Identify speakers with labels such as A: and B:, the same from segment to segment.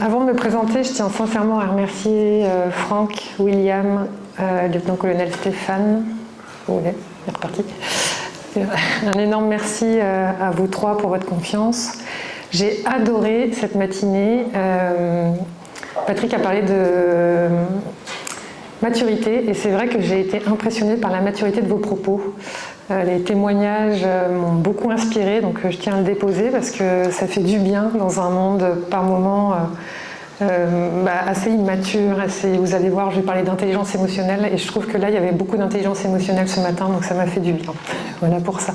A: Avant de me présenter, je tiens sincèrement à remercier Franck, William, lieutenant-colonel Stéphane. Vous voulez, il est reparti. Un énorme merci à vous trois pour votre confiance. J'ai adoré cette matinée. Patrick a parlé de maturité et c'est vrai que j'ai été impressionnée par la maturité de vos propos. Les témoignages m'ont beaucoup inspirée, donc je tiens à le déposer parce que ça fait du bien dans un monde par moments assez immature. Vous allez voir, je vais parler d'intelligence émotionnelle et je trouve que là il y avait beaucoup d'intelligence émotionnelle ce matin, donc ça m'a fait du bien. Voilà pour ça.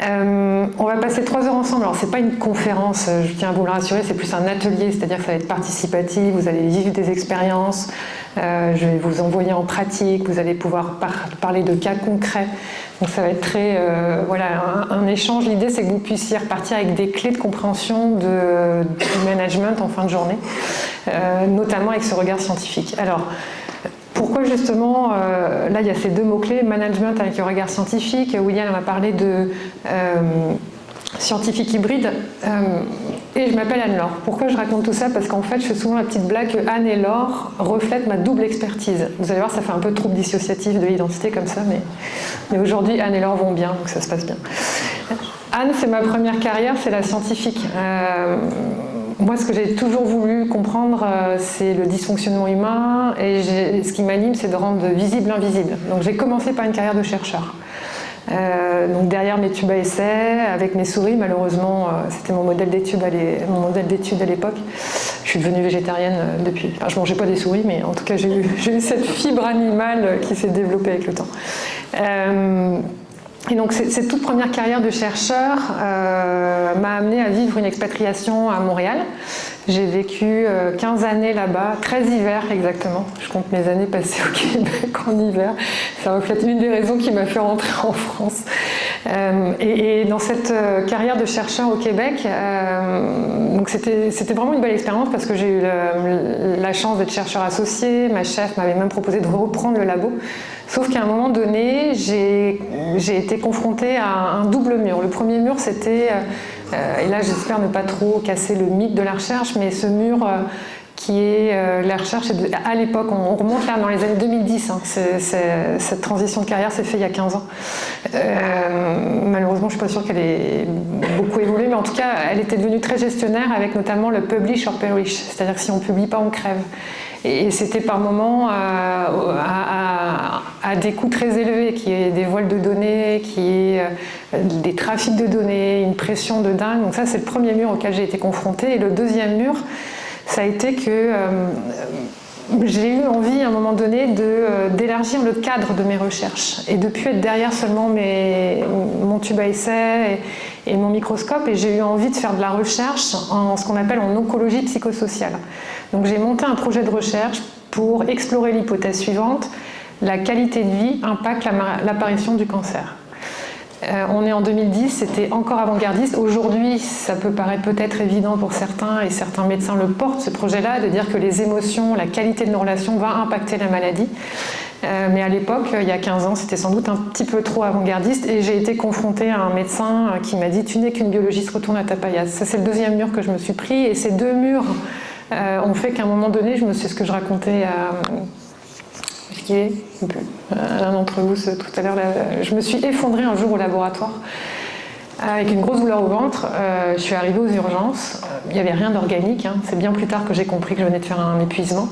A: On va passer 3 heures ensemble. Alors c'est pas une conférence, je tiens à vous le rassurer, c'est plus un atelier, c'est-à-dire que ça va être participatif, vous allez vivre des expériences, je vais vous envoyer en pratique, vous allez pouvoir parler de cas concrets. Donc ça va être très un échange. L'idée c'est que vous puissiez repartir avec des clés de compréhension du management en fin de journée, notamment avec ce regard scientifique. Alors pourquoi justement, là il y a ces 2 mots-clés, management avec le regard scientifique. William m'a parlé de scientifique hybride, et je m'appelle Anne-Laure. Pourquoi je raconte tout ça? Parce qu'en fait je fais souvent la petite blague que Anne et Laure reflètent ma double expertise. Vous allez voir, ça fait un peu de trouble dissociatif de l'identité comme ça, mais aujourd'hui Anne et Laure vont bien, donc ça se passe bien. Anne, c'est ma première carrière, c'est la scientifique. Moi, ce que j'ai toujours voulu comprendre, c'est le dysfonctionnement humain, et ce qui m'anime, c'est de rendre visible l'invisible. Donc j'ai commencé par une carrière de chercheur. Donc derrière mes tubes à essai, avec mes souris, malheureusement, c'était mon modèle d'étude à l'époque. Je suis devenue végétarienne depuis. Enfin, je mangeais pas des souris, mais en tout cas, j'ai eu cette fibre animale qui s'est développée avec le temps. Et donc cette toute première carrière de chercheur m'a amenée à vivre une expatriation à Montréal. J'ai vécu 15 années là-bas, 13 hivers exactement. Je compte mes années passées au Québec en hiver. Ça reflète une des raisons qui m'a fait rentrer en France. Et dans cette carrière de chercheur au Québec, donc c'était vraiment une belle expérience parce que j'ai eu la chance d'être chercheur associé. Ma chef m'avait même proposé de reprendre le labo. Sauf qu'à un moment donné, j'ai été confrontée à un double mur. Le premier mur, c'était, et là j'espère ne pas trop casser le mythe de la recherche, mais ce mur qui est la recherche, à l'époque, on remonte là dans les années 2010, hein, cette transition de carrière s'est faite il y a 15 ans. Malheureusement, je ne suis pas sûre qu'elle ait beaucoup évolué, mais en tout cas, elle était devenue très gestionnaire avec notamment le publish or perish, c'est-à-dire que si on ne publie pas, on crève. Et c'était par moments à des coûts très élevés, qui est des vols de données, qui est des trafics de données, une pression de dingue. Donc ça, c'est le premier mur auquel j'ai été confrontée. Et le deuxième mur, ça a été que j'ai eu envie à un moment donné d'élargir le cadre de mes recherches et de ne plus être derrière seulement mon tube à essai et mon microscope, et j'ai eu envie de faire de la recherche en ce qu'on appelle en oncologie psychosociale. Donc j'ai monté un projet de recherche pour explorer l'hypothèse suivante: la qualité de vie impacte l'apparition du cancer. On est en 2010, c'était encore avant-gardiste. Aujourd'hui, ça peut paraître peut-être évident pour certains, et certains médecins le portent, ce projet-là, de dire que les émotions, la qualité de nos relations va impacter la maladie. Mais à l'époque, il y a 15 ans, c'était sans doute un petit peu trop avant-gardiste, et j'ai été confrontée à un médecin qui m'a dit « Tu n'es qu'une biologiste, retourne à ta paillasse ». Ça, c'est le deuxième mur que je me suis pris, et ces 2 murs ont fait qu'à un moment donné, c'est ce que je racontais à l'un d'entre vous tout à l'heure, je me suis effondrée un jour au laboratoire avec une grosse douleur au ventre. Je suis arrivée aux urgences, il n'y avait rien d'organique, hein. C'est bien plus tard que j'ai compris que je venais de faire un épuisement,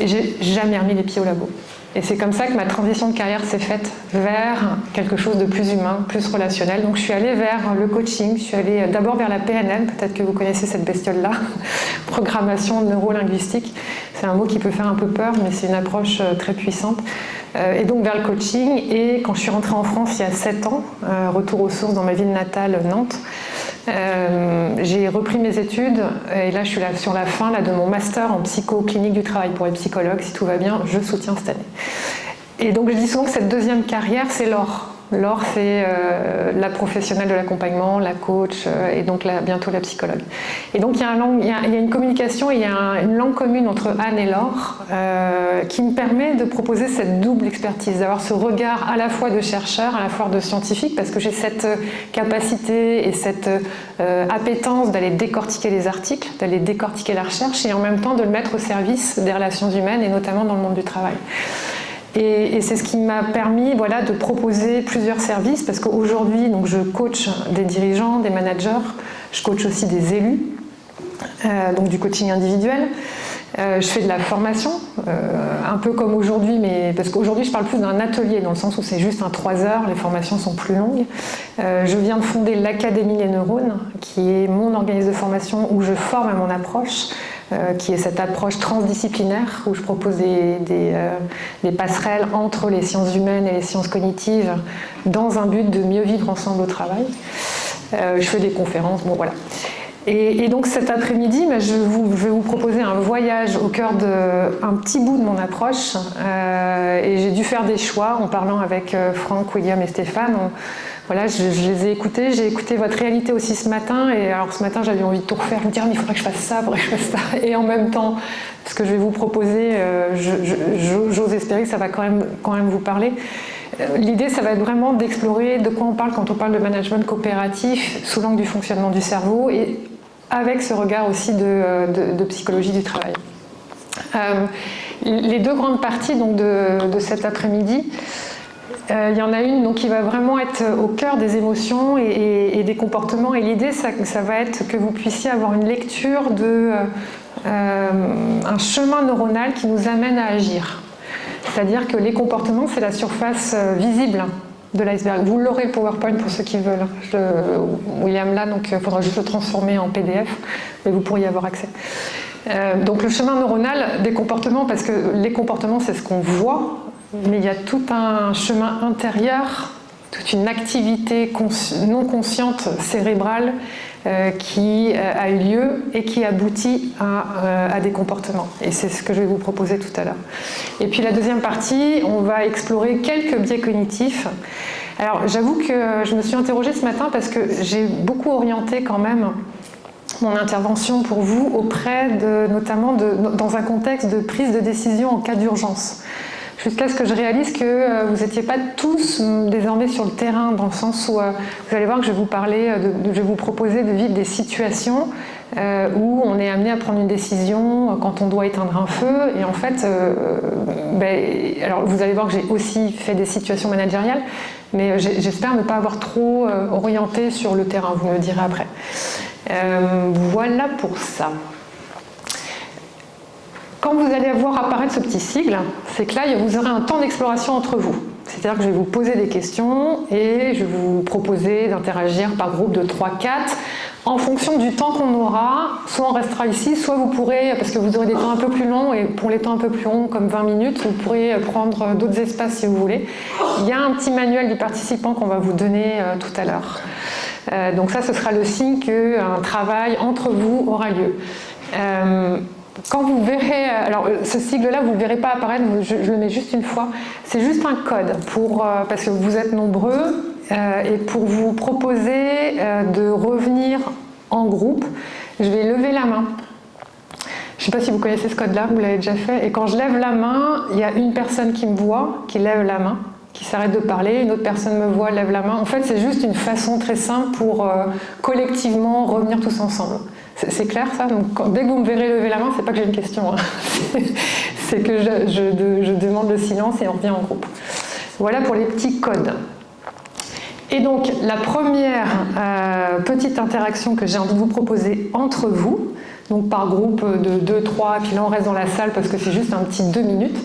A: et j'ai jamais remis les pieds au labo. Et c'est comme ça que ma transition de carrière s'est faite vers quelque chose de plus humain, plus relationnel. Donc je suis allée vers le coaching, je suis allée d'abord vers la PNL, peut-être que vous connaissez cette bestiole-là, programmation neuro-linguistique. C'est un mot qui peut faire un peu peur, mais c'est une approche très puissante. Et donc vers le coaching, et quand je suis rentrée en France il y a 7 ans, retour aux sources dans ma ville natale, Nantes, j'ai repris mes études, et là je suis sur la fin de mon master en psycho-clinique du travail pour être psychologue. Si tout va bien, je soutiens cette année. Et donc je dis souvent que cette deuxième carrière, c'est l'or. Laure, c'est la professionnelle de l'accompagnement, la coach et donc bientôt la psychologue. Et donc il y a une communication, il y a une langue commune entre Anne et Laure qui me permet de proposer cette double expertise, d'avoir ce regard à la fois de chercheur, à la fois de scientifique, parce que j'ai cette capacité et cette appétence d'aller décortiquer les articles, d'aller décortiquer la recherche et en même temps de le mettre au service des relations humaines et notamment dans le monde du travail. Et c'est ce qui m'a permis de proposer plusieurs services parce qu'aujourd'hui donc, je coach des dirigeants, des managers, je coach aussi des élus, donc du coaching individuel. Je fais de la formation, un peu comme aujourd'hui, mais parce qu'aujourd'hui je parle plus d'un atelier dans le sens où c'est juste un 3 heures, les formations sont plus longues. Je viens de fonder l'Académie Les Neurones, qui est mon organisme de formation où je forme à mon approche, qui est cette approche transdisciplinaire où je propose des passerelles entre les sciences humaines et les sciences cognitives dans un but de mieux vivre ensemble au travail. Je fais des conférences, bon voilà. Et donc cet après-midi, je vais vous proposer un voyage au cœur d'un petit bout de mon approche. Et j'ai dû faire des choix en parlant avec Franck, William et Stéphane. Je les ai écoutés, j'ai écouté votre réalité aussi ce matin. Et alors ce matin, j'avais envie de tout refaire, de me dire mais il faudrait que je fasse ça, il faudrait que je fasse ça. Et en même temps, ce que je vais vous proposer, j'ose espérer que ça va quand même vous parler. L'idée, ça va être vraiment d'explorer de quoi on parle quand on parle de management coopératif sous l'angle du fonctionnement du cerveau et avec ce regard aussi de psychologie du travail. Les deux grandes parties donc, de cet après-midi, il y en a une donc, qui va vraiment être au cœur des émotions et des comportements. Et l'idée, ça va être que vous puissiez avoir une lecture un chemin neuronal qui nous amène à agir. C'est-à-dire que les comportements, c'est la surface visible de l'iceberg. Vous l'aurez le PowerPoint pour ceux qui veulent. William là, donc il faudra juste le transformer en PDF, mais vous pourriez y avoir accès. Donc le chemin neuronal des comportements, parce que les comportements, c'est ce qu'on voit, mais il y a tout un chemin intérieur, toute une activité non consciente cérébrale qui a eu lieu et qui aboutit à des comportements. Et c'est ce que je vais vous proposer tout à l'heure. Et puis la deuxième partie, on va explorer quelques biais cognitifs. Alors j'avoue que je me suis interrogée ce matin parce que j'ai beaucoup orienté quand même mon intervention pour vous auprès notamment dans un contexte de prise de décision en cas d'urgence. Jusqu'à ce que je réalise que vous n'étiez pas tous désormais sur le terrain, dans le sens où vous allez voir que je vais vous parler, je vais vous proposer de vivre des situations où on est amené à prendre une décision quand on doit éteindre un feu. Et en fait, alors vous allez voir que j'ai aussi fait des situations managériales, mais j'espère ne pas avoir trop orienté sur le terrain, vous me le direz après. Voilà pour ça. Quand vous allez voir apparaître ce petit sigle, c'est que là, vous aurez un temps d'exploration entre vous. C'est-à-dire que je vais vous poser des questions et je vais vous proposer d'interagir par groupe de 3-4 en fonction du temps qu'on aura. Soit on restera ici, soit vous pourrez, parce que vous aurez des temps un peu plus longs, et pour les temps un peu plus longs, comme 20 minutes, vous pourrez prendre d'autres espaces si vous voulez. Il y a un petit manuel du participant qu'on va vous donner tout à l'heure. Donc ça, ce sera le signe qu'un travail entre vous aura lieu. Quand vous verrez, alors ce sigle-là, vous ne le verrez pas apparaître, je le mets juste une fois. C'est juste un code parce que vous êtes nombreux et pour vous proposer de revenir en groupe, je vais lever la main. Je ne sais pas si vous connaissez ce code-là, vous l'avez déjà fait. Et quand je lève la main, il y a une personne qui me voit, qui lève la main, qui s'arrête de parler, une autre personne me voit, lève la main. En fait, c'est juste une façon très simple pour collectivement revenir tous ensemble. C'est clair ça? Donc, dès que vous me verrez lever la main, c'est pas que j'ai une question, hein. C'est que je demande le silence et on revient en groupe. Voilà pour les petits codes. Et donc la première petite interaction que j'ai envie de vous proposer entre vous, donc par groupe de 2-3, puis là on reste dans la salle parce que c'est juste un petit 2 minutes,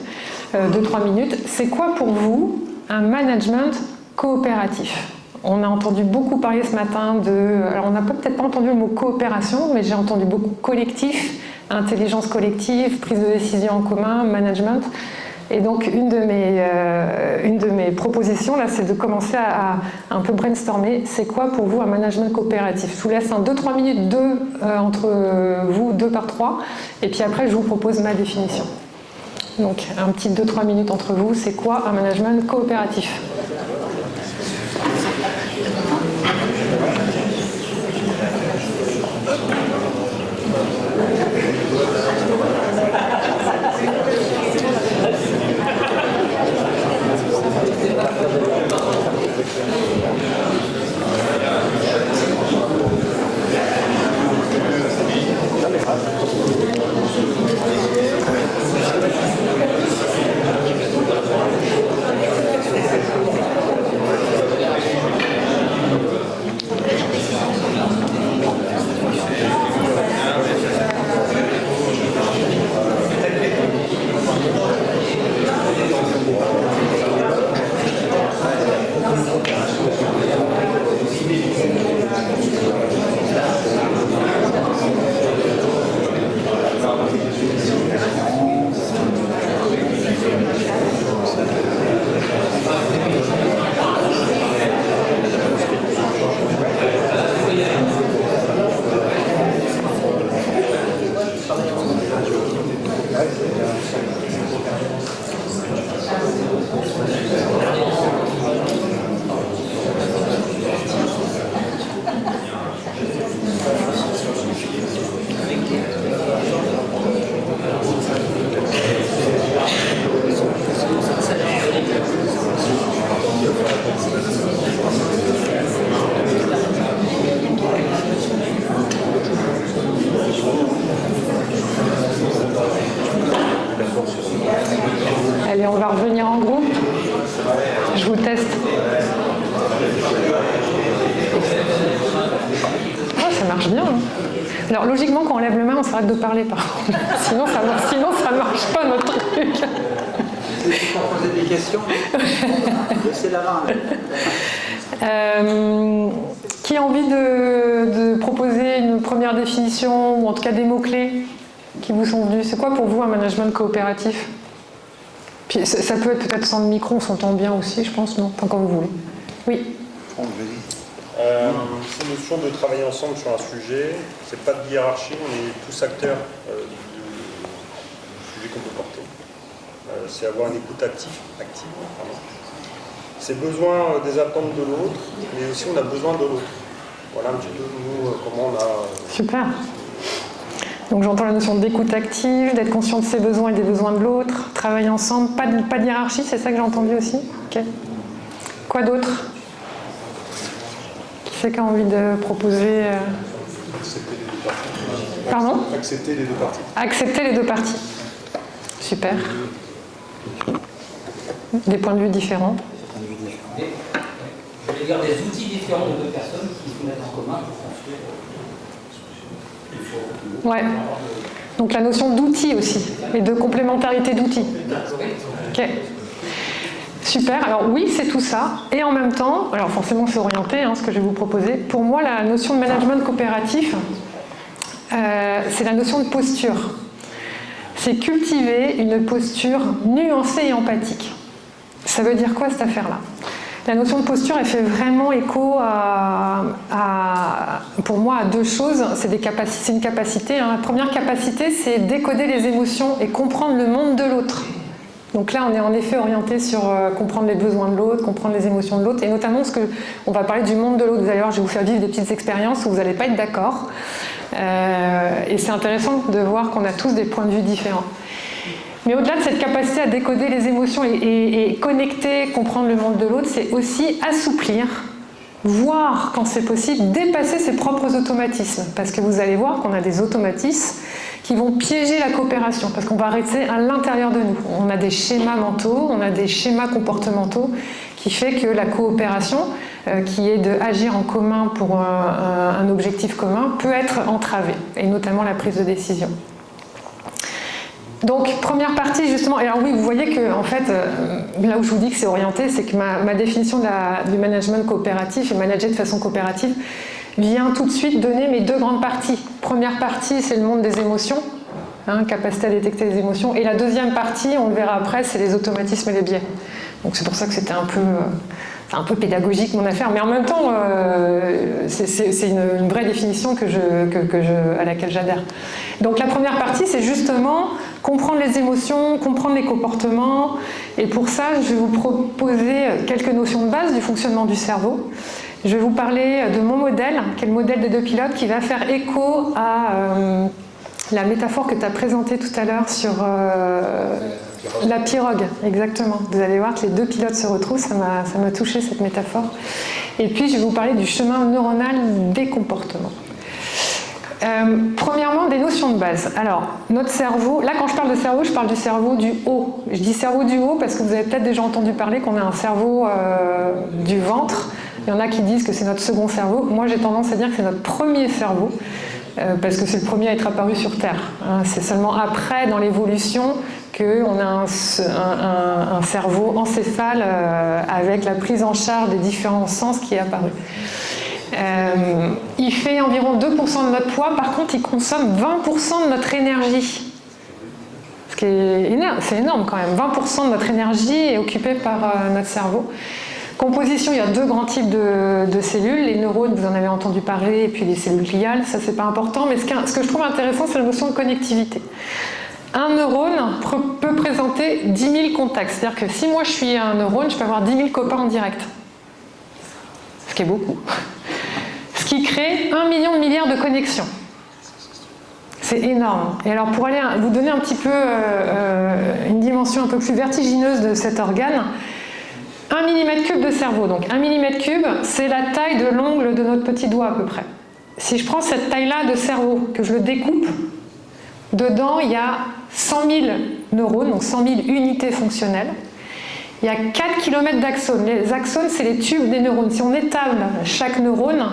A: 2-3 minutes, c'est quoi pour vous un management coopératif? On a entendu beaucoup parler ce matin alors on n'a peut-être pas entendu le mot coopération, mais j'ai entendu beaucoup collectif, intelligence collective, prise de décision en commun, management. Et donc une de mes propositions là, c'est de commencer à un peu brainstormer. C'est quoi pour vous un management coopératif? Je vous laisse 2-3 minutes, entre vous, 2 par 3, et puis après je vous propose ma définition. Donc un petit 2-3 minutes entre vous, c'est quoi un management coopératif? Allez, on va revenir en groupe. Je vous teste. Oh, ça marche bien. Hein. Alors, logiquement, quand on lève le main, on s'arrête de parler, par contre. Sinon, ça marche pas, notre truc.
B: Pour poser des questions, c'est la main.
A: Qui a envie de proposer une première définition, ou en tout cas des mots-clés qui vous sont venus? C'est quoi pour vous un management coopératif? Puis ça peut être peut-être sans le micro, on s'entend bien aussi, je pense, non? Enfin, comme vous voulez. Oui.
C: C'est une notion de travailler ensemble sur un sujet. C'est pas de hiérarchie, on est tous acteurs du sujet qu'on peut porter. C'est avoir une écoute active. C'est besoin des attentes de l'autre, mais aussi on a besoin de l'autre. Voilà un petit peu nous comment on a.
A: Super. Donc j'entends la notion d'écoute active, d'être conscient de ses besoins et des besoins de l'autre, travailler ensemble, pas de hiérarchie, c'est ça que j'ai entendu aussi? Ok. Quoi d'autre? Qui c'est qui a envie de proposer
C: Accepter les deux parties.
A: Pardon?
C: Accepter les deux parties.
A: Accepter les deux parties. Super. Des points de vue différents.
B: Je vais dire des outils différents de deux personnes qui se mettent en commun pour construire.
A: Ouais. Donc la notion d'outils aussi, et de complémentarité d'outils. Ok. Super. Alors oui, c'est tout ça. Et en même temps, alors forcément c'est orienté, ce que je vais vous proposer. Pour moi, la notion de management coopératif, c'est la notion de posture. C'est cultiver une posture nuancée et empathique. Ça veut dire quoi cette affaire-là? La notion de posture, elle fait vraiment écho pour moi à deux choses. C'est une capacité. La première capacité, c'est décoder les émotions et comprendre le monde de l'autre. Donc là, on est en effet orienté sur comprendre les besoins de l'autre, comprendre les émotions de l'autre, et notamment on va parler du monde de l'autre. D'ailleurs, je vais vous faire vivre des petites expériences où vous n'allez pas être d'accord. Et c'est intéressant de voir qu'on a tous des points de vue différents. Mais au-delà de cette capacité à décoder les émotions et connecter, comprendre le monde de l'autre, c'est aussi assouplir, voir quand c'est possible, dépasser ses propres automatismes. Parce que vous allez voir qu'on a des automatismes qui vont piéger la coopération, parce qu'on va rester à l'intérieur de nous. On a des schémas mentaux, on a des schémas comportementaux qui fait que la coopération, qui est d'agir en commun pour un objectif commun, peut être entravée, et notamment la prise de décision. Donc, première partie, justement, et alors oui, vous voyez que, en fait, là où je vous dis que c'est orienté, c'est que ma définition du management coopératif et manager de façon coopérative vient tout de suite donner mes deux grandes parties. Première partie, c'est le monde des émotions, capacité à détecter les émotions, et la deuxième partie, on le verra après, c'est les automatismes et les biais. Donc c'est pour ça que c'était un peu pédagogique mon affaire, mais en même temps, c'est une vraie définition à laquelle j'adhère. Donc la première partie, c'est justement comprendre les émotions, comprendre les comportements, et pour ça, je vais vous proposer quelques notions de base du fonctionnement du cerveau. Je vais vous parler de mon modèle, qui est le modèle des deux pilotes, qui va faire écho à la métaphore que tu as présentée tout à l'heure sur la pirogue, exactement. Vous allez voir que les deux pilotes se retrouvent, ça m'a touché cette métaphore. Et puis je vais vous parler du chemin neuronal des comportements. Premièrement, des notions de base. Alors, notre cerveau, là quand je parle de cerveau, je parle du cerveau du haut. Je dis cerveau du haut parce que vous avez peut-être déjà entendu parler qu'on a un cerveau du ventre. Il y en a qui disent que c'est notre second cerveau. Moi, j'ai tendance à dire que c'est notre premier cerveau, parce que c'est le premier à être apparu sur Terre. C'est seulement après, dans l'évolution, qu'on a un cerveau encéphale avec la prise en charge des différents sens qui est apparu. Il fait environ 2% de notre poids, par contre il consomme 20% de notre énergie. Ce qui est énorme, c'est énorme quand même. 20% de notre énergie est occupée par notre cerveau. Composition, il y a 2 grands types de cellules. Les neurones, vous en avez entendu parler, et puis les cellules gliales, ça c'est pas important. Mais ce que je trouve intéressant, c'est la notion de connectivité. Un neurone peut présenter 10 000 contacts. C'est-à-dire que si moi je suis un neurone, je peux avoir 10 000 copains en direct. Ce qui est beaucoup. Ce qui crée 1 million de milliards de connexions. C'est énorme. Et alors pour aller vous donner un petit peu une dimension un peu plus vertigineuse de cet organe, 1 mm3 de cerveau. Donc 1 mm3, c'est la taille de l'ongle de notre petit doigt à peu près. Si je prends cette taille-là de cerveau, que je le découpe, dedans il y a 100 000 neurones, donc 100 000 unités fonctionnelles. Il y a 4 km d'axones. Les axones, c'est les tubes des neurones. Si on étale chaque neurone,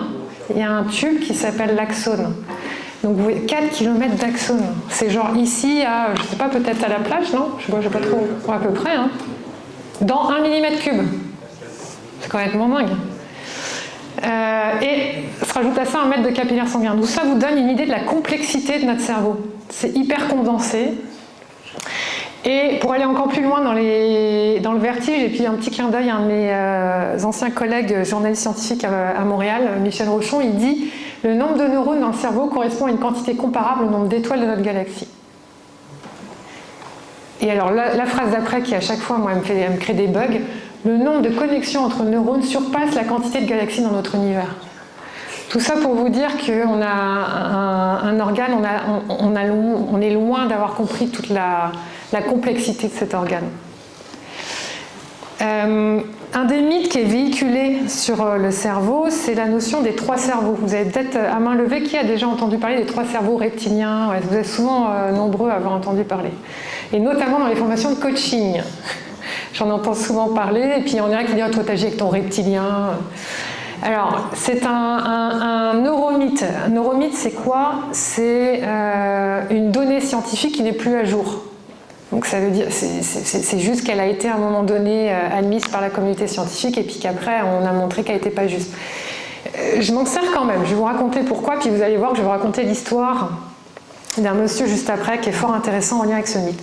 A: il y a un tube qui s'appelle l'axone. Donc vous voyez, 4 km d'axone. C'est genre ici, à, je ne sais pas, peut-être à la plage, non? Je ne sais pas trop, à peu près. Hein. Dans 1 mm3. C'est complètement dingue. Et se rajoute à ça 1 mètre de capillaire sanguin. Donc ça vous donne une idée de la complexité de notre cerveau. C'est hyper condensé. Et pour aller encore plus loin dans le vertige, et puis un petit clin d'œil à un de mes anciens collègues journalistes scientifiques à Montréal, Michel Rochon, il dit « Le nombre de neurones dans le cerveau correspond à une quantité comparable au nombre d'étoiles de notre galaxie. » Et alors la phrase d'après qui à chaque fois moi, elle me crée des bugs, le nombre de connexions entre neurones surpasse la quantité de galaxies dans notre univers. Tout ça pour vous dire qu'on a un organe, on est loin d'avoir compris toute la complexité de cet organe. Un des mythes qui est véhiculé sur le cerveau, c'est la notion des 3 cerveaux. Vous avez peut-être à main levée qui a déjà entendu parler des 3 cerveaux reptiliens. Ouais, vous êtes souvent nombreux à avoir entendu parler. Et notamment dans les formations de coaching. J'en entends souvent parler, et puis on dirait qu'il dit « toi t'agis avec ton reptilien ». Alors, c'est un neuromythe. Un neuromythe, c'est quoi? C'est une donnée scientifique qui n'est plus à jour. Donc ça veut dire, c'est juste qu'elle a été à un moment donné admise par la communauté scientifique et puis qu'après on a montré qu'elle n'était pas juste. Je m'en sers quand même, je vais vous raconter pourquoi, puis vous allez voir que je vais vous raconter l'histoire d'un monsieur juste après qui est fort intéressant en lien avec ce mythe.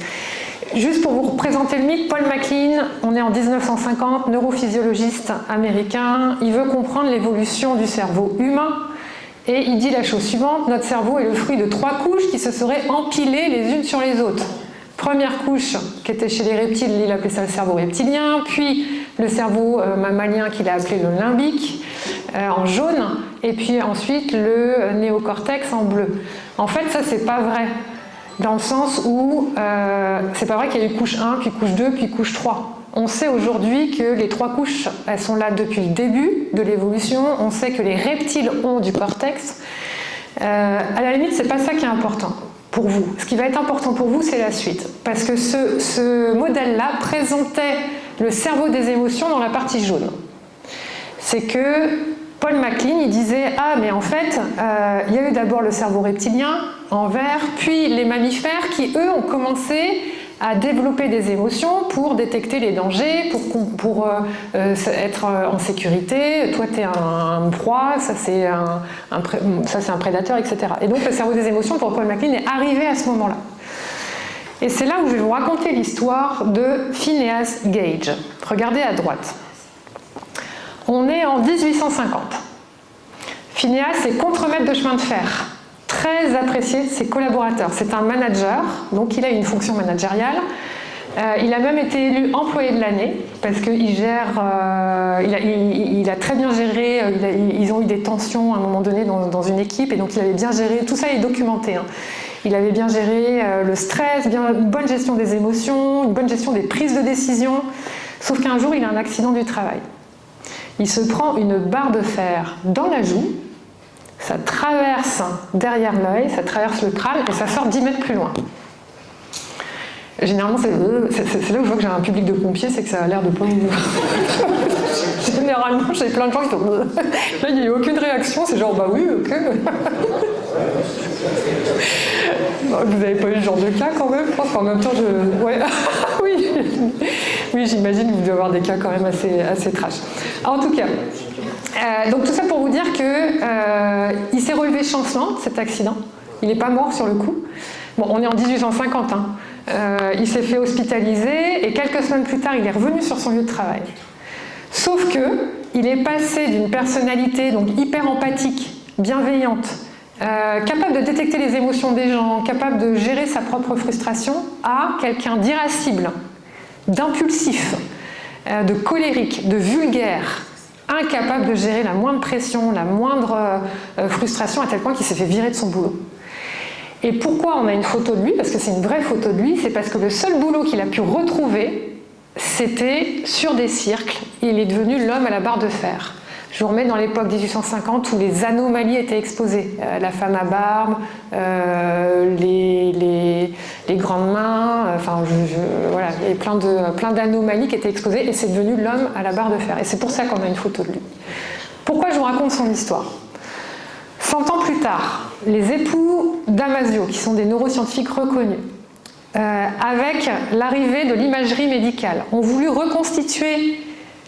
A: Juste pour vous présenter le mythe, Paul MacLean, on est en 1950, neurophysiologiste américain, il veut comprendre l'évolution du cerveau humain et il dit la chose suivante, notre cerveau est le fruit de 3 couches qui se seraient empilées les unes sur les autres. Première couche qui était chez les reptiles, il appelait ça le cerveau reptilien, puis le cerveau mammalien qu'il a appelé le limbique en jaune, et puis ensuite le néocortex en bleu. En fait, ça c'est pas vrai, dans le sens où c'est pas vrai qu'il y a eu couche 1, puis couche 2, puis couche 3. On sait aujourd'hui que les 3 couches, elles sont là depuis le début de l'évolution, on sait que les reptiles ont du cortex. À la limite, c'est pas ça qui est important. Pour vous. Ce qui va être important pour vous, c'est la suite. Parce que ce modèle-là présentait le cerveau des émotions dans la partie jaune. C'est que Paul MacLean, il disait « Ah, mais en fait, il y a eu d'abord le cerveau reptilien en vert, puis les mammifères qui, eux, ont commencé à développer des émotions pour détecter les dangers, pour être en sécurité. Toi, tu es un proie, ça c'est un prédateur, etc. Et donc le cerveau des émotions, pour Paul MacLean, est arrivé à ce moment-là. Et c'est là où je vais vous raconter l'histoire de Phineas Gage. Regardez à droite. On est en 1850. Phineas est contremaître de chemin de fer. Très apprécié de ses collaborateurs. C'est un manager, donc il a une fonction managériale. Il a même été élu employé de l'année parce qu'il gère, il a très bien géré, ils ont eu des tensions à un moment donné dans une équipe et donc il avait bien géré, tout ça est documenté. Hein. Il avait bien géré le stress, une bonne gestion des émotions, une bonne gestion des prises de décision, sauf qu'un jour il a un accident du travail. Il se prend une barre de fer dans la joue, ça traverse derrière l'œil, ça traverse le crâne et ça sort 10 mètres plus loin. Généralement, c'est là où je vois que j'ai un public de pompiers, c'est que ça a l'air de pas... Généralement, j'ai plein de gens qui font... Là, il n'y a eu aucune réaction, c'est genre, bah oui, ok. Vous n'avez pas eu ce genre de cas quand même? Je pense qu'en même temps, ouais. Oui, oui, j'imagine que vous devez avoir des cas quand même assez trash. En tout cas... donc tout ça pour vous dire qu'il s'est relevé chancelant de cet accident. Il n'est pas mort sur le coup. Bon, on est en 1850. Il s'est fait hospitaliser et quelques semaines plus tard, il est revenu sur son lieu de travail. Sauf que il est passé d'une personnalité donc hyper empathique, bienveillante, capable de détecter les émotions des gens, capable de gérer sa propre frustration, à quelqu'un d'irascible, d'impulsif, de colérique, de vulgaire, incapable de gérer la moindre pression, la moindre frustration, à tel point qu'il s'est fait virer de son boulot. Et pourquoi on a une photo de lui? Parce que c'est une vraie photo de lui, c'est parce que le seul boulot qu'il a pu retrouver, c'était sur des cirques. Il est devenu l'homme à la barre de fer. Je vous remets dans l'époque 1850 où les anomalies étaient exposées. La femme à barbe, les grandes mains, voilà, il y avait plein d'anomalies qui étaient exposées et c'est devenu l'homme à la barre de fer. Et c'est pour ça qu'on a une photo de lui. Pourquoi je vous raconte son histoire? 100 ans plus tard, les époux Damasio, qui sont des neuroscientifiques reconnus, avec l'arrivée de l'imagerie médicale, ont voulu reconstituer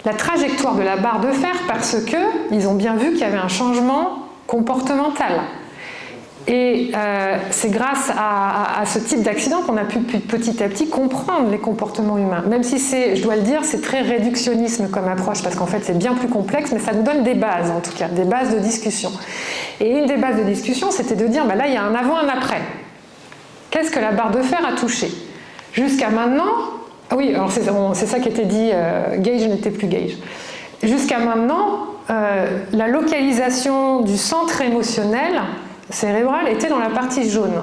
A: la trajectoire de la barre de fer parce qu'ils ont bien vu qu'il y avait un changement comportemental. Et c'est grâce à ce type d'accident qu'on a pu petit à petit comprendre les comportements humains. Même si c'est, je dois le dire, c'est très réductionnisme comme approche, parce qu'en fait c'est bien plus complexe, mais ça nous donne des bases en tout cas, des bases de discussion. Et une des bases de discussion, c'était de dire, là il y a un avant, un après. Qu'est-ce que la barre de fer a touché? Jusqu'à maintenant, ah oui, alors c'est ça qui était dit, Gage n'était plus Gage. Jusqu'à maintenant, la localisation du centre émotionnel cérébral était dans la partie jaune.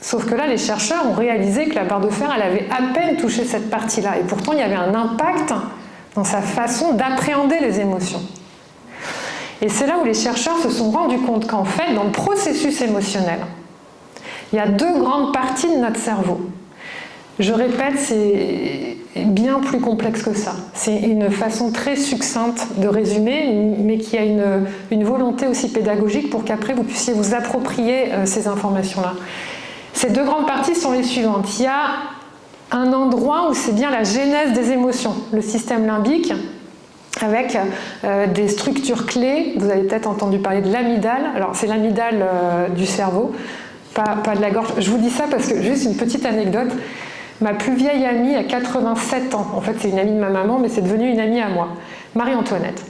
A: Sauf que là, les chercheurs ont réalisé que la barre de fer, elle avait à peine touché cette partie-là. Et pourtant, il y avait un impact dans sa façon d'appréhender les émotions. Et c'est là où les chercheurs se sont rendus compte qu'en fait, dans le processus émotionnel, il y a deux grandes parties de notre cerveau. Je répète, c'est bien plus complexe que ça. C'est une façon très succincte de résumer, mais qui a une volonté aussi pédagogique pour qu'après vous puissiez vous approprier ces informations-là. Ces deux grandes parties sont les suivantes. Il y a un endroit où c'est bien la genèse des émotions, le système limbique, avec des structures clés. Vous avez peut-être entendu parler de l'amygdale. Alors c'est l'amygdale du cerveau, pas de la gorge. Je vous dis ça parce que, juste une petite anecdote, ma plus vieille amie a 87 ans. En fait, c'est une amie de ma maman, mais c'est devenu une amie à moi. Marie-Antoinette.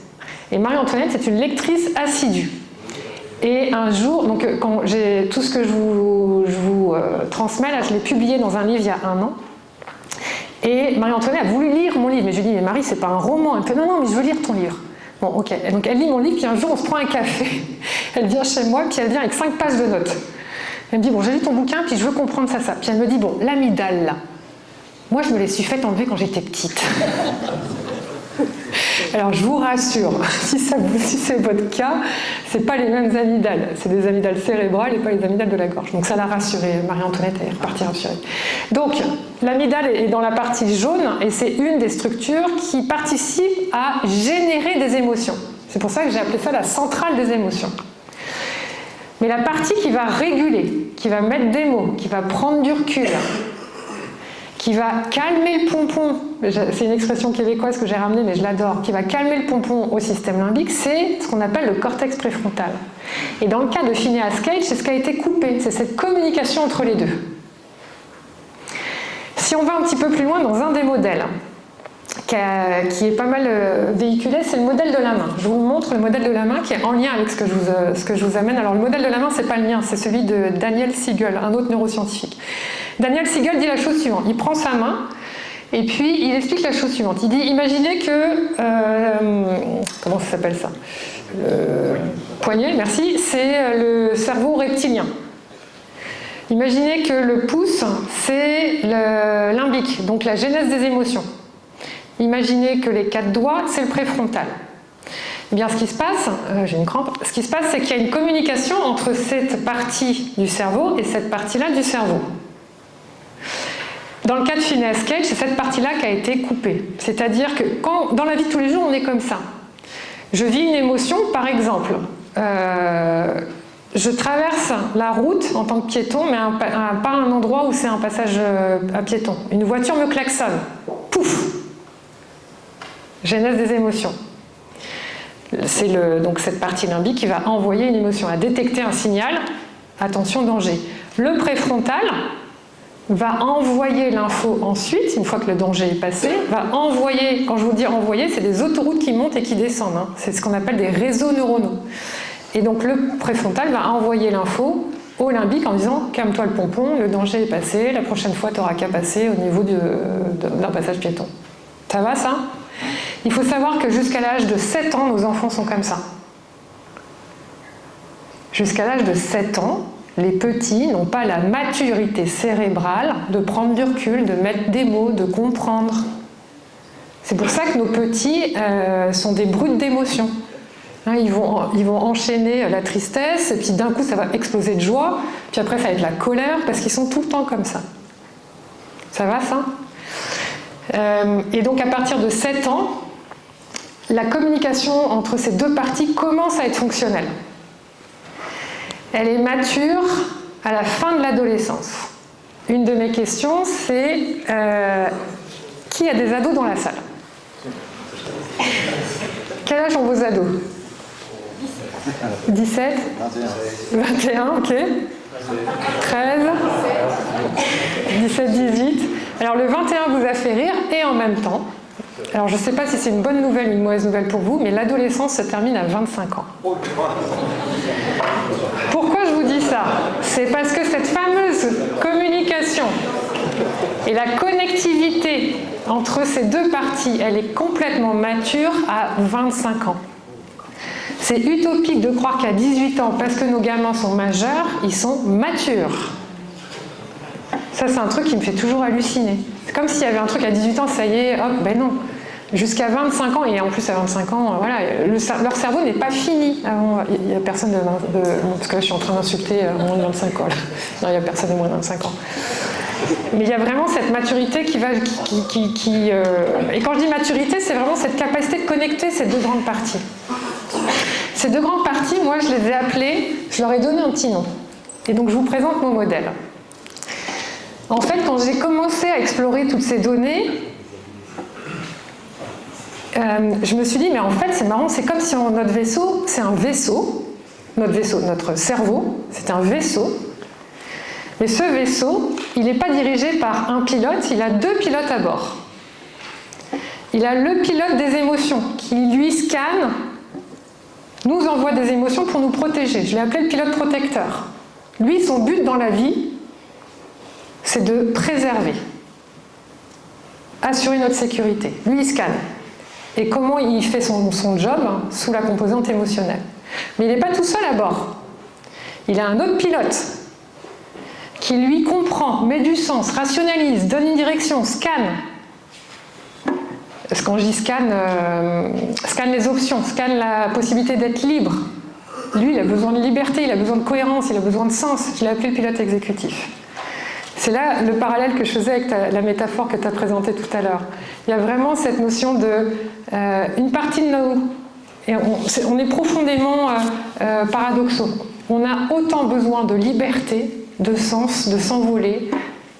A: Et Marie-Antoinette, c'est une lectrice assidue. Et un jour, donc quand j'ai tout ce que je vous transmets, là, je l'ai publié dans un livre il y a 1 an. Et Marie-Antoinette a voulu lire mon livre. Mais je lui dis, mais Marie, c'est pas un roman. Elle me fait, non, mais je veux lire ton livre. Bon, ok. Et donc elle lit mon livre, puis un jour, on se prend un café. Elle vient chez moi, puis elle vient avec 5 pages de notes. Elle me dit, bon, j'ai lu ton bouquin, puis je veux comprendre ça. Puis elle me dit, bon, l'amygdale, là. Moi, je me les suis fait enlever quand j'étais petite. Alors, je vous rassure, si c'est votre cas, c'est pas les mêmes amygdales. C'est des amygdales cérébrales et pas les amygdales de la gorge. Donc, ça l'a rassurée. Marie-Antoinette, elle est repartie rassurée. Donc, l'amygdale est dans la partie jaune et c'est une des structures qui participe à générer des émotions. C'est pour ça que j'ai appelé ça la centrale des émotions. Mais la partie qui va réguler, qui va mettre des mots, qui va prendre du recul, qui va calmer le pompon, c'est une expression québécoise que j'ai ramenée mais je l'adore, qui va calmer le pompon au système limbique, c'est ce qu'on appelle le cortex préfrontal. Et dans le cas de Phineas Gage, c'est ce qui a été coupé, c'est cette communication entre les deux. Si on va un petit peu plus loin dans un des modèles, qui est pas mal véhiculé, c'est le modèle de la main. Je vous montre le modèle de la main qui est en lien avec ce que je vous amène. Alors le modèle de la main, c'est pas le mien, c'est celui de Daniel Siegel, un autre neuroscientifique. Daniel Siegel dit la chose suivante, il prend sa main et puis il explique la chose suivante. Il dit, imaginez que, comment ça s'appelle ça, le poignet, merci, c'est le cerveau reptilien. Imaginez que le pouce, c'est le limbique, donc la genèse des émotions. Imaginez que les 4 doigts, c'est le préfrontal. Eh bien, ce qui se passe, j'ai une crampe, ce qui se passe, c'est qu'il y a une communication entre cette partie du cerveau et cette partie-là du cerveau. Dans le cas de Phineas Gage, c'est cette partie-là qui a été coupée. C'est-à-dire que dans la vie de tous les jours, on est comme ça. Je vis une émotion, par exemple, je traverse la route en tant que piéton, mais pas un endroit où c'est un passage à piéton. Une voiture me klaxonne. Pouf! Genèse des émotions. C'est donc cette partie limbique qui va envoyer une émotion, à détecter un signal, attention, danger. Le préfrontal va envoyer l'info ensuite, une fois que le danger est passé, va envoyer, quand je vous dis envoyer, c'est des autoroutes qui montent et qui descendent, hein. C'est ce qu'on appelle des réseaux neuronaux. Et donc le préfrontal va envoyer l'info au limbique en disant « calme-toi le pompon, le danger est passé, la prochaine fois tu n'auras qu'à passer au niveau d'un passage piéton ». Ça va ça? Il faut savoir que jusqu'à l'âge de 7 ans, nos enfants sont comme ça. Jusqu'à l'âge de 7 ans, les petits n'ont pas la maturité cérébrale de prendre du recul, de mettre des mots, de comprendre. C'est pour ça que nos petits sont des brutes d'émotions. Hein, ils vont enchaîner la tristesse, et puis d'un coup ça va exploser de joie, puis après ça va être la colère, parce qu'ils sont tout le temps comme ça. Ça va ça? Et donc à partir de 7 ans, la communication entre ces deux parties commence à être fonctionnelle. Elle est mature à la fin de l'adolescence. Une de mes questions, c'est qui a des ados dans la salle? Quel âge ont vos ados? 17? 21, ok. 13? 17, 18. Alors le 21 vous a fait rire, et en même temps, alors je ne sais pas si c'est une bonne nouvelle ou une mauvaise nouvelle pour vous, mais l'adolescence se termine à 25 ans. Pourquoi je vous dis ça? C'est parce que cette fameuse communication et la connectivité entre ces deux parties, elle est complètement mature à 25 ans. C'est utopique de croire qu'à 18 ans, parce que nos gamins sont majeurs, ils sont matures. Ça, c'est un truc qui me fait toujours halluciner. C'est comme s'il y avait un truc à 18 ans, ça y est, hop, ben non. Jusqu'à 25 ans, et en plus à 25 ans, voilà, leur cerveau n'est pas fini. Il n'y a personne parce que là je suis en train d'insulter moins de 25 ans. Non, il n'y a personne de moins de 25 ans. Mais il y a vraiment cette maturité qui va... Et quand je dis maturité, c'est vraiment cette capacité de connecter ces deux grandes parties. Ces deux grandes parties, moi je les ai appelées, je leur ai donné un petit nom. Et donc je vous présente mon modèle. En fait, quand j'ai commencé à explorer toutes ces données, je me suis dit, mais en fait, c'est marrant, c'est comme si notre vaisseau, c'est un vaisseau, notre cerveau, c'est un vaisseau, mais ce vaisseau, il n'est pas dirigé par un pilote, il a deux pilotes à bord. Il a le pilote des émotions, qui lui scanne, nous envoie des émotions pour nous protéger. Je l'ai appelé le pilote protecteur. Lui, son but dans la vie, c'est de préserver, assurer notre sécurité. Lui, il scanne. Et comment il fait son job? Sous la composante émotionnelle. Mais il n'est pas tout seul à bord. Il a un autre pilote qui, lui, comprend, met du sens, rationalise, donne une direction, scanne. Quand je dis scanne les options, scanne la possibilité d'être libre. Lui, il a besoin de liberté, il a besoin de cohérence, il a besoin de sens. Je l'ai appelé le pilote exécutif. C'est là le parallèle que je faisais avec la métaphore que tu as présentée tout à l'heure. Il y a vraiment cette notion de une partie de nous. Et on est profondément paradoxaux. On a autant besoin de liberté, de sens, de s'envoler,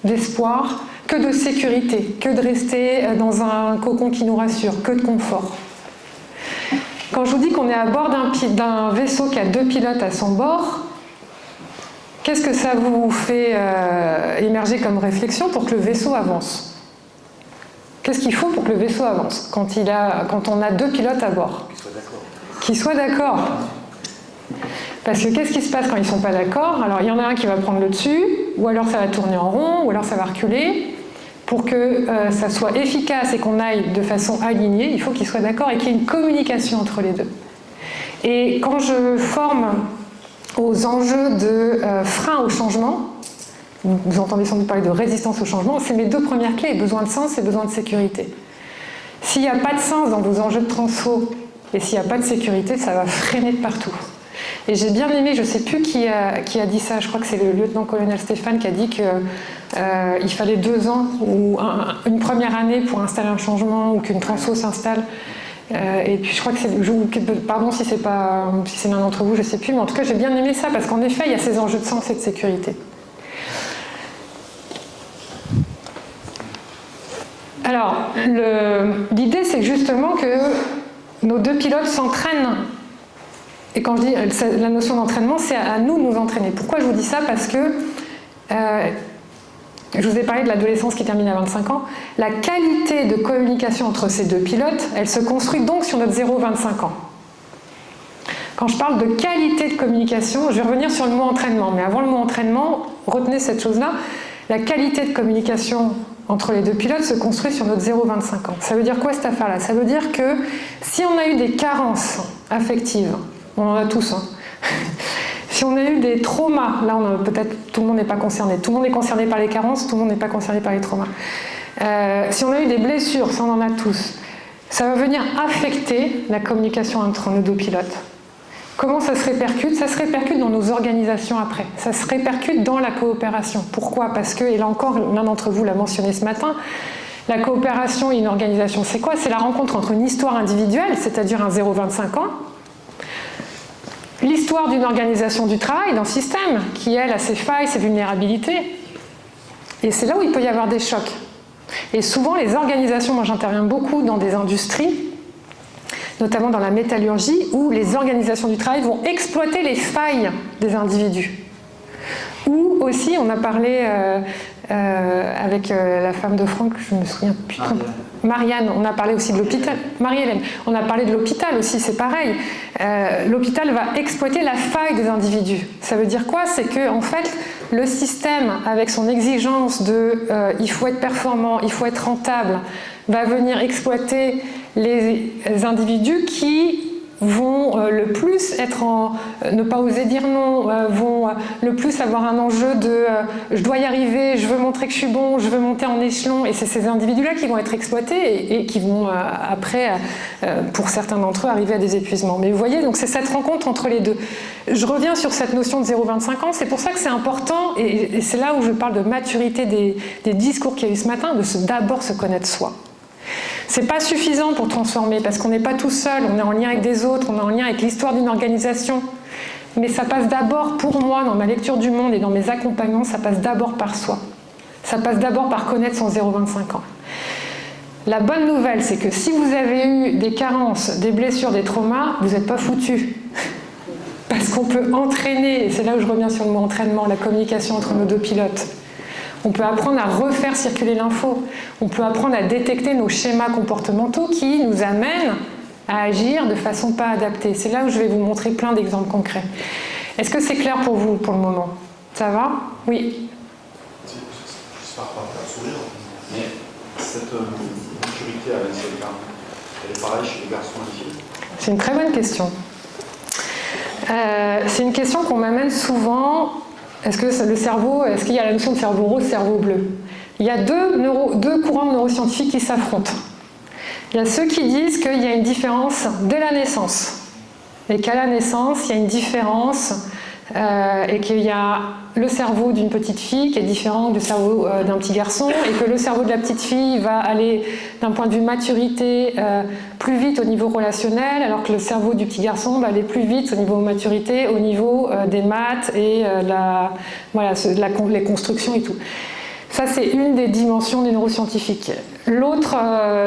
A: d'espoir, que de sécurité, que de rester dans un cocon qui nous rassure, que de confort. Quand je vous dis qu'on est à bord d'un vaisseau qui a deux pilotes à son bord, qu'est-ce que ça vous fait émerger comme réflexion pour que le vaisseau avance? Qu'est-ce qu'il faut pour que le vaisseau avance quand on a deux pilotes à bord? Qu'ils soient d'accord. Parce que qu'est-ce qui se passe quand ils ne sont pas d'accord? Alors il y en a un qui va prendre le dessus, ou alors ça va tourner en rond, ou alors ça va reculer. Pour que ça soit efficace et qu'on aille de façon alignée, il faut qu'ils soient d'accord et qu'il y ait une communication entre les deux. Et quand je forme aux enjeux de frein au changement, vous entendez sans doute parler de résistance au changement, c'est mes deux premières clés, besoin de sens et besoin de sécurité. S'il n'y a pas de sens dans vos enjeux de transfo et s'il n'y a pas de sécurité, ça va freiner de partout. Et j'ai bien aimé, je ne sais plus qui a dit ça, je crois que c'est le lieutenant-colonel Stéphane qui a dit qu'il fallait 2 ans ou une première année pour installer un changement ou qu'une transfo s'installe. Et puis je crois que c'est... Pardon si c'est l'un d'entre vous, je ne sais plus, mais en tout cas j'ai bien aimé ça parce qu'en effet il y a ces enjeux de sens et de sécurité. Alors, l'idée c'est justement que nos deux pilotes s'entraînent. Et quand je dis la notion d'entraînement, c'est à nous de nous entraîner. Pourquoi je vous dis ça? Parce que je vous ai parlé de l'adolescence qui termine à 25 ans, la qualité de communication entre ces deux pilotes, elle se construit donc sur notre 0-25 ans. Quand je parle de qualité de communication, je vais revenir sur le mot entraînement, mais avant le mot entraînement, retenez cette chose-là, la qualité de communication entre les deux pilotes se construit sur notre 0-25 ans. Ça veut dire quoi cette affaire-là? Ça veut dire que si on a eu des carences affectives, on en a tous, hein. Si on a eu des traumas, là peut-être tout le monde n'est pas concerné, tout le monde est concerné par les carences, tout le monde n'est pas concerné par les traumas. Si on a eu des blessures, ça on en a tous, ça va venir affecter la communication entre nos deux pilotes. Comment ça se répercute? Ça se répercute dans nos organisations après. Ça se répercute dans la coopération. Pourquoi? Parce que, et là encore, l'un d'entre vous l'a mentionné ce matin, la coopération et une organisation, c'est quoi? C'est la rencontre entre une histoire individuelle, c'est-à-dire un 0-25 ans, l'histoire d'une organisation du travail, d'un système, qui, elle, a ses failles, ses vulnérabilités. Et c'est là où il peut y avoir des chocs. Et souvent, les organisations, moi j'interviens beaucoup dans des industries, notamment dans la métallurgie, où les organisations du travail vont exploiter les failles des individus. Ou aussi, on a parlé avec la femme de Franck, je me souviens plus. Marianne, on a parlé aussi de l'hôpital. Marie-Hélène, on a parlé de l'hôpital aussi, c'est pareil. L'hôpital va exploiter la faille des individus. Ça veut dire quoi? C'est que, en fait, le système, avec son exigence de il faut être performant, il faut être rentable, va venir exploiter les individus qui vont le plus être ne pas oser dire non, vont le plus avoir un enjeu de je dois y arriver, je veux montrer que je suis bon, je veux monter en échelon, et c'est ces individus-là qui vont être exploités et qui vont après, pour certains d'entre eux, arriver à des épuisements. Mais vous voyez, donc c'est cette rencontre entre les deux. Je reviens sur cette notion de 0-25 ans, c'est pour ça que c'est important, et c'est là où je parle de maturité des discours qu'il y a eu ce matin, de d'abord se connaître soi. C'est pas suffisant pour transformer, parce qu'on n'est pas tout seul, on est en lien avec des autres, on est en lien avec l'histoire d'une organisation. Mais ça passe d'abord, pour moi, dans ma lecture du monde et dans mes accompagnements, ça passe d'abord par soi. Ça passe d'abord par connaître son 0-25 ans. La bonne nouvelle, c'est que si vous avez eu des carences, des blessures, des traumas, vous n'êtes pas foutus. Parce qu'on peut entraîner, et c'est là où je reviens sur le mot entraînement, la communication entre nos deux pilotes. On peut apprendre à refaire circuler l'info. On peut apprendre à détecter nos schémas comportementaux qui nous amènent à agir de façon pas adaptée. C'est là où je vais vous montrer plein d'exemples concrets. Est-ce que c'est clair pour vous pour le moment? Ça va? Oui.
D: J'espère pas faire sourire, mais cette maturité à 25 ans, elle est pareille chez les garçons et les filles?
A: C'est une très bonne question. C'est une question qu'on m'amène souvent. Est-ce que le cerveau, est-ce qu'il y a la notion de cerveau rose, cerveau bleu? Il y a deux courants de neuroscientifiques qui s'affrontent. Il y a ceux qui disent qu'il y a une différence dès la naissance. Et qu'à la naissance, il y a une différence et qu'il y a le cerveau d'une petite fille qui est différent du cerveau d'un petit garçon et que le cerveau de la petite fille va aller d'un point de vue maturité plus vite au niveau relationnel, alors que le cerveau du petit garçon va aller plus vite au niveau maturité, au niveau des maths et les constructions et tout. Ça, c'est une des dimensions des neuroscientifiques. L'autre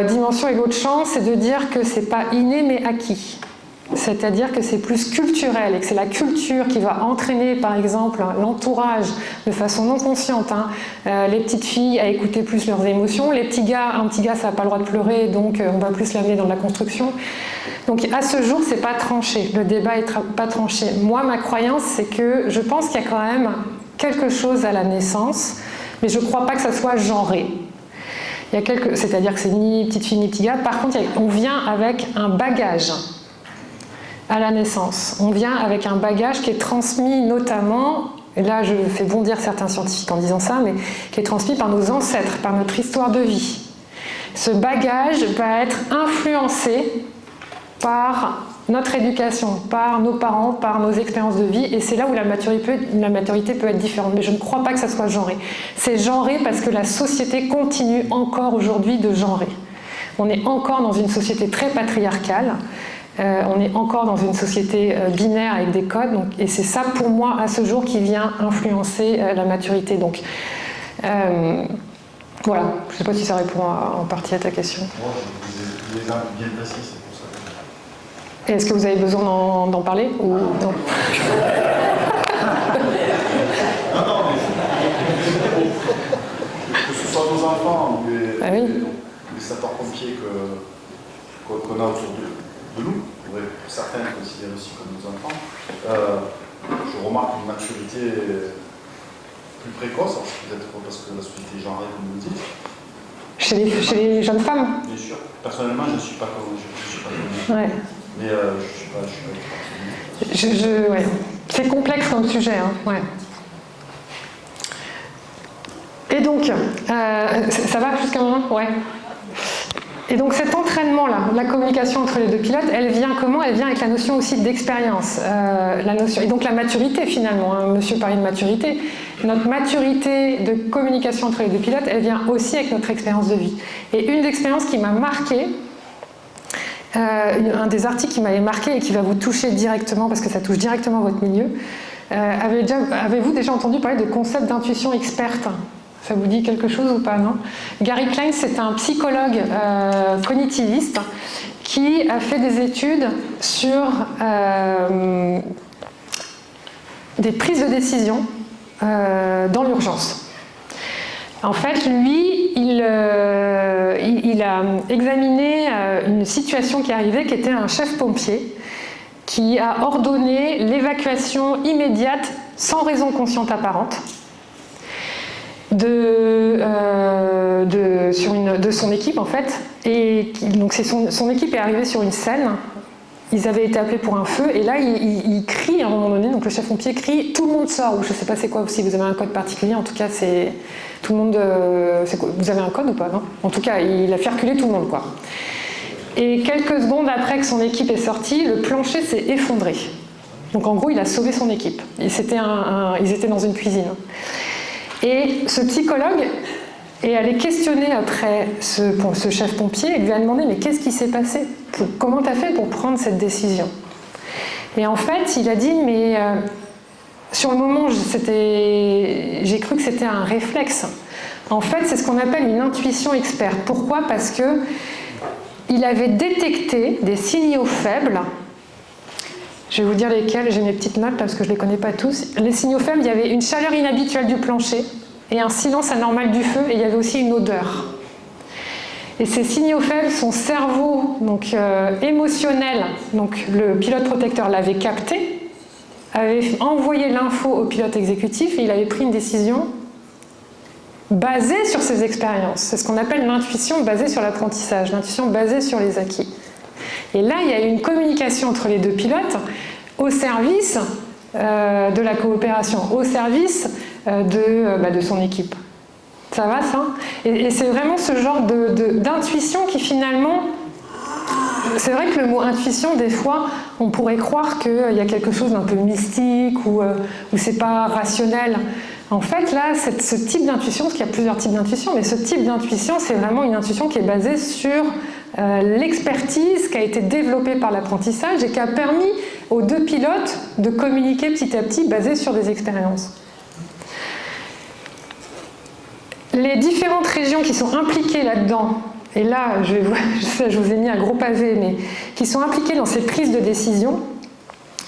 A: dimension et l'autre champ, c'est de dire que c'est pas inné mais acquis. C'est-à-dire que c'est plus culturel et que c'est la culture qui va entraîner, par exemple, l'entourage de façon non consciente. Les petites filles à écouter plus leurs émotions. Les petits gars, un petit gars, ça n'a pas le droit de pleurer, donc on va plus l'amener dans la construction. Donc à ce jour, c'est pas tranché. Le débat est pas tranché. Moi, ma croyance, c'est que je pense qu'il y a quand même quelque chose à la naissance, mais je ne crois pas que ça soit genré. C'est-à-dire que c'est ni petite fille ni petit gars. Par contre, on vient avec un bagage à la naissance. On vient avec un bagage qui est transmis notamment, et là je fais bondir certains scientifiques en disant ça, mais qui est transmis par nos ancêtres, par notre histoire de vie. Ce bagage va être influencé par notre éducation, par nos parents, par nos expériences de vie, et c'est là où la maturité peut être différente. Mais je ne crois pas que ça soit genré. C'est genré parce que la société continue encore aujourd'hui de genrer. On est encore dans une société très patriarcale. On est encore dans une société binaire avec des codes, donc, et c'est ça pour moi à ce jour qui vient influencer la maturité. Donc, voilà, je ne sais pas si ça répond en partie à ta question.
D: Moi, je vous ai des exemples bien précis, c'est pour ça.
A: Et est-ce que vous avez besoin d'en parler ou non?
D: Non, mais soit nos enfants ou les,
A: Ah oui.
D: les sapeurs-pompiers qu'on a autour de nous, on pourrait pour certains les considérer aussi comme nos enfants, je remarque une maturité plus précoce, alors c'est peut-être parce que la société est genrée, comme vous le dites.
A: Chez les jeunes femmes?
D: Bien sûr. Personnellement, je ne suis pas comme
A: Ouais.
D: mais je ne suis pas
A: Ouais. C'est complexe comme sujet. Hein. Ouais. Et donc, ça va jusqu'à maintenant? Ouais. Et donc cet entraînement-là, la communication entre les deux pilotes, elle vient comment? Elle vient avec la notion aussi d'expérience. Et donc la maturité finalement, hein. Monsieur parlait de maturité. Notre maturité de communication entre les deux pilotes, elle vient aussi avec notre expérience de vie. Et une expérience qui m'a marquée, un des articles qui m'avait marqué et qui va vous toucher directement, parce que ça touche directement votre milieu, avez-vous déjà entendu parler de concept d'intuition experte? Ça vous dit quelque chose ou pas, non? Gary Klein, c'est un psychologue cognitiviste qui a fait des études sur des prises de décision dans l'urgence. En fait, lui, il a examiné une situation qui arrivait, qui était un chef pompier qui a ordonné l'évacuation immédiate, sans raison consciente apparente, de son équipe en fait, et donc son équipe est arrivée sur une scène, ils avaient été appelés pour un feu, et là il crie à un moment donné, donc le chef pompier crie, tout le monde sort, ou je sais pas c'est quoi, si vous avez un code particulier, en tout cas c'est tout le monde, c'est quoi, vous avez un code ou pas, non? En tout cas il a fait reculer tout le monde quoi. Et quelques secondes après que son équipe est sortie, le plancher s'est effondré, donc en gros il a sauvé son équipe, et ils étaient dans une cuisine. Et ce psychologue est allé questionner après ce chef pompier et lui a demandé mais qu'est-ce qui s'est passé? Comment tu as fait pour prendre cette décision? Et en fait, il a dit mais sur le moment, j'ai cru que c'était un réflexe. En fait, c'est ce qu'on appelle une intuition experte. Pourquoi? Parce que il avait détecté des signaux faibles. Je vais vous dire lesquels, j'ai mes petites notes parce que je ne les connais pas tous. Les signaux faibles, il y avait une chaleur inhabituelle du plancher et un silence anormal du feu, et il y avait aussi une odeur. Et ces signaux faibles, son cerveau donc, émotionnel, donc le pilote protecteur l'avait capté, avait envoyé l'info au pilote exécutif et il avait pris une décision basée sur ses expériences. C'est ce qu'on appelle l'intuition basée sur l'apprentissage, l'intuition basée sur les acquis. Et là, il y a eu une communication entre les deux pilotes au service de la coopération, au service de son équipe. Ça va, ça? Et c'est vraiment ce genre d'intuition qui finalement... C'est vrai que le mot intuition, des fois, on pourrait croire qu'il y a quelque chose d'un peu mystique ou c'est pas rationnel. En fait, là, ce type d'intuition, parce qu'il y a plusieurs types d'intuition, mais ce type d'intuition, c'est vraiment une intuition qui est basée sur l'expertise qui a été développée par l'apprentissage et qui a permis aux deux pilotes de communiquer petit à petit basé sur des expériences. Les différentes régions qui sont impliquées là-dedans, et là, je vous ai mis un gros pavé, mais qui sont impliquées dans ces prises de décision,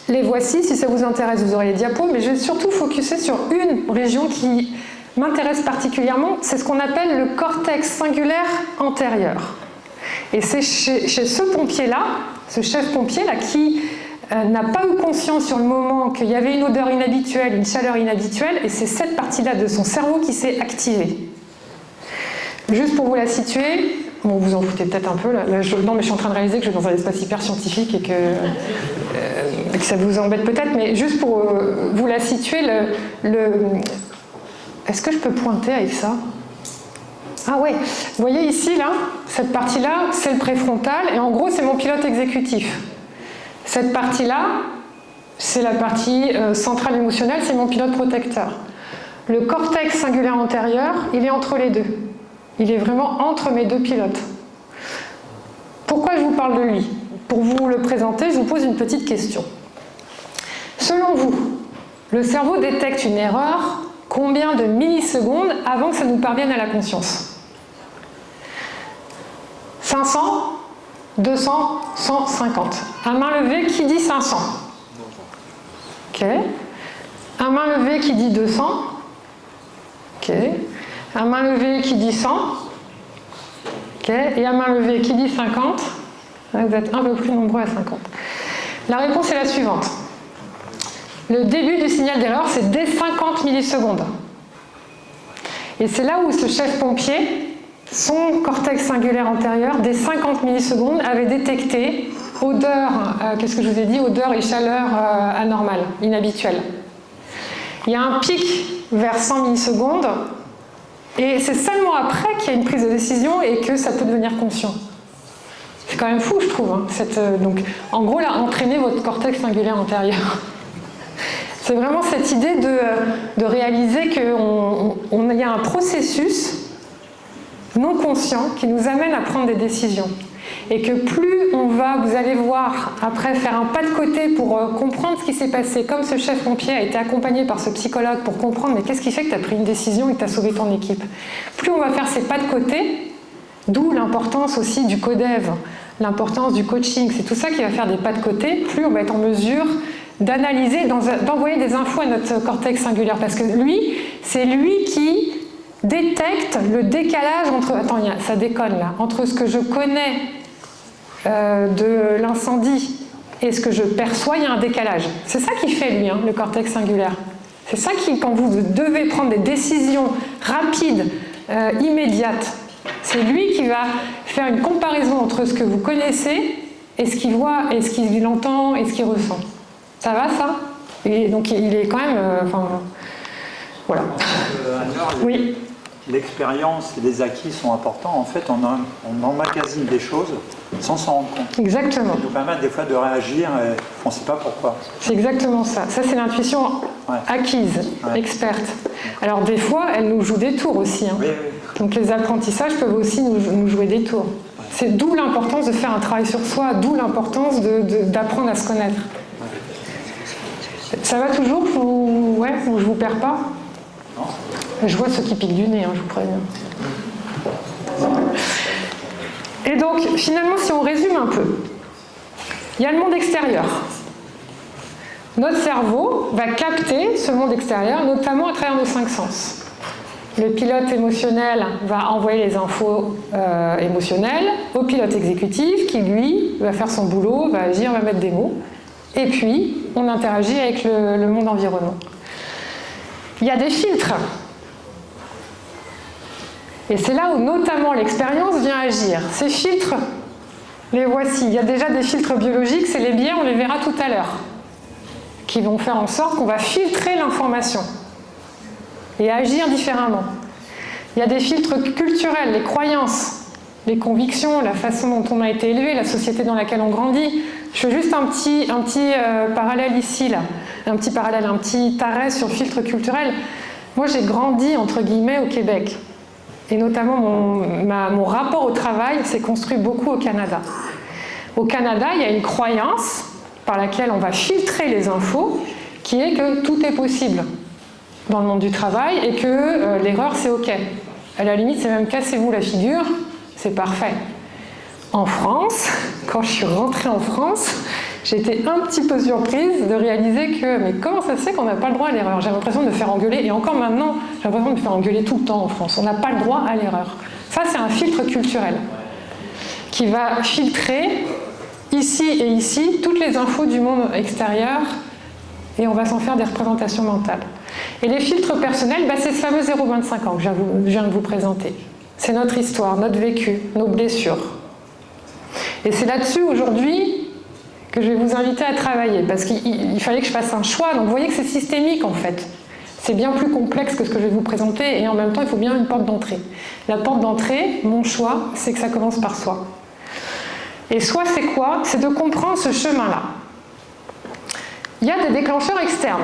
A: les voici. Si ça vous intéresse, vous aurez les diapos, mais je vais surtout focuser sur une région qui m'intéresse particulièrement, c'est ce qu'on appelle le cortex singulaire antérieur. Et c'est chez ce pompier-là, ce chef pompier-là, qui n'a pas eu conscience sur le moment qu'il y avait une odeur inhabituelle, une chaleur inhabituelle, et c'est cette partie-là de son cerveau qui s'est activée. Juste pour vous la situer, bon, vous en foutez peut-être un peu, là, non mais je suis en train de réaliser que je suis dans un espace hyper scientifique et que ça vous embête peut-être, mais juste pour vous la situer, est-ce que je peux pointer avec ça? Ah ouais, vous voyez ici, là, cette partie-là, c'est le préfrontal, et en gros, c'est mon pilote exécutif. Cette partie-là, c'est la partie centrale émotionnelle, c'est mon pilote protecteur. Le cortex singulaire antérieur, il est entre les deux. Il est vraiment entre mes deux pilotes. Pourquoi je vous parle de lui? Pour vous le présenter, je vous pose une petite question. Selon vous, le cerveau détecte une erreur combien de millisecondes avant que ça nous parvienne à la conscience? 500, 200, 150. À main levée, qui dit 500? Ok. À main levée, qui dit 200? Ok. À main levée, qui dit 100? Ok. Et à main levée, qui dit 50? Vous êtes un peu plus nombreux à 50. La réponse est la suivante. Le début du signal d'erreur, c'est dès 50 millisecondes. Et c'est là où ce chef pompier, son cortex singulaire antérieur, dès 50 millisecondes, avait détecté odeur, qu'est-ce que je vous ai dit, odeur et chaleur anormales, inhabituelles. Il y a un pic vers 100 millisecondes, et c'est seulement après qu'il y a une prise de décision et que ça peut devenir conscient. C'est quand même fou, je trouve. Hein, donc, en gros, là, entraîner votre cortex singulaire antérieur. C'est vraiment cette idée de réaliser qu'il y a un processus non conscient qui nous amène à prendre des décisions. Et que plus on va, vous allez voir, après faire un pas de côté pour comprendre ce qui s'est passé, comme ce chef pompier a été accompagné par ce psychologue pour comprendre mais qu'est-ce qui fait que tu as pris une décision et que tu as sauvé ton équipe. Plus on va faire ces pas de côté, d'où l'importance aussi du codev, l'importance du coaching, c'est tout ça qui va faire des pas de côté, plus on va être en mesure d'analyser, d'envoyer des infos à notre cortex singulaire, parce que lui, c'est lui qui détecte le décalage entre, attends, ça déconne là, entre ce que je connais de l'incendie et ce que je perçois, il y a un décalage. C'est ça qui fait lui, hein, le cortex singulaire. C'est ça qui, quand vous devez prendre des décisions rapides, immédiates, c'est lui qui va faire une comparaison entre ce que vous connaissez et ce qu'il voit, et ce qu'il entend, et ce qu'il ressent. Ça va, ça? Et donc, il est quand même... voilà. Oui.
B: L'expérience et les acquis sont importants. En fait, on emmagasine des choses sans s'en rendre compte.
A: Exactement.
B: Ça nous permet des fois de réagir et on ne sait pas pourquoi.
A: C'est exactement ça. Ça, c'est l'intuition acquise, experte. Alors, des fois, elle nous joue des tours aussi. Hein.
B: Oui.
A: Donc, les apprentissages peuvent aussi nous jouer des tours. C'est d'où l'importance de faire un travail sur soi, d'où l'importance d'apprendre à se connaître. Ça va toujours? Ouais, je ne vous perds pas?
B: Non.
A: Je vois ceux qui piquent du nez, hein, je vous préviens. Et donc, finalement, si on résume un peu, il y a le monde extérieur. Notre cerveau va capter ce monde extérieur, notamment à travers nos 5 sens. Le pilote émotionnel va envoyer les infos émotionnelles au pilote exécutif qui, lui, va faire son boulot, va agir, va mettre des mots. Et puis, on interagit avec le monde environnant. Il y a des filtres. Et c'est là où notamment l'expérience vient agir. Ces filtres, les voici. Il y a déjà des filtres biologiques, c'est les biais, on les verra tout à l'heure, qui vont faire en sorte qu'on va filtrer l'information et agir différemment. Il y a des filtres culturels, les croyances, les convictions, la façon dont on a été élevé, la société dans laquelle on grandit. Je fais juste un petit parallèle ici, là. Un petit arrêt sur le filtre culturel. Moi, j'ai grandi, entre guillemets, au Québec. Et notamment, mon rapport au travail s'est construit beaucoup au Canada. Au Canada, il y a une croyance par laquelle on va filtrer les infos, qui est que tout est possible dans le monde du travail et que l'erreur, c'est OK. À la limite, c'est même cassez-vous la figure, c'est parfait. En France, quand je suis rentrée en France, j'ai été un petit peu surprise de réaliser que, mais comment ça se fait qu'on n'a pas le droit à l'erreur? J'ai l'impression de me faire engueuler, et encore maintenant, j'ai l'impression de me faire engueuler tout le temps en France. On n'a pas le droit à l'erreur. Ça, c'est un filtre culturel qui va filtrer ici et ici toutes les infos du monde extérieur, et on va s'en faire des représentations mentales. Et les filtres personnels, c'est ce fameux 0,25 ans que je viens de vous présenter. C'est notre histoire, notre vécu, nos blessures. Et c'est là-dessus, aujourd'hui, que je vais vous inviter à travailler, parce qu'il fallait que je fasse un choix. Donc vous voyez que c'est systémique, en fait. C'est bien plus complexe que ce que je vais vous présenter, et en même temps, il faut bien une porte d'entrée. La porte d'entrée, mon choix, c'est que ça commence par soi. Et soi, c'est quoi? C'est de comprendre ce chemin-là. Il y a des déclencheurs externes.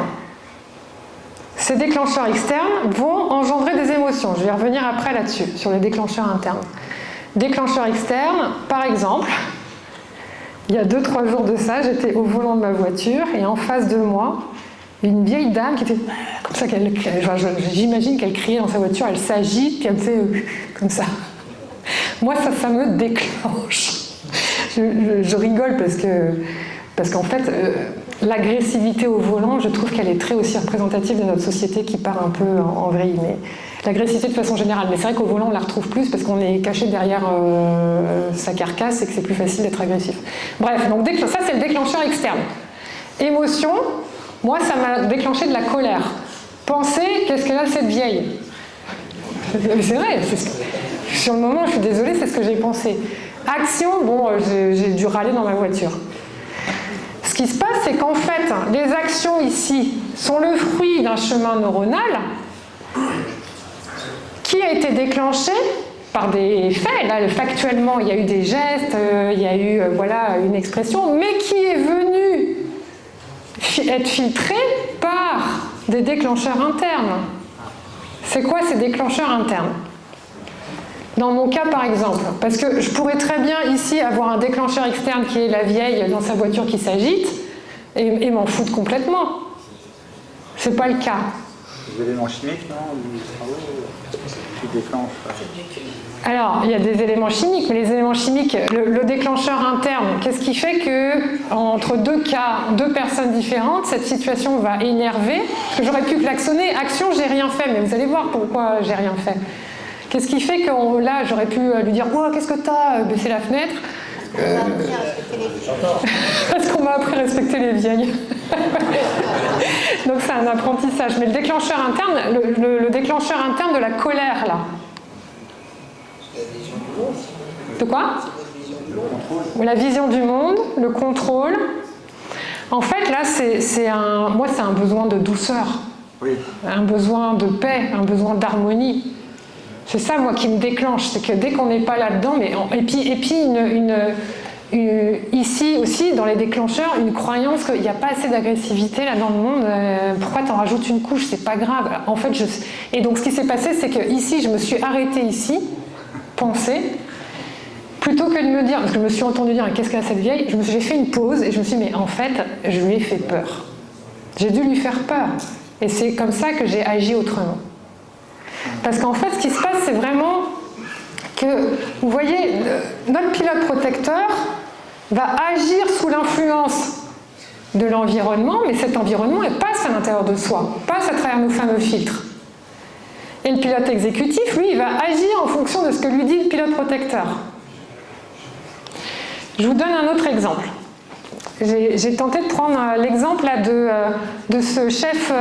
A: Ces déclencheurs externes vont engendrer des émotions. Je vais revenir après là-dessus, sur les déclencheurs internes. Déclencheurs externes, par exemple, il y a 2-3 jours de ça, j'étais au volant de ma voiture et en face de moi, une vieille dame qui était comme ça, j'imagine qu'elle criait dans sa voiture, elle s'agite, qu'elle me fait comme ça. Moi, ça me déclenche. Je rigole parce qu'en fait, l'agressivité au volant, je trouve qu'elle est très aussi représentative de notre société qui part un peu en vrille. Mais L'agressivité de façon générale, mais c'est vrai qu'au volant on la retrouve plus parce qu'on est caché derrière sa carcasse et que c'est plus facile d'être agressif. Bref, donc ça c'est le déclencheur externe. Émotion, moi ça m'a déclenché de la colère. Pensée, qu'est-ce qu'elle a cette vieille? C'est vrai, sur le moment je suis désolée, c'est ce que j'ai pensé. Action, bon, j'ai dû râler dans ma voiture. Ce qui se passe, c'est qu'en fait, les actions ici sont le fruit d'un chemin neuronal qui a été déclenché par des faits. Là, factuellement, il y a eu des gestes, il y a eu voilà, une expression, mais qui est venu être filtré par des déclencheurs internes. C'est quoi ces déclencheurs internes? Dans mon cas, par exemple, parce que je pourrais très bien ici avoir un déclencheur externe qui est la vieille dans sa voiture qui s'agite et m'en foutre complètement. C'est pas le cas.
B: Les éléments chimiques, non? Qui déclenchent.
A: Alors, il y a des éléments chimiques, mais les éléments chimiques, le déclencheur interne, qu'est-ce qui fait que entre deux cas, deux personnes différentes, cette situation va énerver? Parce que j'aurais pu klaxonner, action, j'ai rien fait, mais vous allez voir pourquoi j'ai rien fait. Qu'est-ce qui fait que là, j'aurais pu lui dire oh, qu'est-ce que t'as, baisser la fenêtre parce qu'on m'a appris à respecter les vieilles. Donc c'est un apprentissage. Mais le déclencheur interne, le déclencheur interne de la colère, là. De quoi? La vision du monde, le contrôle. En fait, là, moi, c'est un besoin de douceur.
B: Oui.
A: Un besoin de paix, un besoin d'harmonie. C'est ça, moi, qui me déclenche. C'est que dès qu'on n'est pas là-dedans, et puis ici aussi, dans les déclencheurs, une croyance qu'il n'y a pas assez d'agressivité là dans le monde. Pourquoi t'en rajoutes une couche? C'est pas grave. En fait, et donc, ce qui s'est passé, c'est que ici, je me suis arrêtée ici, penser, plutôt que de me dire, parce que je me suis entendue dire qu'est-ce qu'elle a cette vieille, j'ai fait une pause et je me suis dit, mais en fait, je lui ai fait peur. J'ai dû lui faire peur. Et c'est comme ça que j'ai agi autrement. Parce qu'en fait, ce qui se passe, c'est vraiment que, vous voyez, notre pilote protecteur va agir sous l'influence de l'environnement, mais cet environnement, il passe à l'intérieur de soi, passe à travers nos fameux filtres. Et le pilote exécutif, lui, il va agir en fonction de ce que lui dit le pilote protecteur. Je vous donne un autre exemple. J'ai tenté de prendre l'exemple là, de ce chef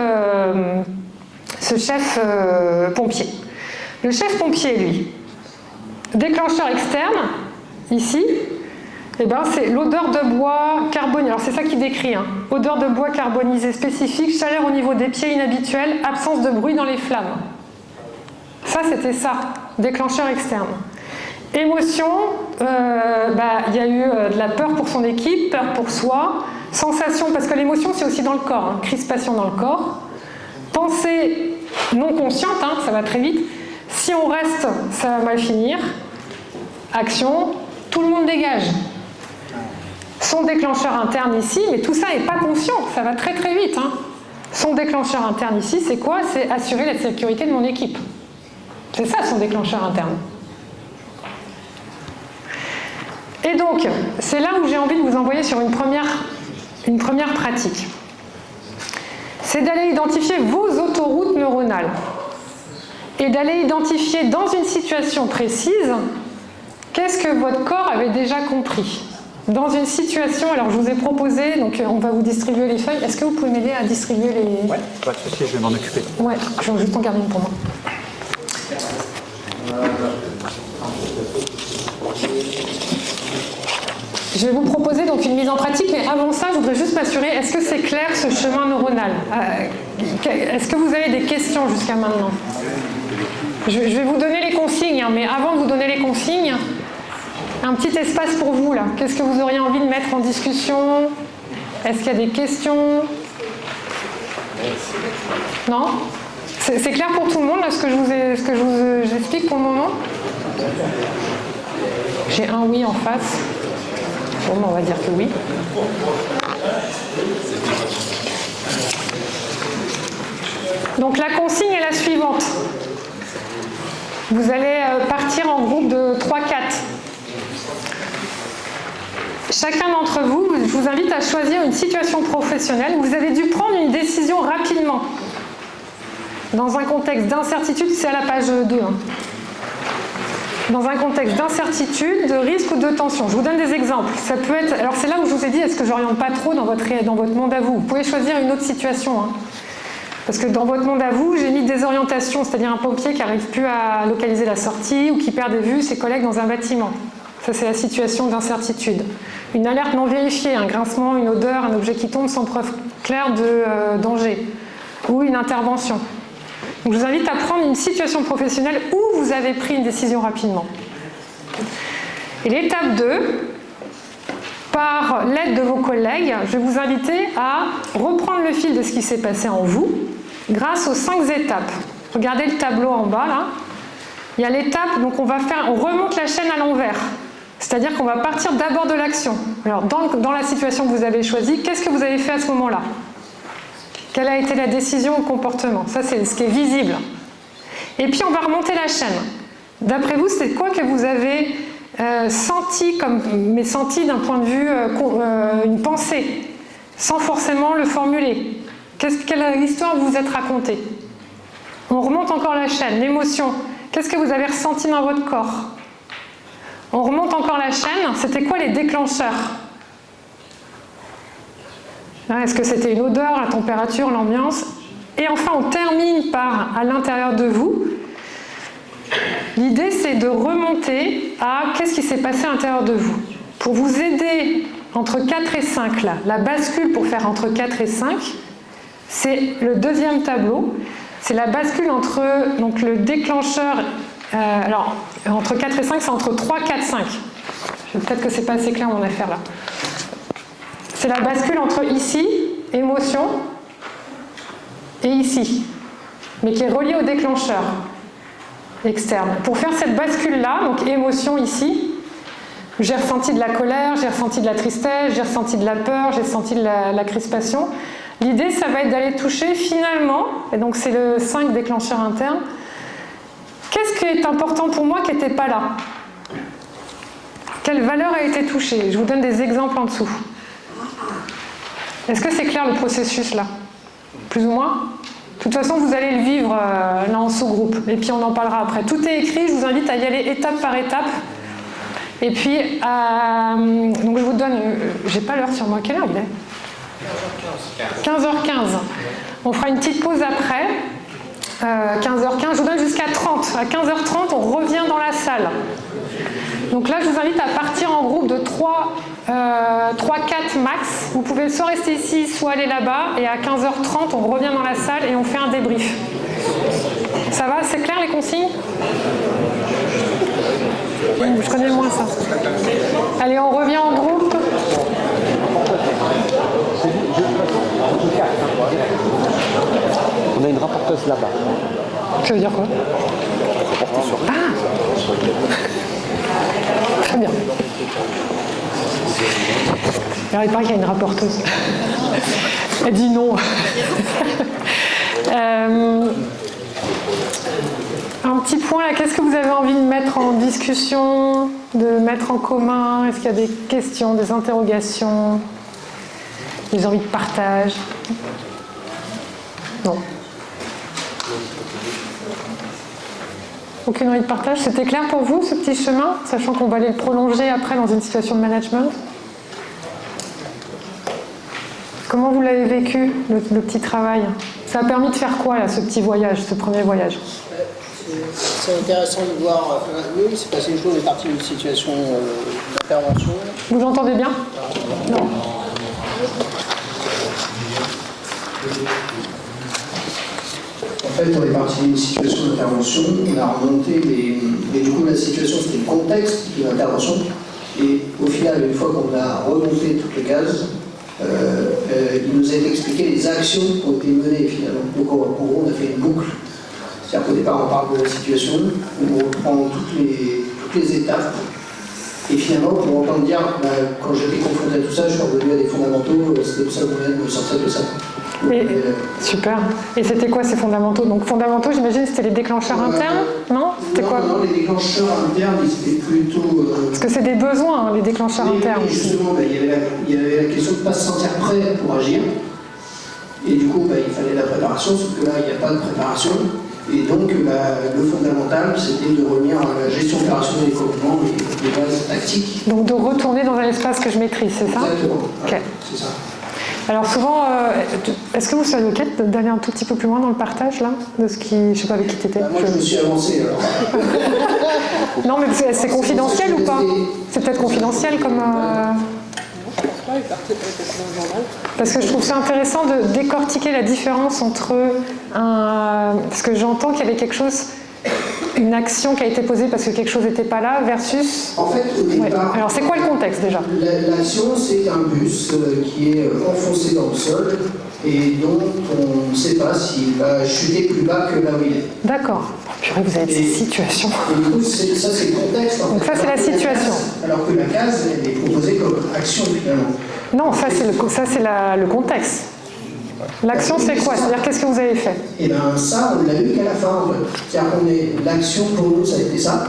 A: pompier. Le chef pompier, lui, déclencheur externe, ici, eh ben, c'est l'odeur de bois carbonisé. Alors c'est ça qu'il décrit, hein. Odeur de bois carbonisé spécifique, chaleur au niveau des pieds inhabituelle, absence de bruit dans les flammes. Ça, c'était ça, déclencheur externe. Émotion, y a eu de la peur pour son équipe, peur pour soi. Sensation, parce que l'émotion, c'est aussi dans le corps, hein, crispation dans le corps. Pensée non consciente, hein, ça va très vite. Si on reste, ça va mal finir. Action, tout le monde dégage. Son déclencheur interne ici, mais tout ça n'est pas conscient, ça va très très vite. Hein. Son déclencheur interne ici, c'est quoi? C'est assurer la sécurité de mon équipe. C'est ça son déclencheur interne. Et donc, c'est là où j'ai envie de vous envoyer sur une première pratique. C'est d'aller identifier vos autoroutes neuronales et d'aller identifier dans une situation précise qu'est-ce que votre corps avait déjà compris. Dans une situation, alors je vous ai proposé, donc on va vous distribuer les feuilles. Est-ce que vous pouvez m'aider à distribuer les...
B: Ouais, pas de souci, je vais m'en occuper.
A: Ouais, je vais juste en garder une pour moi. Je vais vous proposer donc une mise en pratique, mais avant ça, je voudrais juste m'assurer, est-ce que c'est clair ce chemin neuronal? Est-ce que vous avez des questions jusqu'à maintenant? Je vais vous donner les consignes, hein, mais avant de vous donner les consignes, un petit espace pour vous là. Qu'est-ce que vous auriez envie de mettre en discussion? Est-ce qu'il y a des questions? Non? C'est clair pour tout le monde là, ce que j'explique pour le moment? J'ai un oui en face. Bon, on va dire que oui. Donc la consigne est la suivante. Vous allez partir en groupe de 3-4. Chacun d'entre vous, je vous invite à choisir une situation professionnelle où vous avez dû prendre une décision rapidement. dans un contexte d'incertitude, c'est à la page 2, hein. Dans un contexte d'incertitude, de risque ou de tension. Je vous donne des exemples. Ça peut être, alors c'est là où je vous ai dit, est-ce que j'oriente pas trop dans votre monde à vous? Vous pouvez choisir une autre situation, hein. Parce que dans votre monde à vous, j'ai mis des orientations, c'est-à-dire un pompier qui n'arrive plus à localiser la sortie ou qui perd de vue ses collègues dans un bâtiment. Ça, c'est la situation d'incertitude. Une alerte non vérifiée, un grincement, une odeur, un objet qui tombe sans preuve claire de danger. Ou une intervention. Donc, je vous invite à prendre une situation professionnelle où vous avez pris une décision rapidement. Et l'étape 2, par l'aide de vos collègues, je vais vous inviter à reprendre le fil de ce qui s'est passé en vous grâce aux 5 étapes. Regardez le tableau en bas là. Il y a l'étape, donc on remonte la chaîne à l'envers. C'est-à-dire qu'on va partir d'abord de l'action. Alors dans la situation que vous avez choisie, qu'est-ce que vous avez fait à ce moment-là? Quelle a été la décision ou comportement? Ça, c'est ce qui est visible. Et puis, on va remonter la chaîne. D'après vous, c'est quoi que vous avez senti, mais senti d'un point de vue, une pensée, sans forcément le formuler? Quelle histoire vous vous êtes racontée? On remonte encore la chaîne. L'émotion. Qu'est-ce que vous avez ressenti dans votre corps? On remonte encore la chaîne. C'était quoi les déclencheurs? Est-ce que c'était une odeur, la température, l'ambiance? Et enfin, on termine par à l'intérieur de vous. L'idée, c'est de remonter à qu'est-ce qui s'est passé à l'intérieur de vous. Pour vous aider entre 4 et 5, là, la bascule pour faire entre 4 et 5, c'est le deuxième tableau. C'est la bascule entre donc, le déclencheur. Alors, entre 4 et 5, c'est entre 3, 4, 5. Peut-être que c'est pas assez clair mon affaire là. C'est la bascule entre ici, émotion, et ici, mais qui est reliée au déclencheur externe. Pour faire cette bascule-là, donc émotion ici, j'ai ressenti de la colère, j'ai ressenti de la tristesse, j'ai ressenti de la peur, j'ai ressenti de la crispation. L'idée, ça va être d'aller toucher finalement, et donc c'est le 5 déclencheur interne, qu'est-ce qui est important pour moi qui n'était pas là? Quelle valeur a été touchée? Je vous donne des exemples en dessous. Est-ce que c'est clair le processus là? Plus ou moins? De toute façon, vous allez le vivre là en sous-groupe, et puis on en parlera après. Tout est écrit, je vous invite à y aller étape par étape. Et puis, donc je vous donne, j'ai pas l'heure sur moi, quelle heure il est? 15h15. On fera une petite pause après. 15h15, je vous donne jusqu'à 30. À 15h30, on revient dans la salle. Donc là, je vous invite à partir en groupe de 3-4 max. Vous pouvez soit rester ici, soit aller là-bas. Et à 15h30, on revient dans la salle et on fait un débrief. Ça va? C'est clair les consignes? Je connais moins ça. Allez, on revient en groupe.
E: On a une rapporteuse là-bas.
A: Ça veut dire quoi? Ah! Très bien. Alors, il paraît qu'il y a une rapporteuse. Elle dit non. Un petit point là, qu'est-ce que vous avez envie de mettre en discussion, de mettre en commun? Est-ce qu'il y a des questions, des interrogations, des envies de partage? Non. Aucune envie de partage? C'était clair pour vous ce petit chemin, sachant qu'on va aller le prolonger après dans une situation de management? Comment vous l'avez vécu, le petit travail? Ça a permis de faire quoi là, ce petit voyage, ce premier voyage?
F: C'est intéressant de voir, oui, c'est passé une chose, on est parti d'une situation d'intervention.
A: Vous entendez bien? Non.
F: En fait, on est parti d'une situation d'intervention, on a remonté, mais du coup, la situation, c'était le contexte de l'intervention. Et au final, une fois qu'on a remonté toutes les cases, il nous a été expliqué les actions qui ont été menées finalement. Donc, en gros, on a fait une boucle. C'est-à-dire qu'au départ, on parle de la situation, on reprend toutes les étapes. Et finalement, pour entendre dire, quand j'étais confronté à tout ça, je suis revenu à des fondamentaux, c'était pour ça qu'on vient de me sortir de ça.
A: Et, super. Et c'était quoi ces fondamentaux? Donc fondamentaux, j'imagine, c'était les déclencheurs internes, non? C'était quoi?
F: Non, les déclencheurs internes, c'était plutôt...
A: Parce que c'est des besoins, hein, les déclencheurs internes.
F: Justement, il y avait la question de ne pas se sentir prêt pour agir. Et du coup, il fallait de la préparation, sauf que là, il n'y a pas de préparation. Et donc, le fondamental, c'était de revenir à la gestion opérationnelle des commandements et des bases tactiques.
A: Donc de retourner dans un espace que je maîtrise, c'est ça?
F: Exactement,
A: Ok.
F: c'est ça.
A: Alors souvent, est-ce que vous seriez OK d'aller un tout petit peu plus loin dans le partage, là, de ce qui... Je sais pas avec qui t'étais.
F: Moi, je me suis avancé, alors.
A: Non, mais c'est confidentiel ou pas? C'est peut-être confidentiel comme... Parce que je trouve ça intéressant de décortiquer la différence entre un... Parce que j'entends qu'il y avait quelque chose, une action qui a été posée parce que quelque chose n'était pas là, versus...
F: En fait, au départ...
A: Alors c'est quoi le contexte déjà?
F: L'action, c'est un bus qui est enfoncé dans le sol et dont on ne sait pas s'il va chuter plus bas que là où il est.
A: D'accord. Purée, vous avez des situations.
F: Et du coup, ça, c'est le contexte.
A: Donc ça, c'est la situation.
F: Alors que la case, elle est proposée comme action, finalement.
A: Non, ça, c'est le contexte. L'action, c'est quoi? C'est-à-dire, qu'est-ce que vous avez fait?
F: Et bien ça, on l'a eu qu'à la fin, en fait. C'est-à-dire qu'on l'action pour nous, ça a été ça.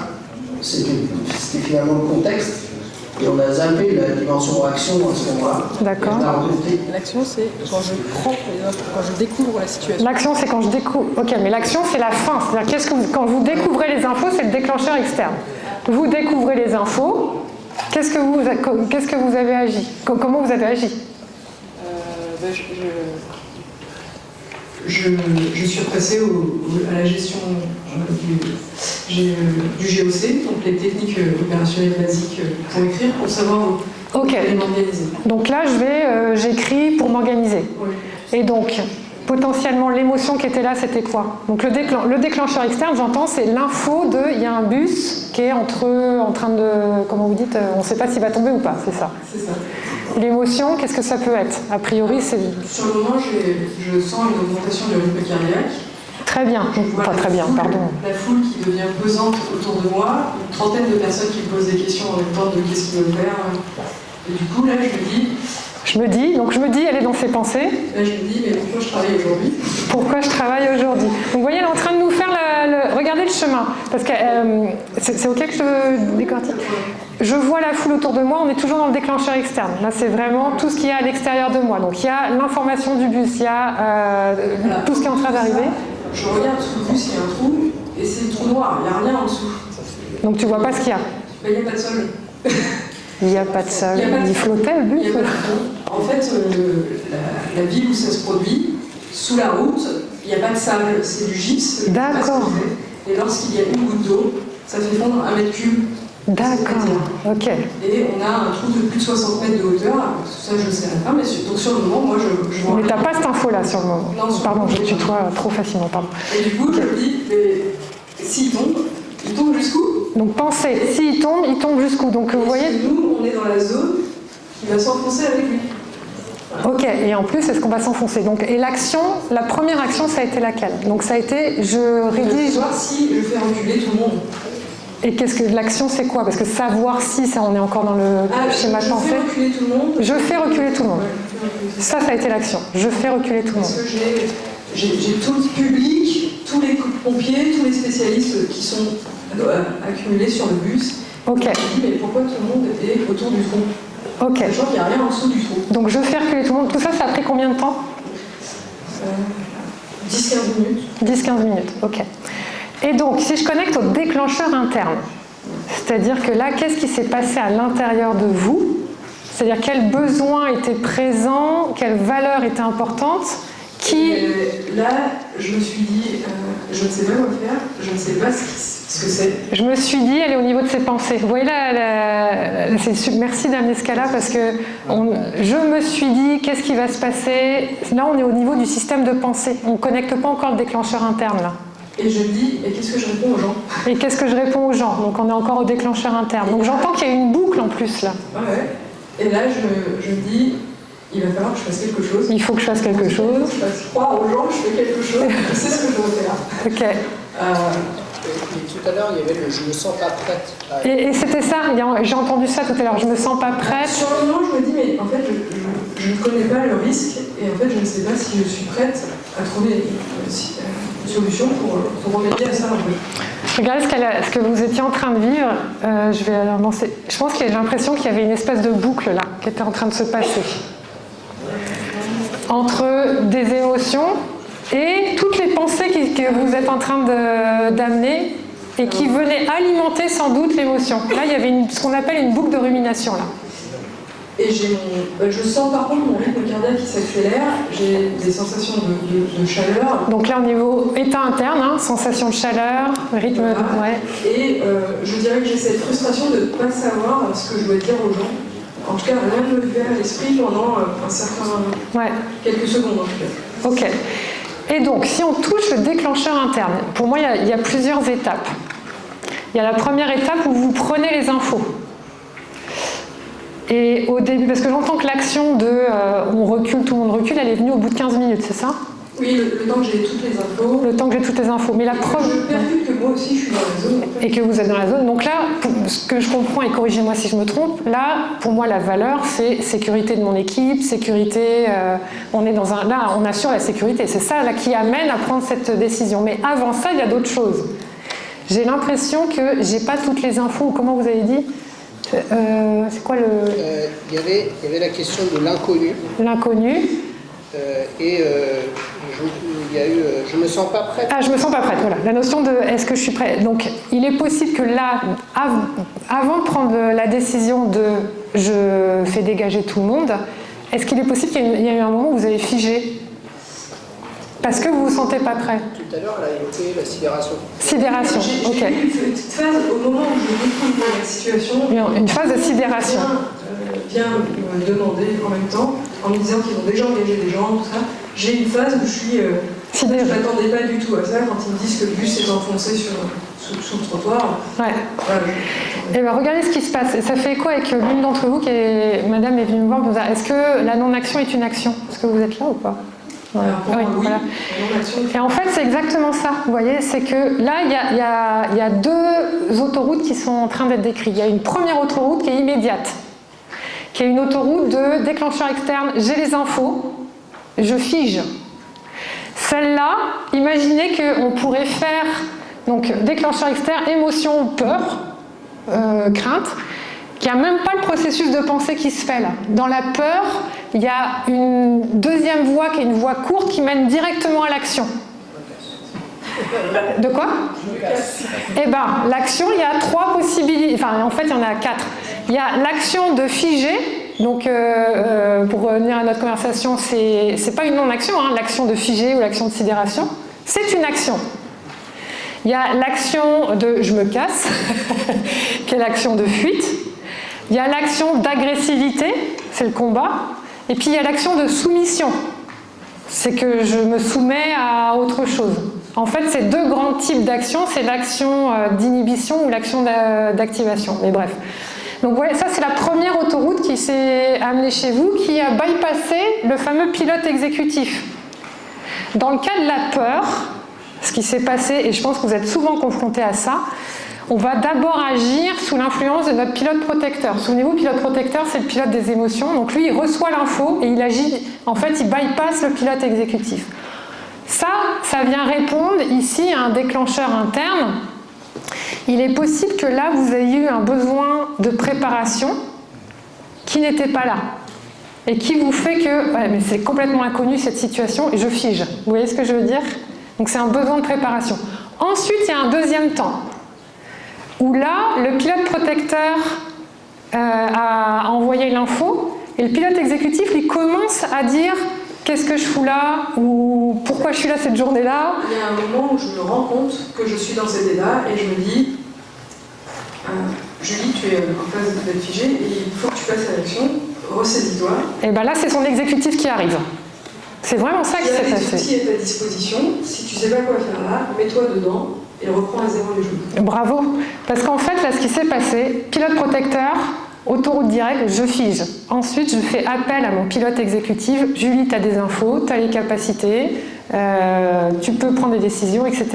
F: C'était finalement le contexte. Et on a zappé la dimension action à ce moment-là.
A: D'accord.
E: L'action, c'est quand je prends les infos, quand je découvre la situation.
A: L'action, c'est quand je découvre... Ok, mais l'action, c'est la fin. C'est-à-dire, quand vous découvrez les infos, c'est le déclencheur externe. Vous découvrez les infos, qu'est-ce que vous avez agi? Comment vous avez agi?
E: Je suis repassée à la gestion du GOC, donc les techniques opérationnelles basiques pour écrire, pour savoir m'organiser.
A: Donc là, j'écris pour m'organiser.
E: Oui.
A: Et donc, potentiellement, l'émotion qui était là, c'était quoi? Donc le déclencheur externe, j'entends, c'est l'info de, il y a un bus qui est en train de, comment vous dites, on ne sait pas s'il va tomber ou pas, c'est ça?
E: C'est ça.
A: L'émotion, qu'est-ce que ça peut être? A priori, c'est...
E: Sur le moment, je sens une augmentation du rythme cardiaque.
A: Très bien, enfin très bien, pardon.
E: La foule qui devient pesante autour de moi, une trentaine de personnes qui me posent des questions en même temps de qu'est-ce qu'ils veulent faire. Et du coup, là, je me dis, elle est dans ses pensées. Là, je me dis, mais pourquoi je travaille aujourd'hui?
A: Pourquoi je travaille aujourd'hui? Donc, vous voyez, elle est en train de nous faire regardez le chemin. Parce que c'est OK que je décortique. Je vois la foule autour de moi, on est toujours dans le déclencheur externe. Là, c'est vraiment tout ce qu'il y a à l'extérieur de moi. Donc, il y a l'information du bus, il y a tout ce qui est en train d'arriver.
E: Je regarde sous le bus, il y a un trou, et c'est le trou noir, il n'y a rien en dessous.
A: Donc, tu vois pas ce qu'il y a?
E: Ben, il n'y a pas de sol.
A: Il n'y a pas de sol. Il flottait le bus?
E: Il n'y a pas de fond. En fait, la ville où ça se produit, sous la route, il n'y a pas de sable, c'est du gypse.
A: D'accord.
E: Et lorsqu'il y a une goutte d'eau, ça fait fondre 1 mètre cube.
A: D'accord, ok.
E: Et on a un trou de plus de 60 mètres de hauteur, ça je sais pas, mais donc sur le moment, moi je vois.
A: Mais t'as pas cette info-là sur le moment?
E: Non,
A: pardon, je tutoie trop facilement, pardon.
E: Et du coup, je me dis, mais s'il tombe jusqu'où?
A: Donc pensez, s'il tombe jusqu'où? Donc vous voyez.
E: Nous, on est dans la zone qui va s'enfoncer avec lui.
A: Ok, et en plus, est-ce qu'on va s'enfoncer? Donc, et l'action, la première action, ça a été laquelle? Donc ça a été, je rédige...
E: Savoir si je fais reculer tout le monde.
A: Et qu'est-ce que l'action, c'est quoi? Parce que savoir si, ça, on est encore dans le schéma de pensée.
E: Je fais reculer tout le monde.
A: Je fais reculer tout le monde. Ça a été l'action. Je fais reculer tout le monde.
E: Parce que j'ai tout le public, tous les pompiers, tous les spécialistes qui sont accumulés sur le bus.
A: Ok.
E: Je me dis, mais pourquoi tout le monde est autour du trou?
A: Ok.
E: Sachant qu'il n'y a rien en dessous du trou.
A: Donc je fais reculer tout le monde. Tout ça, ça a pris combien de temps?
E: 10-15 minutes.
A: 10-15 minutes, ok. Et donc, si je connecte au déclencheur interne, c'est-à-dire que là, qu'est-ce qui s'est passé à l'intérieur de vous? C'est-à-dire quel besoin était présent, quelle valeur était importante,
E: Là, je me suis dit, je ne sais pas quoi faire, je ne sais pas ce que c'est.
A: Je me suis dit, elle est au niveau de ses pensées. Vous voyez là, merci d'amener ce cas-là, parce que je me suis dit, qu'est-ce qui va se passer? Là, on est au niveau du système de pensée. On ne connecte pas encore le déclencheur interne, là.
E: Et je me dis, et qu'est-ce que je réponds aux gens?
A: Et qu'est-ce que je réponds aux gens? Donc on est encore au déclencheur interne. Donc j'entends qu'il y a une boucle en plus, là.
E: Ouais. Et là, je me dis, il va falloir que je fasse quelque chose.
A: Il faut que je fasse quelque chose.
E: Je fasse croire aux gens que je fais quelque chose. Je sais ce que je dois faire.
A: Ok.
G: Et tout à l'heure, il y avait le « je me sens pas prête ».
A: Et c'était ça, j'ai entendu ça tout à l'heure, je me sens pas prête.
E: Sur le moment, je me dis, mais en fait, je ne connais pas le risque, et en fait, je ne sais pas si je suis prête à trouver une solution pour remédier à ça. En fait.
A: Regardez ce que vous étiez en train de vivre. Je vais avancer. Je pense que j'ai l'impression qu'il y avait une espèce de boucle là, qui était en train de se passer. entre des émotions et toutes les pensées que vous êtes en train d'amener et qui venaient alimenter sans doute l'émotion. Là, il y avait ce qu'on appelle une boucle de rumination. Là.
E: Et je sens par contre mon rythme cardiaque qui s'accélère, j'ai des sensations de chaleur.
A: Donc là, au niveau état interne, hein, sensation de chaleur, rythme...
E: Voilà.
A: Ouais.
E: Et je dirais que j'ai cette frustration de ne pas savoir ce que je dois dire aux gens. En tout cas, rien ne me vient à l'esprit pendant un certain... quelques secondes en tout cas.
A: Ok. Et donc, si on touche le déclencheur interne, pour moi, il y a plusieurs étapes. Il y a la première étape où vous prenez les infos. Et au début, parce que j'entends que l'action de on recule, tout le monde recule, elle est venue au bout de 15 minutes, c'est ça?
E: Oui, le temps que j'ai toutes les infos.
A: Le temps que j'ai toutes les infos. Mais la preuve.
E: Je percute que moi aussi je suis dans la zone. En fait.
A: Et que vous êtes dans la zone. Donc là, ce que je comprends, et corrigez-moi si je me trompe, là, pour moi, la valeur, c'est sécurité de mon équipe, sécurité. On est dans un. Là, on assure la sécurité. C'est ça là, qui amène à prendre cette décision. Mais avant ça, il y a d'autres choses. J'ai l'impression que j'ai pas toutes les infos, ou comment vous avez dit? C'est quoi le...
G: Il y avait la question de l'inconnu.
A: L'inconnu.
G: Il y a eu je me sens pas prête.
A: Ah, je me sens pas prête, voilà. La notion de est-ce que je suis prête. Donc, il est possible que là, avant de prendre la décision de je fais dégager tout le monde, est-ce qu'il est possible qu'il y ait eu un moment où vous avez figé? Parce que vous vous sentez pas prêt.
G: Tout à l'heure, elle a évoqué la sidération.
A: Sidération, ok.
E: J'ai eu une petite phase au moment où je découvre la situation.
A: Une phase de sidération.
E: Bien me demander en même temps, en me disant qu'ils ont déjà engagé des gens, tout ça. J'ai une phase où je suis... je ne m'attendais pas du tout à ça quand ils me disent que le bus s'est enfoncé sous le trottoir.
A: Ouais.
E: Voilà,
A: et bien, regardez ce qui se passe. Ça fait quoi avec l'une d'entre vous qui est... Madame est venue me voir, est-ce que la non-action est une action? Est-ce que vous êtes là ou pas?
E: Oui,
A: voilà. Et en fait, c'est exactement ça. Vous voyez, c'est que là, il y a deux autoroutes qui sont en train d'être décrites. Il y a une première autoroute qui est immédiate, qui est une autoroute de déclencheur externe. J'ai les infos, je fige. Celle-là, imaginez qu'on pourrait faire donc déclencheur externe, émotion, peur, crainte. Il n'y a même pas le processus de pensée qui se fait là. Dans la peur, il y a une deuxième voie qui est une voie courte qui mène directement à l'action. De quoi? Eh bien, l'action, il y a 3 possibilités. Enfin, en fait, il y en a 4. Il y a l'action de figer. Donc, pour revenir à notre conversation, c'est pas une non-action, hein, l'action de figer ou l'action de sidération. C'est une action. Il y a l'action de je me casse, qui est l'action de fuite. Il y a l'action d'agressivité, c'est le combat. Et puis il y a l'action de soumission. C'est que je me soumets à autre chose. En fait, c'est 2 grands types d'actions. C'est l'action d'inhibition ou l'action d'activation. Mais bref. Donc voilà, ça c'est la première autoroute qui s'est amenée chez vous, qui a bypassé le fameux pilote exécutif. Dans le cas de la peur, ce qui s'est passé, et je pense que vous êtes souvent confrontés à ça, on va d'abord agir sous l'influence de notre pilote protecteur. Souvenez-vous, pilote protecteur, c'est le pilote des émotions. Donc lui, il reçoit l'info et il agit, en fait, il bypasse le pilote exécutif. Ça vient répondre ici à un déclencheur interne. Il est possible que là, vous ayez eu un besoin de préparation qui n'était pas là. Et qui vous fait que, ouais, mais c'est complètement inconnu cette situation et je fige. Vous voyez ce que je veux dire? Donc c'est un besoin de préparation. Ensuite, il y a un deuxième temps. Où là, le pilote protecteur a envoyé l'info et le pilote exécutif lui commence à dire qu'est-ce que je fous là ou pourquoi je suis là cette journée-là.
E: Il y a un moment où je me rends compte que je suis dans cet état et je me dis Julie, tu es en phase d'être figée et il faut que tu passes à l'action, ressaisis-toi.
A: Et bien là, c'est son exécutif qui arrive. C'est vraiment ça qui s'est passé.
E: Il y a des outils à ta disposition. Si tu ne sais pas quoi faire là, mets-toi dedans et reprends à zéro les jours.
A: Bravo. Parce qu'en fait, là, ce qui s'est passé, pilote protecteur, autoroute directe, je fige. Ensuite, je fais appel à mon pilote exécutif. Julie, tu as des infos, tu as les capacités, tu peux prendre des décisions, etc.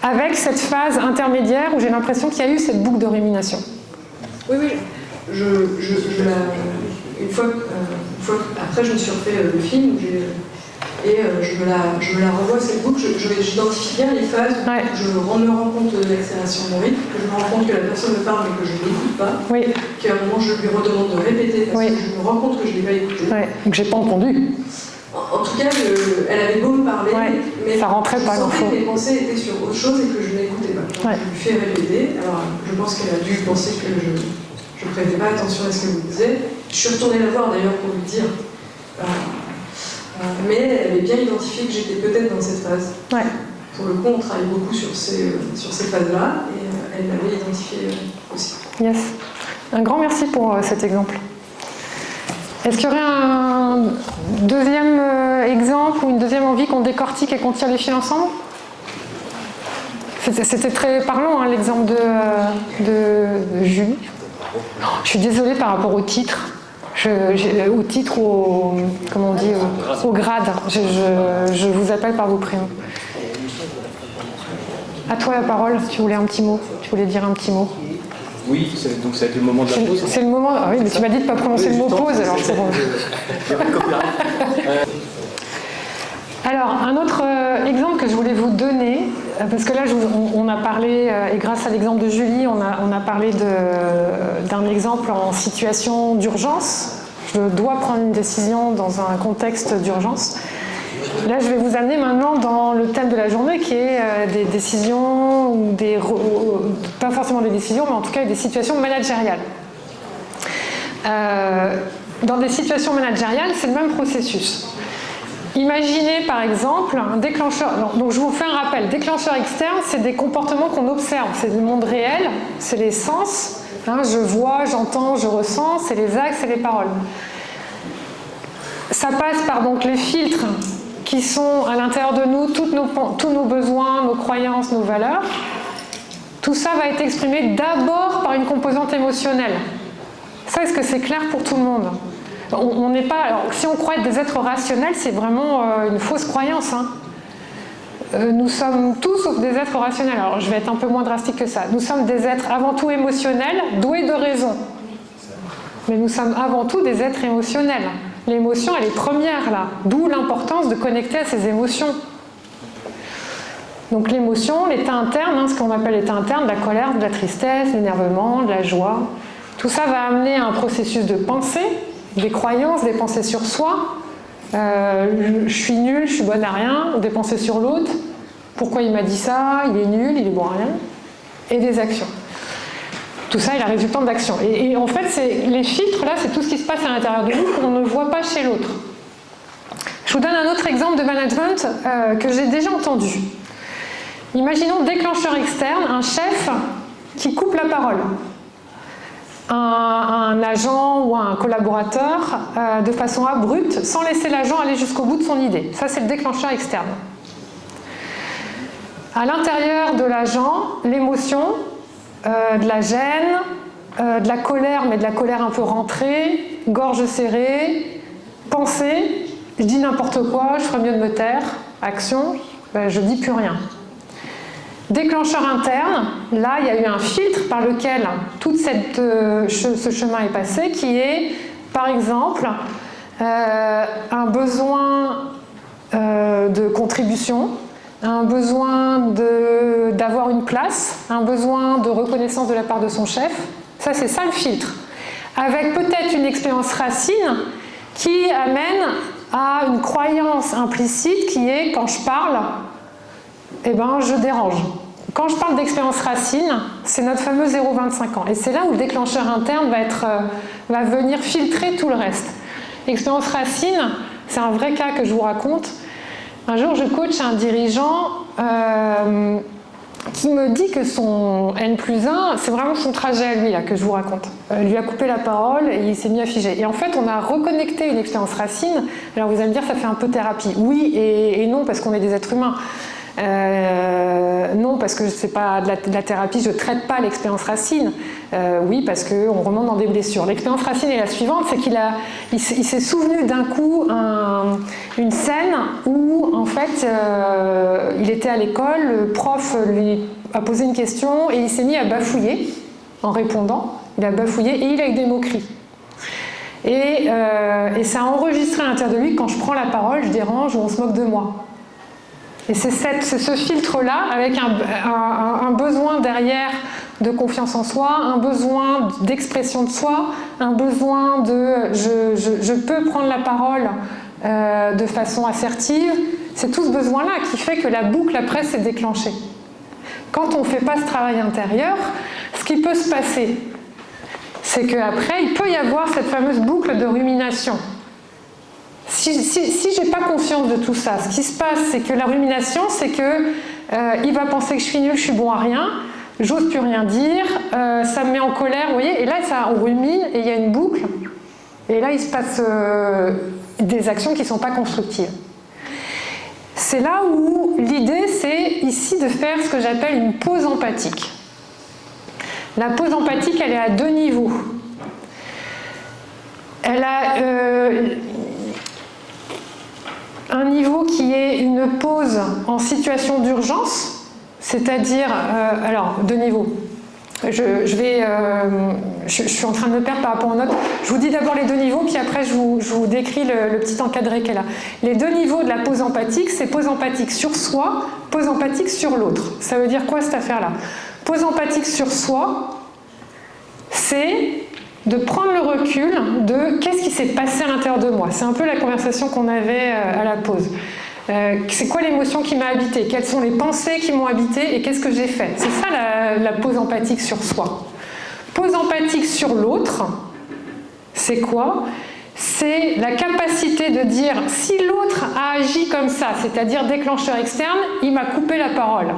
A: Avec cette phase intermédiaire où j'ai l'impression qu'il y a eu cette boucle de rumination.
E: Oui, oui. Une fois, après, je me suis refait le film et je me la revois cette boucle. J'identifie bien les phases où je me rends compte de l'accélération de mon rythme, que je me rends compte que la personne me parle mais que je ne l'écoute pas, qu'à un moment je lui redemande de répéter parce que je me rends compte que je ne l'ai pas écouté.
A: Que je n'ai pas entendu.
E: En tout cas, elle avait beau me parler, mais
A: ça rentrait pas
E: l'info. Mes pensées étaient sur autre chose et que je n'écoutais pas. Donc, je lui fais répéter. Alors, je pense qu'elle a dû penser que je ne prêtais pas attention à ce qu'elle me disait. Je suis retournée la voir d'ailleurs pour lui dire. Mais elle avait bien identifié que j'étais peut-être dans cette phase.
A: Ouais.
E: Pour le coup, on travaille beaucoup sur ces phases-là et elle l'avait identifié aussi.
A: Yes. Un grand merci pour cet exemple. Est-ce qu'il y aurait un deuxième exemple ou une deuxième envie qu'on décortique et qu'on tire les fils ensemble? C'était très parlant, hein, l'exemple de Julie. Je suis désolée par rapport au titre. Au titre ou au, comment on dit, au grade. Je vous appelle par vos prénoms. À toi la parole, tu voulais un petit mot. Tu voulais dire un petit mot.
H: Oui, donc ça va être le moment de la pause.
A: C'est le moment. Ah oui, mais tu m'as dit de ne pas prononcer le mot pause, alors c'est bon. Alors, un autre exemple que je voulais vous donner, parce que là, on a parlé, et grâce à l'exemple de Julie, on a parlé d'un exemple en situation d'urgence. Je dois prendre une décision dans un contexte d'urgence. Là, je vais vous amener maintenant dans le thème de la journée qui est des décisions, ou pas forcément des décisions, mais en tout cas des situations managériales. Dans des situations managériales, c'est le même processus. Imaginez par exemple un déclencheur. Donc je vous fais un rappel. Déclencheur externe, c'est des comportements qu'on observe. C'est le monde réel, c'est les sens. Hein, je vois, j'entends, je ressens, c'est les actes, c'est les paroles. Ça passe par donc les filtres qui sont à l'intérieur de nous, tous nos besoins, nos croyances, nos valeurs. Tout ça va être exprimé d'abord par une composante émotionnelle. Ça, est-ce que c'est clair pour tout le monde ? On n'est pas. Alors, si on croit être des êtres rationnels, c'est vraiment une fausse croyance. Hein. Nous sommes tous sauf des êtres rationnels. Alors, je vais être un peu moins drastique que ça. Nous sommes des êtres avant tout émotionnels, doués de raison. Mais nous sommes avant tout des êtres émotionnels. L'émotion, elle est première là. D'où l'importance de connecter à ces émotions. Donc l'émotion, l'état interne, hein, ce qu'on appelle l'état interne, de la colère, de la tristesse, de l'énervement, de la joie. Tout ça va amener à un processus de pensée, des croyances, des pensées sur soi. Je suis nulle, je suis bonne à rien, des pensées sur l'autre. Pourquoi il m'a dit ça? Il est nul, il est bon à rien. Et des actions. Tout ça est la résultante d'actions. Et en fait, les filtres, là, c'est tout ce qui se passe à l'intérieur de nous qu'on ne voit pas chez l'autre. Je vous donne un autre exemple de management que j'ai déjà entendu. Imaginons déclencheur externe, un chef qui coupe la parole. Un agent ou un collaborateur de façon abrupte, sans laisser l'agent aller jusqu'au bout de son idée. Ça, c'est le déclencheur externe. À l'intérieur de l'agent, l'émotion, de la gêne, de la colère, mais de la colère un peu rentrée, gorge serrée, pensée, je dis n'importe quoi, je ferais mieux de me taire, action, je dis plus rien. Déclencheur interne, là il y a eu un filtre par lequel tout ce chemin est passé, qui est par exemple un besoin de contribution, un besoin d'avoir une place, un besoin de reconnaissance de la part de son chef. Ça, c'est ça le filtre. Avec peut-être une expérience racine qui amène à une croyance implicite qui est quand je parle, eh ben, je dérange. Quand je parle d'expérience racine, c'est notre fameux 0,25 ans. Et c'est là où le déclencheur interne va venir filtrer tout le reste. Expérience racine, c'est un vrai cas que je vous raconte. Un jour, je coach un dirigeant qui me dit que son N+1, c'est vraiment son trajet à lui là, que je vous raconte. Lui a coupé la parole et il s'est mis à figer. Et en fait, on a reconnecté une expérience racine. Alors vous allez me dire, ça fait un peu thérapie. Oui et non, parce qu'on est des êtres humains. Non, parce que c'est pas de la thérapie, je ne traite pas l'expérience racine. Oui, parce qu'on remonte dans des blessures. L'expérience racine est la suivante, c'est qu'il s'est souvenu d'un coup une scène où, en fait, il était à l'école, le prof lui a posé une question et il s'est mis à bafouiller en répondant. Il a bafouillé et il a eu des moqueries. Et ça a enregistré à l'intérieur de lui, quand je prends la parole, je dérange ou on se moque de moi. Et c'est ce filtre-là, avec un besoin derrière de confiance en soi, un besoin d'expression de soi, un besoin de je peux prendre la parole de façon assertive. C'est tout ce besoin-là qui fait que la boucle après s'est déclenchée. Quand on ne fait pas ce travail intérieur, ce qui peut se passer, c'est qu'après, il peut y avoir cette fameuse boucle de rumination. Si je n'ai pas conscience de tout ça, ce qui se passe, c'est que la rumination, c'est que il va penser que je suis nul, je suis bon à rien, j'ose plus rien dire, ça me met en colère, vous voyez, et là, on rumine et il y a une boucle, et là, il se passe des actions qui ne sont pas constructives. C'est là où l'idée, c'est ici de faire ce que j'appelle une pause empathique. La pause empathique, elle est à 2 niveaux. Elle a un niveau qui est une pause en situation d'urgence, c'est-à-dire, alors 2 niveaux. Je suis en train de me perdre par rapport aux notes. Je vous dis d'abord les 2 niveaux, puis après je vous décris le petit encadré qu'elle a. Les 2 niveaux de la pause empathique, c'est pause empathique sur soi, pause empathique sur l'autre. Ça veut dire quoi cette affaire-là? Pause empathique sur soi, c'est de prendre le recul de qu'est-ce qui s'est passé à l'intérieur de moi. C'est un peu la conversation qu'on avait à la pause. C'est quoi l'émotion qui m'a habité? Quelles sont les pensées qui m'ont habité et qu'est-ce que j'ai fait? C'est ça la pause empathique sur soi. Pause empathique sur l'autre, c'est quoi? C'est la capacité de dire si l'autre a agi comme ça, c'est-à-dire déclencheur externe, il m'a coupé la parole.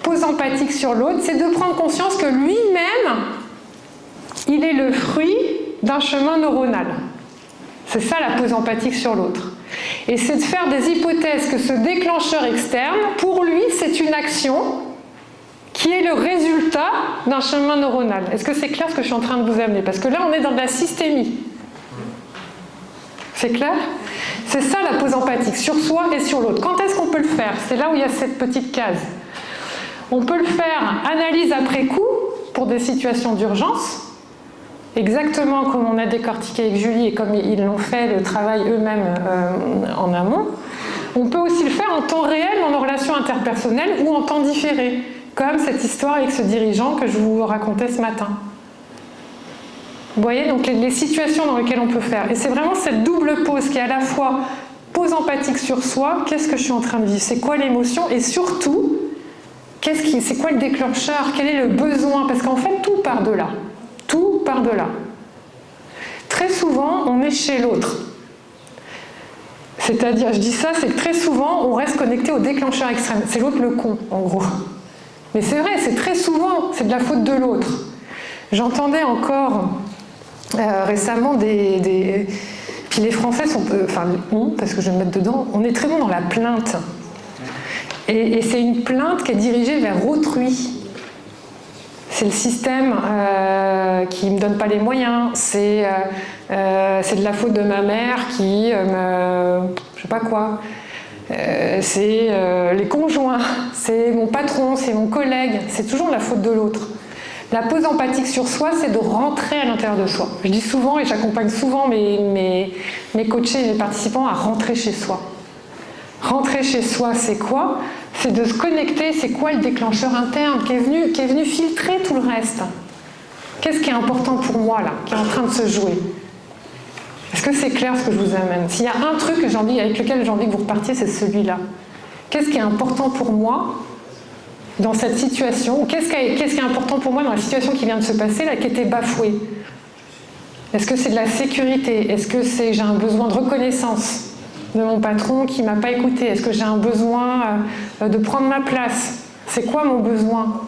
A: Pause empathique sur l'autre, c'est de prendre conscience que lui-même, il est le fruit d'un chemin neuronal. C'est ça la pause empathique sur l'autre. Et c'est de faire des hypothèses que ce déclencheur externe, pour lui, c'est une action qui est le résultat d'un chemin neuronal. Est-ce que c'est clair ce que je suis en train de vous amener? Parce que là, on est dans de la systémie. C'est clair? C'est ça la pause empathique, sur soi et sur l'autre. Quand est-ce qu'on peut le faire? C'est là où il y a cette petite case. On peut le faire analyse après coup, pour des situations d'urgence, exactement comme on a décortiqué avec Julie et comme ils l'ont fait le travail eux-mêmes en amont. On peut aussi le faire en temps réel dans nos relations interpersonnelles ou en temps différé, comme cette histoire avec ce dirigeant que je vous racontais ce matin. Vous voyez, donc les situations dans lesquelles on peut faire. Et c'est vraiment cette double pause qui est à la fois pause empathique sur soi, qu'est-ce que je suis en train de vivre, c'est quoi l'émotion, et surtout, c'est quoi le déclencheur, quel est le besoin, parce qu'en fait tout part de là. Tout part de là. Très souvent, on est chez l'autre. C'est-à-dire, je dis ça, c'est que très souvent, on reste connecté au déclencheur extrême. C'est l'autre le con, en gros. Mais c'est vrai, c'est très souvent, c'est de la faute de l'autre. J'entendais encore récemment Puis les Français sont... Enfin, parce que je vais me mettre dedans, on est très bon dans la plainte. Et c'est une plainte qui est dirigée vers autrui. C'est le système qui ne me donne pas les moyens, c'est de la faute de ma mère qui je sais pas quoi, c'est les conjoints, c'est mon patron, c'est mon collègue, c'est toujours la faute de l'autre. La pause empathique sur soi, c'est de rentrer à l'intérieur de soi. Je dis souvent, et j'accompagne souvent mes coachés et mes participants à rentrer chez soi. Rentrer chez soi, c'est quoi? C'est de se connecter, c'est quoi le déclencheur interne qui est venu filtrer tout le reste? Qu'est-ce qui est important pour moi, là, qui est en train de se jouer? Est-ce que c'est clair ce que je vous amène? S'il y a un truc avec lequel j'ai envie que vous repartiez, c'est celui-là. Qu'est-ce qui est important pour moi dans cette situation? Ou qu'est-ce qui est important pour moi dans la situation qui vient de se passer, là, qui était bafouée? Est-ce que c'est de la sécurité? Est-ce que j'ai un besoin de reconnaissance de mon patron qui ne m'a pas écouté? Est-ce que j'ai un besoin de prendre ma place? C'est quoi mon besoin?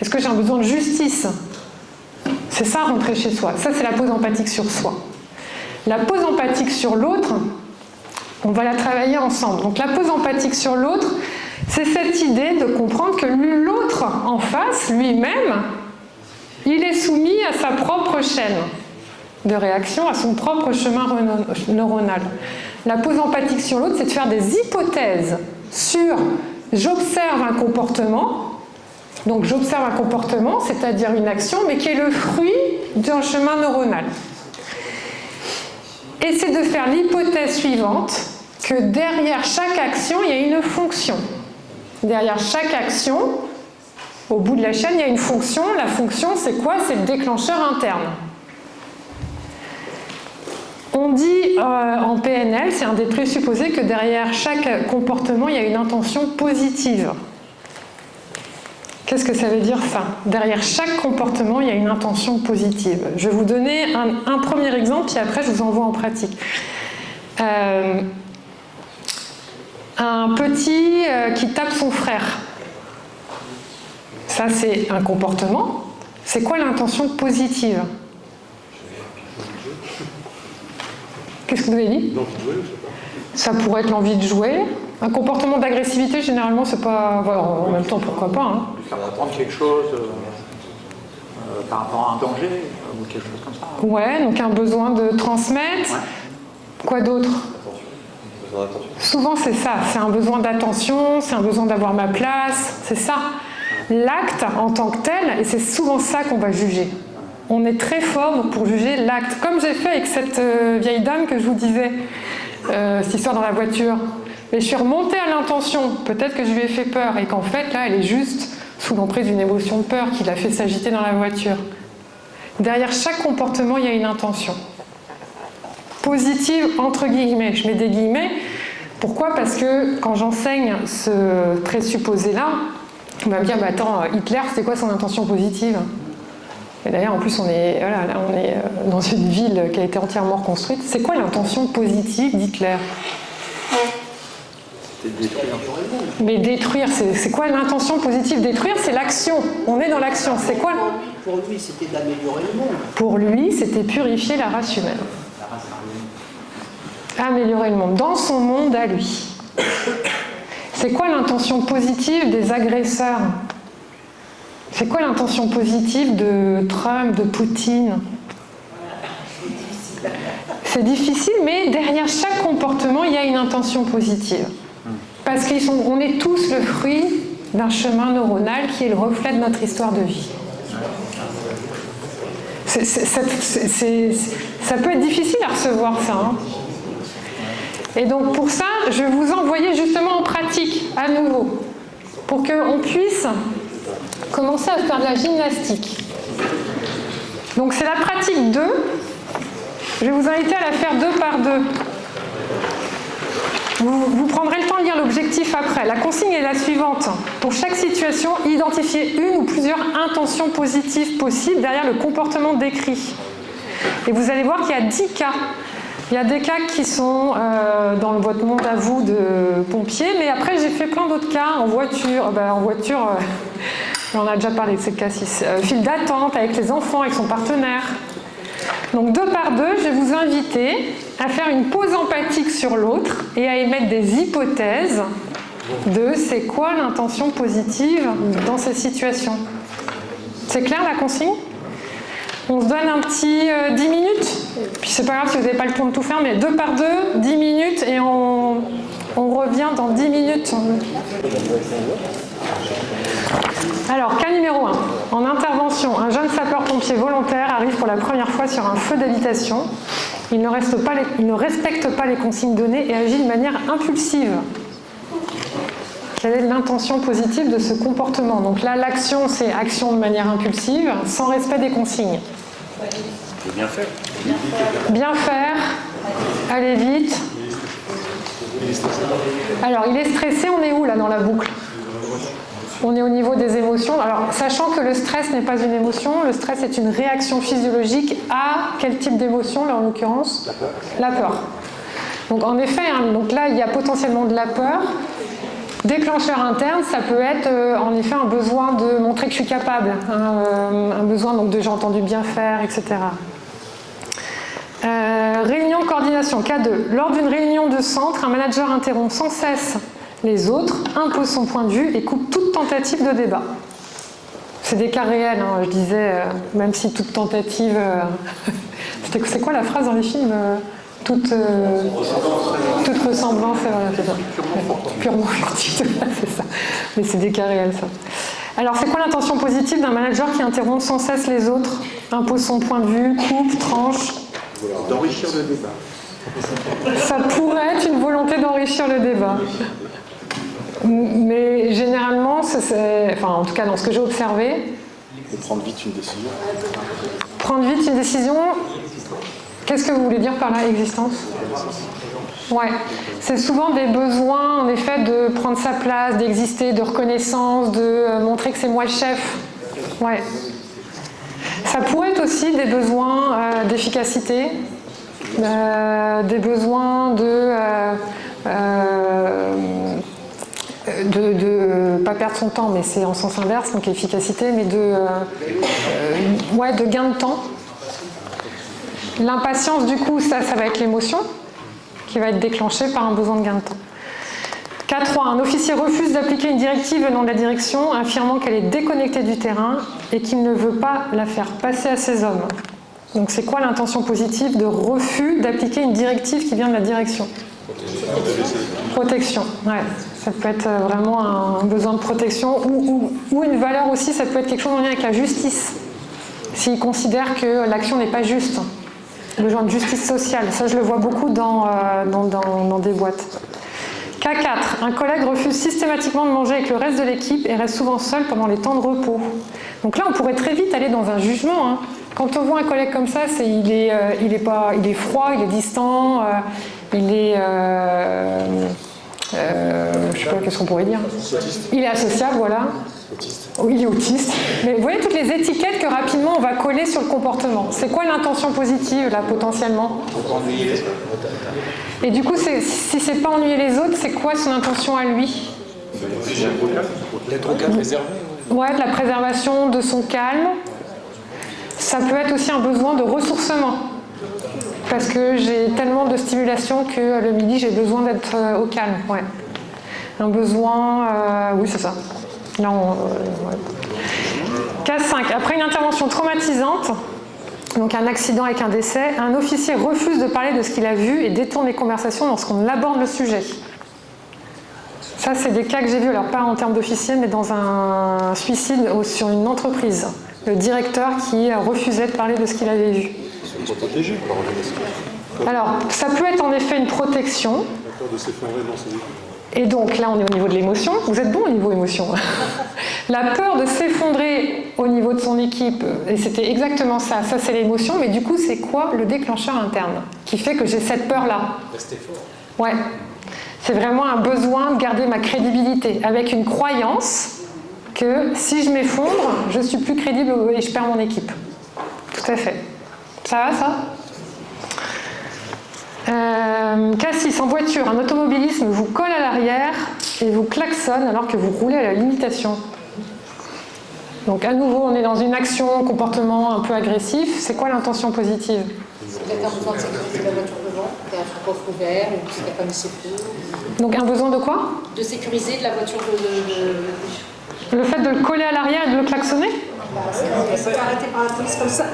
A: Est-ce que j'ai un besoin de justice? C'est ça, rentrer chez soi. Ça, c'est la pause empathique sur soi. La pause empathique sur l'autre, on va la travailler ensemble. Donc la pause empathique sur l'autre, c'est cette idée de comprendre que l'autre en face, lui-même, il est soumis à sa propre chaîne de réaction, à son propre chemin neuronal. La pause empathique sur l'autre, c'est de faire des hypothèses sur j'observe un comportement. Donc j'observe un comportement, c'est-à-dire une action, mais qui est le fruit d'un chemin neuronal. Et c'est de faire l'hypothèse suivante, que derrière chaque action, il y a une fonction. Derrière chaque action, au bout de la chaîne, il y a une fonction. La fonction, c'est quoi? C'est le déclencheur interne. On dit en PNL, c'est un des présupposés, que derrière chaque comportement, il y a une intention positive. Qu'est-ce que ça veut dire ça? Derrière chaque comportement, il y a une intention positive. Je vais vous donner un premier exemple, puis après je vous envoie en pratique. Un petit qui tape son frère. Ça, c'est un comportement. C'est quoi l'intention positive? Qu'est-ce que vous avez dit? Ça pourrait être l'envie de jouer. Un comportement d'agressivité, généralement, c'est pas... Voilà, en même temps, pourquoi pas, hein.
B: Ça va apprendre quelque chose par rapport à un danger ou quelque chose comme ça.
A: Ouais, donc un besoin de transmettre. Ouais. Quoi d'autre? Souvent, c'est ça. C'est un besoin d'attention, c'est un besoin d'avoir ma place, c'est ça. L'acte en tant que tel, et c'est souvent ça qu'on va juger. On est très fort pour juger l'acte. Comme j'ai fait avec cette vieille dame que je vous disais, cette histoire dans la voiture. Mais je suis remontée à l'intention. Peut-être que je lui ai fait peur et qu'en fait, là, elle est juste sous l'emprise d'une émotion de peur qui l'a fait s'agiter dans la voiture. Derrière chaque comportement, il y a une intention. Positive, entre guillemets. Je mets des guillemets. Pourquoi? Parce que quand j'enseigne ce présupposé-là, on va me dire, bah, attends, Hitler, c'était quoi son intention positive? Et d'ailleurs, en plus, on est dans une ville qui a été entièrement reconstruite. C'est quoi l'intention positive d'Hitler? Mais détruire, c'est quoi l'intention positive? Détruire, c'est l'action. On est dans l'action. C'est quoi?
G: Pour lui, c'était d'améliorer le monde.
A: Pour lui, c'était purifier la race humaine. Améliorer le monde. Dans son monde à lui. C'est quoi l'intention positive des agresseurs? C'est quoi l'intention positive de Trump, de Poutine? C'est difficile, mais derrière chaque comportement, il y a une intention positive. Parce qu'on est tous le fruit d'un chemin neuronal qui est le reflet de notre histoire de vie. Ça peut être difficile à recevoir, ça. Hein. Et donc pour ça, je vais vous envoyer justement en pratique, à nouveau, pour qu'on puisse commencer à faire de la gymnastique. Donc c'est la pratique 2. Je vais vous inviter à la faire 2 par 2. Vous prendrez le temps de lire l'objectif après. La consigne est la suivante. Pour chaque situation, identifiez une ou plusieurs intentions positives possibles derrière le comportement décrit. Et vous allez voir qu'il y a 10 cas. Il y a des cas qui sont dans votre monde à vous de pompier, mais après j'ai fait plein d'autres cas en voiture. On a déjà parlé de ces cas-ci. File d'attente avec les enfants, avec son partenaire. Donc 2 par 2, je vais vous inviter à faire une pause empathique sur l'autre et à émettre des hypothèses de c'est quoi l'intention positive dans ces situations. C'est clair la consigne? On se donne un petit 10 minutes, puis c'est pas grave si vous n'avez pas le temps de tout faire, mais 2 par 2, 10 minutes et on revient dans 10 minutes. Alors, cas numéro 1. En intervention, un jeune sapeur-pompier volontaire arrive pour la première fois sur un feu d'habitation. Il ne respecte pas les consignes données et agit de manière impulsive. Quelle est l'intention positive de ce comportement? Donc là, l'action, c'est action de manière impulsive, sans respect des consignes.
H: Bien faire.
A: Bien faire, aller vite. Alors, il est stressé, on est où là dans la boucle? On est au niveau des émotions. Alors, sachant que le stress n'est pas une émotion, le stress est une réaction physiologique à quel type d'émotion, là en l'occurrence? La peur. Donc en effet, donc là il y a potentiellement de la peur. Déclencheur interne, ça peut être en effet un besoin de montrer que je suis capable, un besoin donc de j'ai entendu bien faire, etc. Réunion de coordination, cas 2. Lors d'une réunion de centre, un manager interrompt sans cesse les autres, impose son point de vue et coupe toute tentative de débat. C'est des cas réels, hein, je disais, même si toute tentative... c'est quoi la phrase dans les films toute ressemblance, c'est ça. Purement furtive, c'est ça. Mais c'est des cas réels, ça. Alors, c'est quoi l'intention positive d'un manager qui interrompt sans cesse les autres, impose son point de vue, coupe, tranche?
H: D'enrichir le débat.
A: Ça pourrait être une volonté d'enrichir le débat. Mais généralement, enfin, en tout cas dans ce que j'ai observé...
D: Et prendre vite une décision.
A: Prendre vite une décision, Qu'est-ce que vous voulez dire par là, existence? Ouais, c'est souvent des besoins, en effet, de prendre sa place, d'exister, de reconnaissance, de montrer que c'est moi le chef. Ouais. Ça pourrait être aussi des besoins d'efficacité, des besoins de pas perdre son temps, mais c'est en sens inverse, donc efficacité, mais de gain de temps. L'impatience, du coup, ça va être l'émotion qui va être déclenchée par un besoin de gain de temps. K3, un officier refuse d'appliquer une directive venant de la direction, affirmant qu'elle est déconnectée du terrain et qu'il ne veut pas la faire passer à ses hommes. Donc c'est quoi l'intention positive de refus d'appliquer une directive qui vient de la direction? Protection, ouais. Ça peut être vraiment un besoin de protection ou une valeur aussi, ça peut être quelque chose en lien avec la justice. S'il considère que l'action n'est pas juste. Besoin de justice sociale, ça je le vois beaucoup dans des boîtes. K4, un collègue refuse systématiquement de manger avec le reste de l'équipe et reste souvent seul pendant les temps de repos. Donc là on pourrait très vite aller dans un jugement. Hein. Quand on voit un collègue comme ça, il est froid, il est distant, il est... je sais pas, qu'est-ce qu'on pourrait dire? Il est associable, voilà. Il est autiste. Mais vous voyez toutes les étiquettes que rapidement on va coller sur le comportement. C'est quoi l'intention positive, là, potentiellement? Et du coup, si c'est pas ennuyer les autres, c'est quoi son intention à lui?
H: L'être au calme, réservé.
A: Ouais, de la préservation de son calme. Ça peut être aussi un besoin de ressourcement. Parce que j'ai tellement de stimulation que le midi, j'ai besoin d'être au calme. Ouais. Un besoin... oui, c'est ça. Là, ouais. K5. Après une intervention traumatisante, donc un accident avec un décès, un officier refuse de parler de ce qu'il a vu et détourne les conversations lorsqu'on aborde le sujet. Ça, c'est des cas que j'ai vus, alors pas en termes d'officier, mais dans un suicide sur une entreprise. Le directeur qui refusait de parler de ce qu'il avait vu. Alors, ça peut être en effet une protection. Et donc là, on est au niveau de l'émotion. Vous êtes bon au niveau émotion. La peur de s'effondrer au niveau de son équipe, et c'était exactement ça. Ça, c'est l'émotion, mais du coup, c'est quoi le déclencheur interne qui fait que j'ai cette peur-là? Rester fort. Ouais. C'est vraiment un besoin de garder ma crédibilité, avec une croyance que si je m'effondre, je suis plus crédible et je perds mon équipe. Tout à fait. Ça va, ça? K6, en voiture, un automobiliste vous colle à l'arrière et vous klaxonne alors que vous roulez à la limitation. Donc à nouveau, on est dans une action, comportement un peu agressif. C'est quoi l'intention positive?
I: Peut-être un besoin de sécuriser la voiture devant, qu'il y a un coffre ouvert ou qu'il n'y a pas mis ses feux.
A: Donc un besoin de quoi? De
I: sécuriser de la voiture
A: Le fait de le coller à l'arrière et de le klaxonner?
I: C'est arrêté par la police comme ça.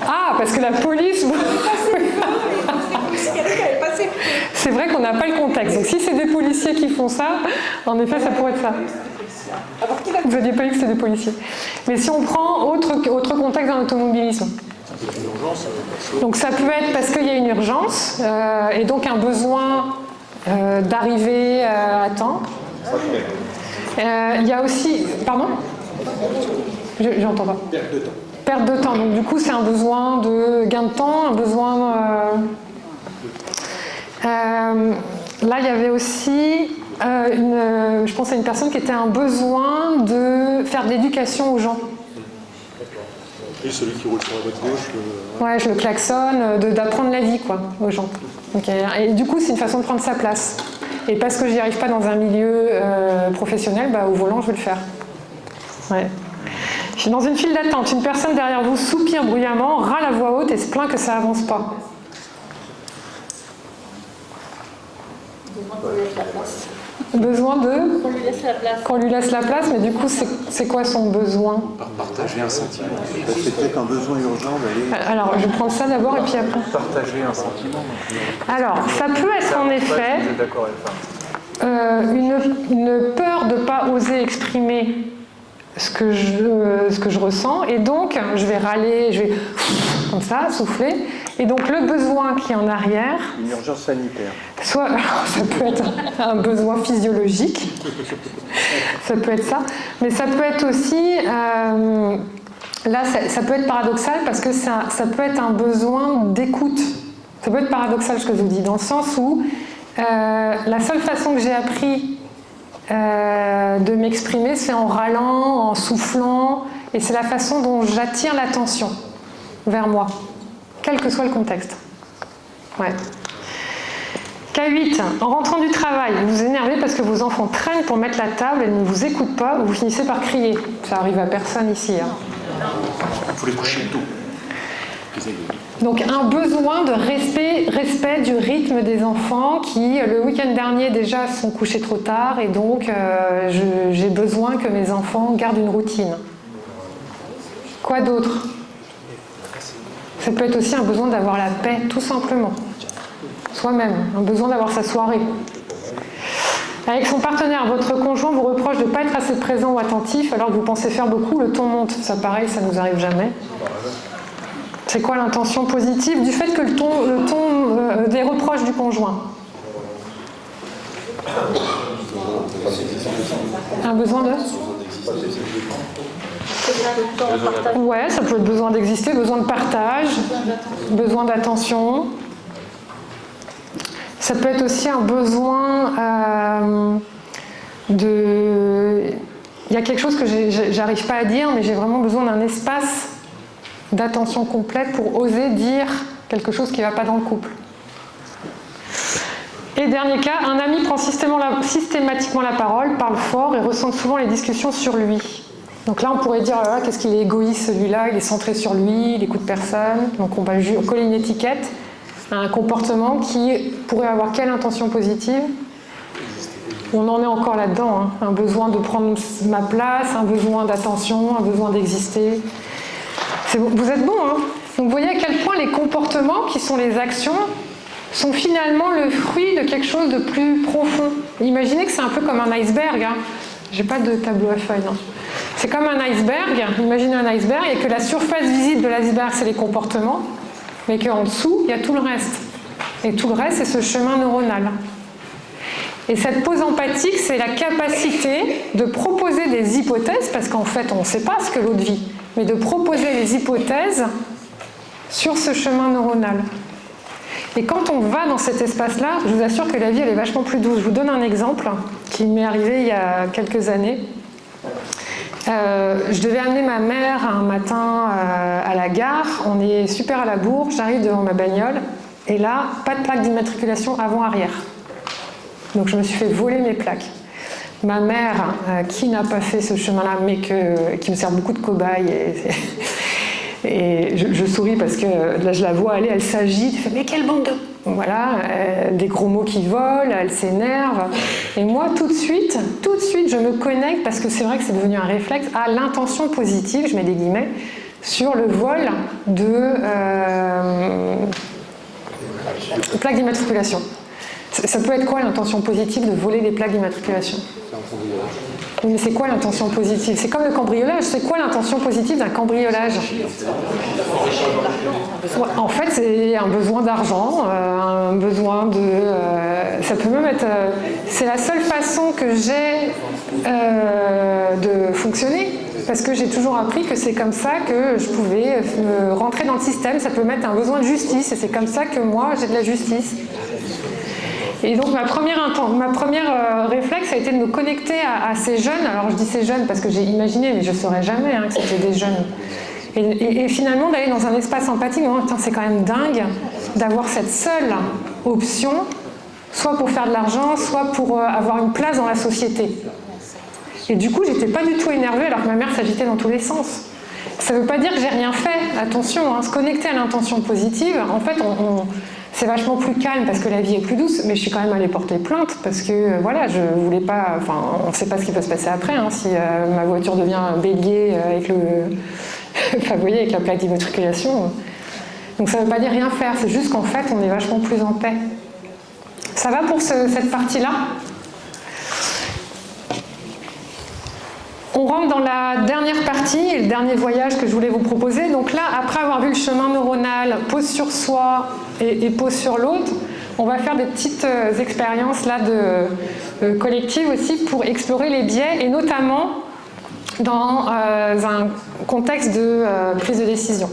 A: Ah, parce que la police... C'est vrai qu'on n'a pas le contexte. Donc si c'est des policiers qui font ça, en effet, ça pourrait être ça. Vous n'aviez pas dit que c'était des policiers. Mais si on prend autre contexte dans l'automobilisme. Donc ça peut être parce qu'il y a une urgence et donc un besoin d'arriver à temps. Il y a aussi... Pardon ? J'entends pas. Perte de temps. Perte de temps. Donc du coup, c'est un besoin de gain de temps, un besoin... là, il y avait aussi... je pense à une personne qui était un besoin de faire de l'éducation aux gens.
J: Et celui qui roule sur la voie de gauche.
A: Ouais, je le klaxonne, d'apprendre la vie, quoi, aux gens. Okay. Et du coup, c'est une façon de prendre sa place. Et parce que j'y arrive pas dans un milieu professionnel, bah, au volant, je vais le faire. Ouais. Je suis dans une file d'attente. Une personne derrière vous soupire bruyamment, râle à voix haute et se plaint que ça avance pas. Besoin de... Qu'on lui laisse la place. Qu'on lui laisse la place, mais du coup, c'est quoi son besoin?
H: Partager un sentiment. C'est peut-être un besoin urgent d'aller...
A: Alors, je vais prendre ça d'abord et puis après.
H: Partager un sentiment.
A: Alors, ça peut être en effet une peur de ne pas oser exprimer ce que je ressens, et donc je vais râler, je vais comme ça, souffler, et donc le besoin qui est en arrière...
H: Une urgence sanitaire.
A: Soit, ça peut être un besoin physiologique, ça peut être ça, mais ça peut être aussi là, ça peut être paradoxal parce que ça peut être un besoin d'écoute. Ça peut être paradoxal ce que je vous dis, dans le sens où la seule façon que j'ai appris de m'exprimer, c'est en râlant, en soufflant, et c'est la façon dont j'attire l'attention vers moi, quel que soit le contexte. Ouais. K8, en rentrant du travail, vous vous énervez parce que vos enfants traînent pour mettre la table et ne vous écoutent pas, ou vous finissez par crier. Ça arrive à personne ici.
J: Il faut les coucher tôt.
A: Donc un besoin de respect du rythme des enfants qui, le week-end dernier déjà, sont couchés trop tard et donc j'ai besoin que mes enfants gardent une routine. Quoi d'autre? Ça peut être aussi un besoin d'avoir la paix, tout simplement. Soi-même, un besoin d'avoir sa soirée. Avec son partenaire, votre conjoint vous reproche de ne pas être assez présent ou attentif alors que vous pensez faire beaucoup, le ton monte. Ça pareil, ça nous arrive jamais. C'est quoi l'intention positive du fait que le ton des reproches du conjoint? Un besoin de? Ouais, ça peut être besoin d'exister, besoin de partage, besoin d'attention. Ça peut être aussi un besoin de... Il y a quelque chose que j'arrive pas à dire, mais j'ai vraiment besoin d'un espace d'attention complète pour oser dire quelque chose qui ne va pas dans le couple. Et dernier cas, un ami prend systématiquement la parole, parle fort et ressent souvent les discussions sur lui. Donc là, on pourrait dire, ah, qu'est-ce qu'il est égoïste celui-là, il est centré sur lui, il n'écoute personne. Donc on va coller une étiquette à un comportement qui pourrait avoir quelle intention positive? On en est encore là-dedans, hein. Un besoin de prendre ma place, un besoin d'attention, un besoin d'exister. Vous êtes bon, hein? Donc vous voyez à quel point les comportements, qui sont les actions, sont finalement le fruit de quelque chose de plus profond. Imaginez que c'est un peu comme un iceberg. Hein. J'ai pas de tableau à feuilles, non. C'est comme un iceberg. Imaginez un iceberg et que la surface visible de l'iceberg, c'est les comportements, mais qu'en dessous, il y a tout le reste. Et tout le reste, c'est ce chemin neuronal. Et cette pause empathique, c'est la capacité de proposer des hypothèses, parce qu'en fait, on ne sait pas ce que l'autre vit, mais de proposer des hypothèses sur ce chemin neuronal. Et quand on va dans cet espace-là, je vous assure que la vie, elle est vachement plus douce. Je vous donne un exemple qui m'est arrivé il y a quelques années. Je devais amener ma mère un matin à la gare. On est super à la bourre. J'arrive devant ma bagnole. Et là, pas de plaque d'immatriculation avant-arrière. Donc je me suis fait voler mes plaques. Ma mère, qui n'a pas fait ce chemin-là, mais qui me sert beaucoup de cobaye, et je souris parce que là je la vois aller, elle s'agite, elle fait mais quelle bande de... Voilà, des gros mots qui volent, elle s'énerve. Et moi tout de suite, je me connecte, parce que c'est vrai que c'est devenu un réflexe, à l'intention positive, je mets des guillemets, sur le vol de plaques d'immatriculation. Ça peut être quoi l'intention positive de voler des plaques d'immatriculation? Mais c'est quoi l'intention positive? C'est comme le cambriolage. C'est quoi l'intention positive d'un cambriolage? En fait, c'est un besoin d'argent, un besoin de... ça peut même être... c'est la seule façon que j'ai de fonctionner. Parce que j'ai toujours appris que c'est comme ça que je pouvais rentrer dans le système. Ça peut mettre un besoin de justice. Et c'est comme ça que moi, j'ai de la justice. Et donc ma première réflexe a été de me connecter à ces jeunes. Alors je dis ces jeunes parce que j'ai imaginé, mais je ne saurais jamais que c'était des jeunes. Et finalement d'aller dans un espace empathique, c'est quand même dingue d'avoir cette seule option, soit pour faire de l'argent, soit pour avoir une place dans la société. Et du coup, j'étais pas du tout énervée alors que ma mère s'agitait dans tous les sens. Ça ne veut pas dire que j'ai rien fait. Attention, se connecter à l'intention positive, en fait, c'est vachement plus calme parce que la vie est plus douce, mais je suis quand même allée porter plainte parce que voilà, je voulais pas. Enfin, on ne sait pas ce qui peut se passer après. Si ma voiture devient un bélier avec le, enfin, vous voyez, avec la plaque d'immatriculation. Donc ça ne veut pas dire rien faire. C'est juste qu'en fait, on est vachement plus en paix. Ça va pour cette partie-là? On rentre dans la dernière partie, le dernier voyage que je voulais vous proposer. Donc là, après avoir vu le chemin neuronal, pause sur soi et pause sur l'autre, on va faire des petites expériences là collectives aussi pour explorer les biais et notamment dans un contexte de prise de décision.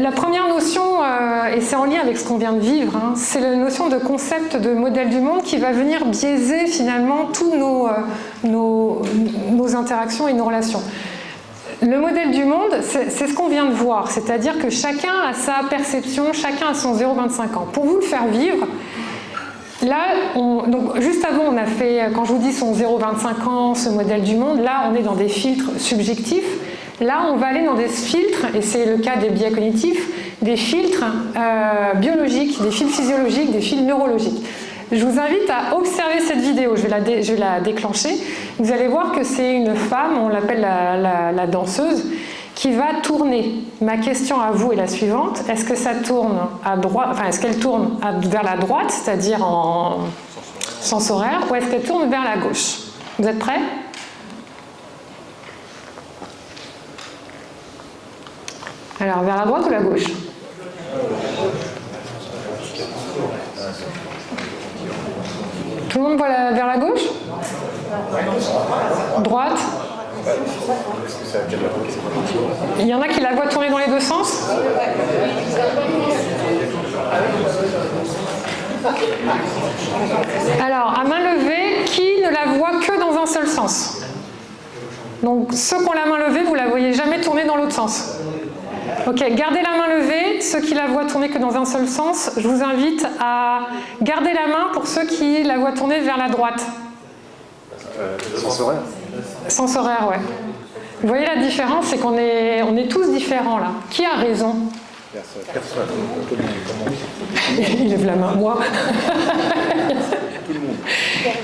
A: La première notion, et c'est en lien avec ce qu'on vient de vivre, hein, c'est la notion de concept de modèle du monde qui va venir biaiser finalement tous nos interactions et nos relations. Le modèle du monde, c'est ce qu'on vient de voir, c'est-à-dire que chacun a sa perception, chacun a son 0,25 ans. Pour vous le faire vivre, là, donc juste avant, on a fait, quand je vous dis son 0,25 ans, ce modèle du monde, là, on est dans des filtres subjectifs. Là, on va aller dans des filtres, et c'est le cas des biais cognitifs, des filtres biologiques, des filtres physiologiques, des filtres neurologiques. Je vous invite à observer cette vidéo, je vais la déclencher. Vous allez voir que c'est une femme, on l'appelle la danseuse, qui va tourner. Ma question à vous est la suivante, est-ce que ça tourne à droite, enfin est-ce qu'elle tourne vers la droite, c'est-à-dire en sens horaire, ou est-ce qu'elle tourne vers la gauche? Vous êtes prêts? Alors, vers la droite ou la gauche? Tout le monde voit vers la gauche? Droite? Il y en a qui la voient tourner dans les deux sens? Alors, à main levée, qui ne la voit que dans un seul sens? Donc, ceux qui ont la main levée, vous ne la voyez jamais tourner dans l'autre sens. Ok, gardez la main levée. Ceux qui la voient tourner que dans un seul sens, je vous invite à garder la main pour ceux qui la voient tourner vers la droite.
J: Sens horaire.
A: Sens horaire, ouais. Vous voyez la différence, c'est qu'on est, on est tous différents là. Qui a raison?
J: Personne.
A: Il lève la main, moi.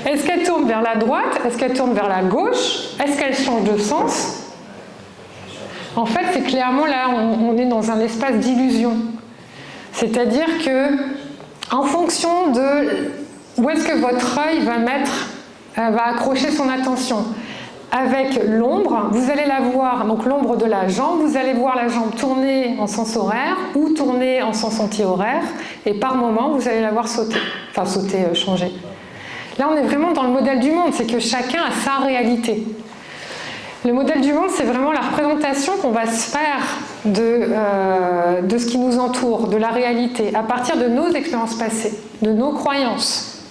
A: Est-ce qu'elle tourne vers la droite? Est-ce qu'elle tourne vers la gauche? Est-ce qu'elle change de sens? En fait, c'est clairement là, on est dans un espace d'illusion. C'est-à-dire que, en fonction de où est-ce que votre œil va accrocher son attention, avec l'ombre, vous allez la voir, donc l'ombre de la jambe, vous allez voir la jambe tourner en sens horaire ou tourner en sens anti-horaire, et par moment, vous allez la voir sauter, enfin sauter, changer. Là, on est vraiment dans le modèle du monde, c'est que chacun a sa réalité. Le modèle du monde, c'est vraiment la représentation qu'on va se faire de ce qui nous entoure, de la réalité, à partir de nos expériences passées, de nos croyances.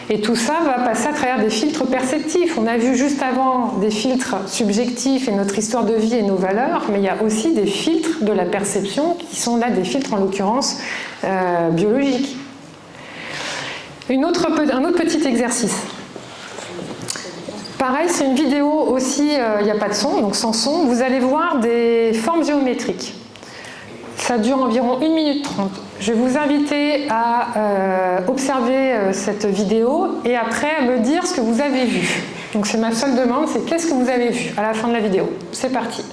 A: Et tout ça va passer à travers des filtres perceptifs. On a vu juste avant des filtres subjectifs et notre histoire de vie et nos valeurs, mais il y a aussi des filtres de la perception qui sont là des filtres, en l'occurrence, biologiques. Un autre petit exercice. Pareil, c'est une vidéo aussi, il n'y a pas de son, donc sans son. Vous allez voir des formes géométriques. Ça dure environ 1 minute 30. Je vais vous inviter à observer cette vidéo et après à me dire ce que vous avez vu. Donc c'est ma seule demande, c'est qu'est-ce que vous avez vu à la fin de la vidéo. C'est parti.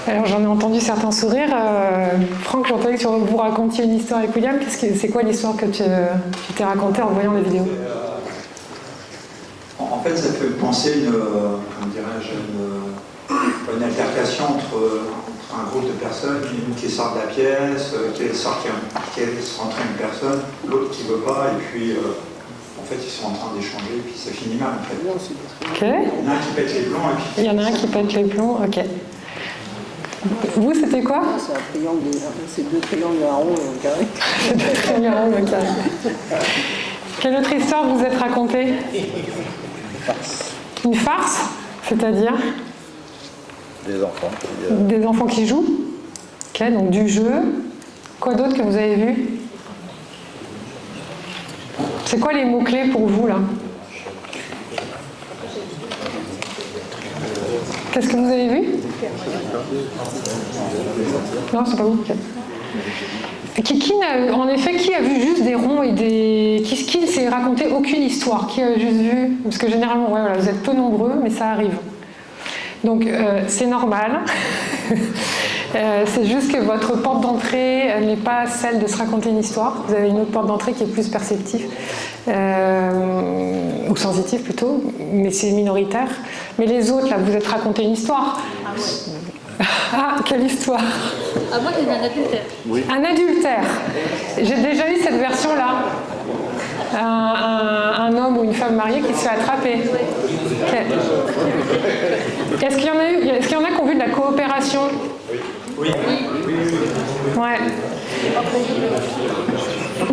A: Alors j'en ai entendu certains sourires. Franck, j'entendais que vous racontiez une histoire avec William. C'est quoi l'histoire que tu t'es racontée en voyant les vidéos?
B: commencer une altercation entre un groupe de personnes, une qui sort de la pièce, qui laisse rentrer une personne, l'autre qui ne veut pas, et puis en fait ils sont en train d'échanger, et puis ça finit mal en fait.
A: Ok.
B: Il y en a un qui pète les plombs, et puis...
A: Il y en a un qui pète les plombs, ok. Vous, c'était quoi?
G: C'est un triangle, c'est deux triangles à rond et un carré.
A: C'est deux triangles à rond et un carré. Quelle autre histoire vous êtes racontée? Une farce? C'est-à-dire? Des enfants qui jouent. Ok, donc du jeu. Quoi d'autre que vous avez vu? C'est quoi les mots-clés pour vous, là? Qu'est-ce que vous avez vu? Non, c'est pas vous. Okay. En effet, qui a vu juste des ronds et des... Qui ne s'est raconté aucune histoire? Qui a juste vu? Parce que généralement, ouais, voilà, vous êtes peu nombreux, mais ça arrive. Donc, c'est normal. C'est juste que votre porte d'entrée n'est pas celle de se raconter une histoire. Vous avez une autre porte d'entrée qui est plus perceptive, ou sensitive plutôt, mais c'est minoritaire. Mais les autres, là, vous êtes raconté une histoire.
I: Ah ouais.
A: Ah, quelle histoire?
I: Ah, moi j'ai vu un adultère.
A: Oui. Un adultère. J'ai déjà eu cette version-là. Un homme ou une femme mariée qui se fait attraper. Okay. Est-ce qu'il y en a qui ont vu de la coopération?
B: Oui.
A: Ouais.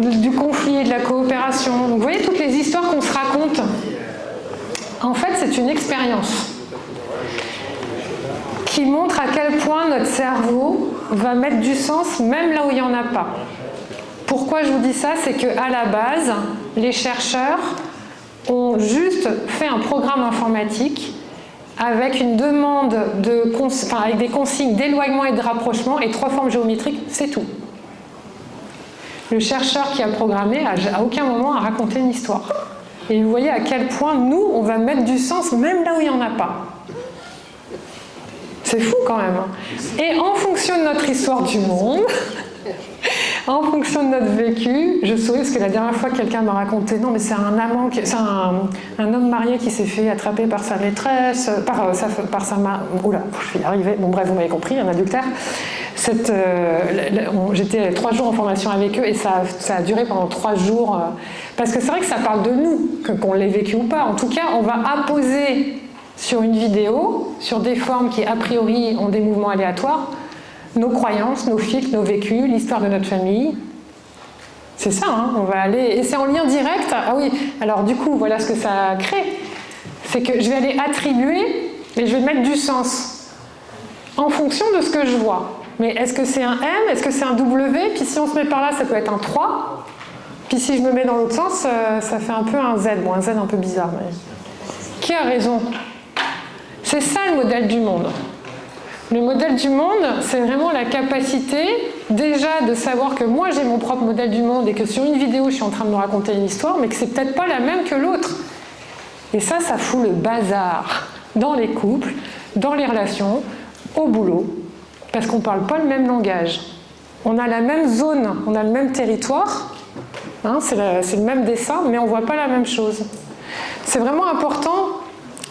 A: Du conflit et de la coopération. Donc, vous voyez toutes les histoires qu'on se raconte. En fait, c'est une expérience qui montre à quel point notre cerveau va mettre du sens même là où il n'y en a pas. Pourquoi je vous dis ça? C'est qu'à la base, les chercheurs ont juste fait un programme informatique avec une demande avec des consignes d'éloignement et de rapprochement et 3 formes géométriques, c'est tout. Le chercheur qui a programmé à aucun moment a raconté une histoire. Et vous voyez à quel point nous, on va mettre du sens même là où il n'y en a pas. C'est fou quand même. Et en fonction de notre histoire du monde, en fonction de notre vécu, je souris parce que la dernière fois quelqu'un m'a raconté, non mais c'est un amant, c'est un homme marié qui s'est fait attraper par sa maîtresse, par sa oula, je vais y arriver. Bon bref, vous m'avez compris, un adultère. J'étais 3 jours en formation avec eux et ça a duré pendant 3 jours parce que c'est vrai que ça parle de nous, qu'on l'ait vécu ou pas. En tout cas, on va apposer sur une vidéo, sur des formes qui a priori ont des mouvements aléatoires, nos croyances, nos filtres, nos vécus, l'histoire de notre famille. C'est ça, hein, on va aller... Et c'est en lien direct. Ah oui, alors du coup, voilà ce que ça crée. C'est que je vais aller attribuer et je vais mettre du sens en fonction de ce que je vois. Mais est-ce que c'est un M? Est-ce que c'est un W? Puis si on se met par là, ça peut être un 3. Puis si je me mets dans l'autre sens, ça fait un peu un Z. Bon, un Z un peu bizarre. Mais... Qui a raison? C'est ça le modèle du monde. Le modèle du monde, c'est vraiment la capacité déjà de savoir que moi j'ai mon propre modèle du monde et que sur une vidéo je suis en train de me raconter une histoire, mais que c'est peut-être pas la même que l'autre. Et ça fout le bazar dans les couples, dans les relations, au boulot, parce qu'on parle pas le même langage. On a la même zone, on a le même territoire, hein, c'est le même dessin, mais on voit pas la même chose. C'est vraiment important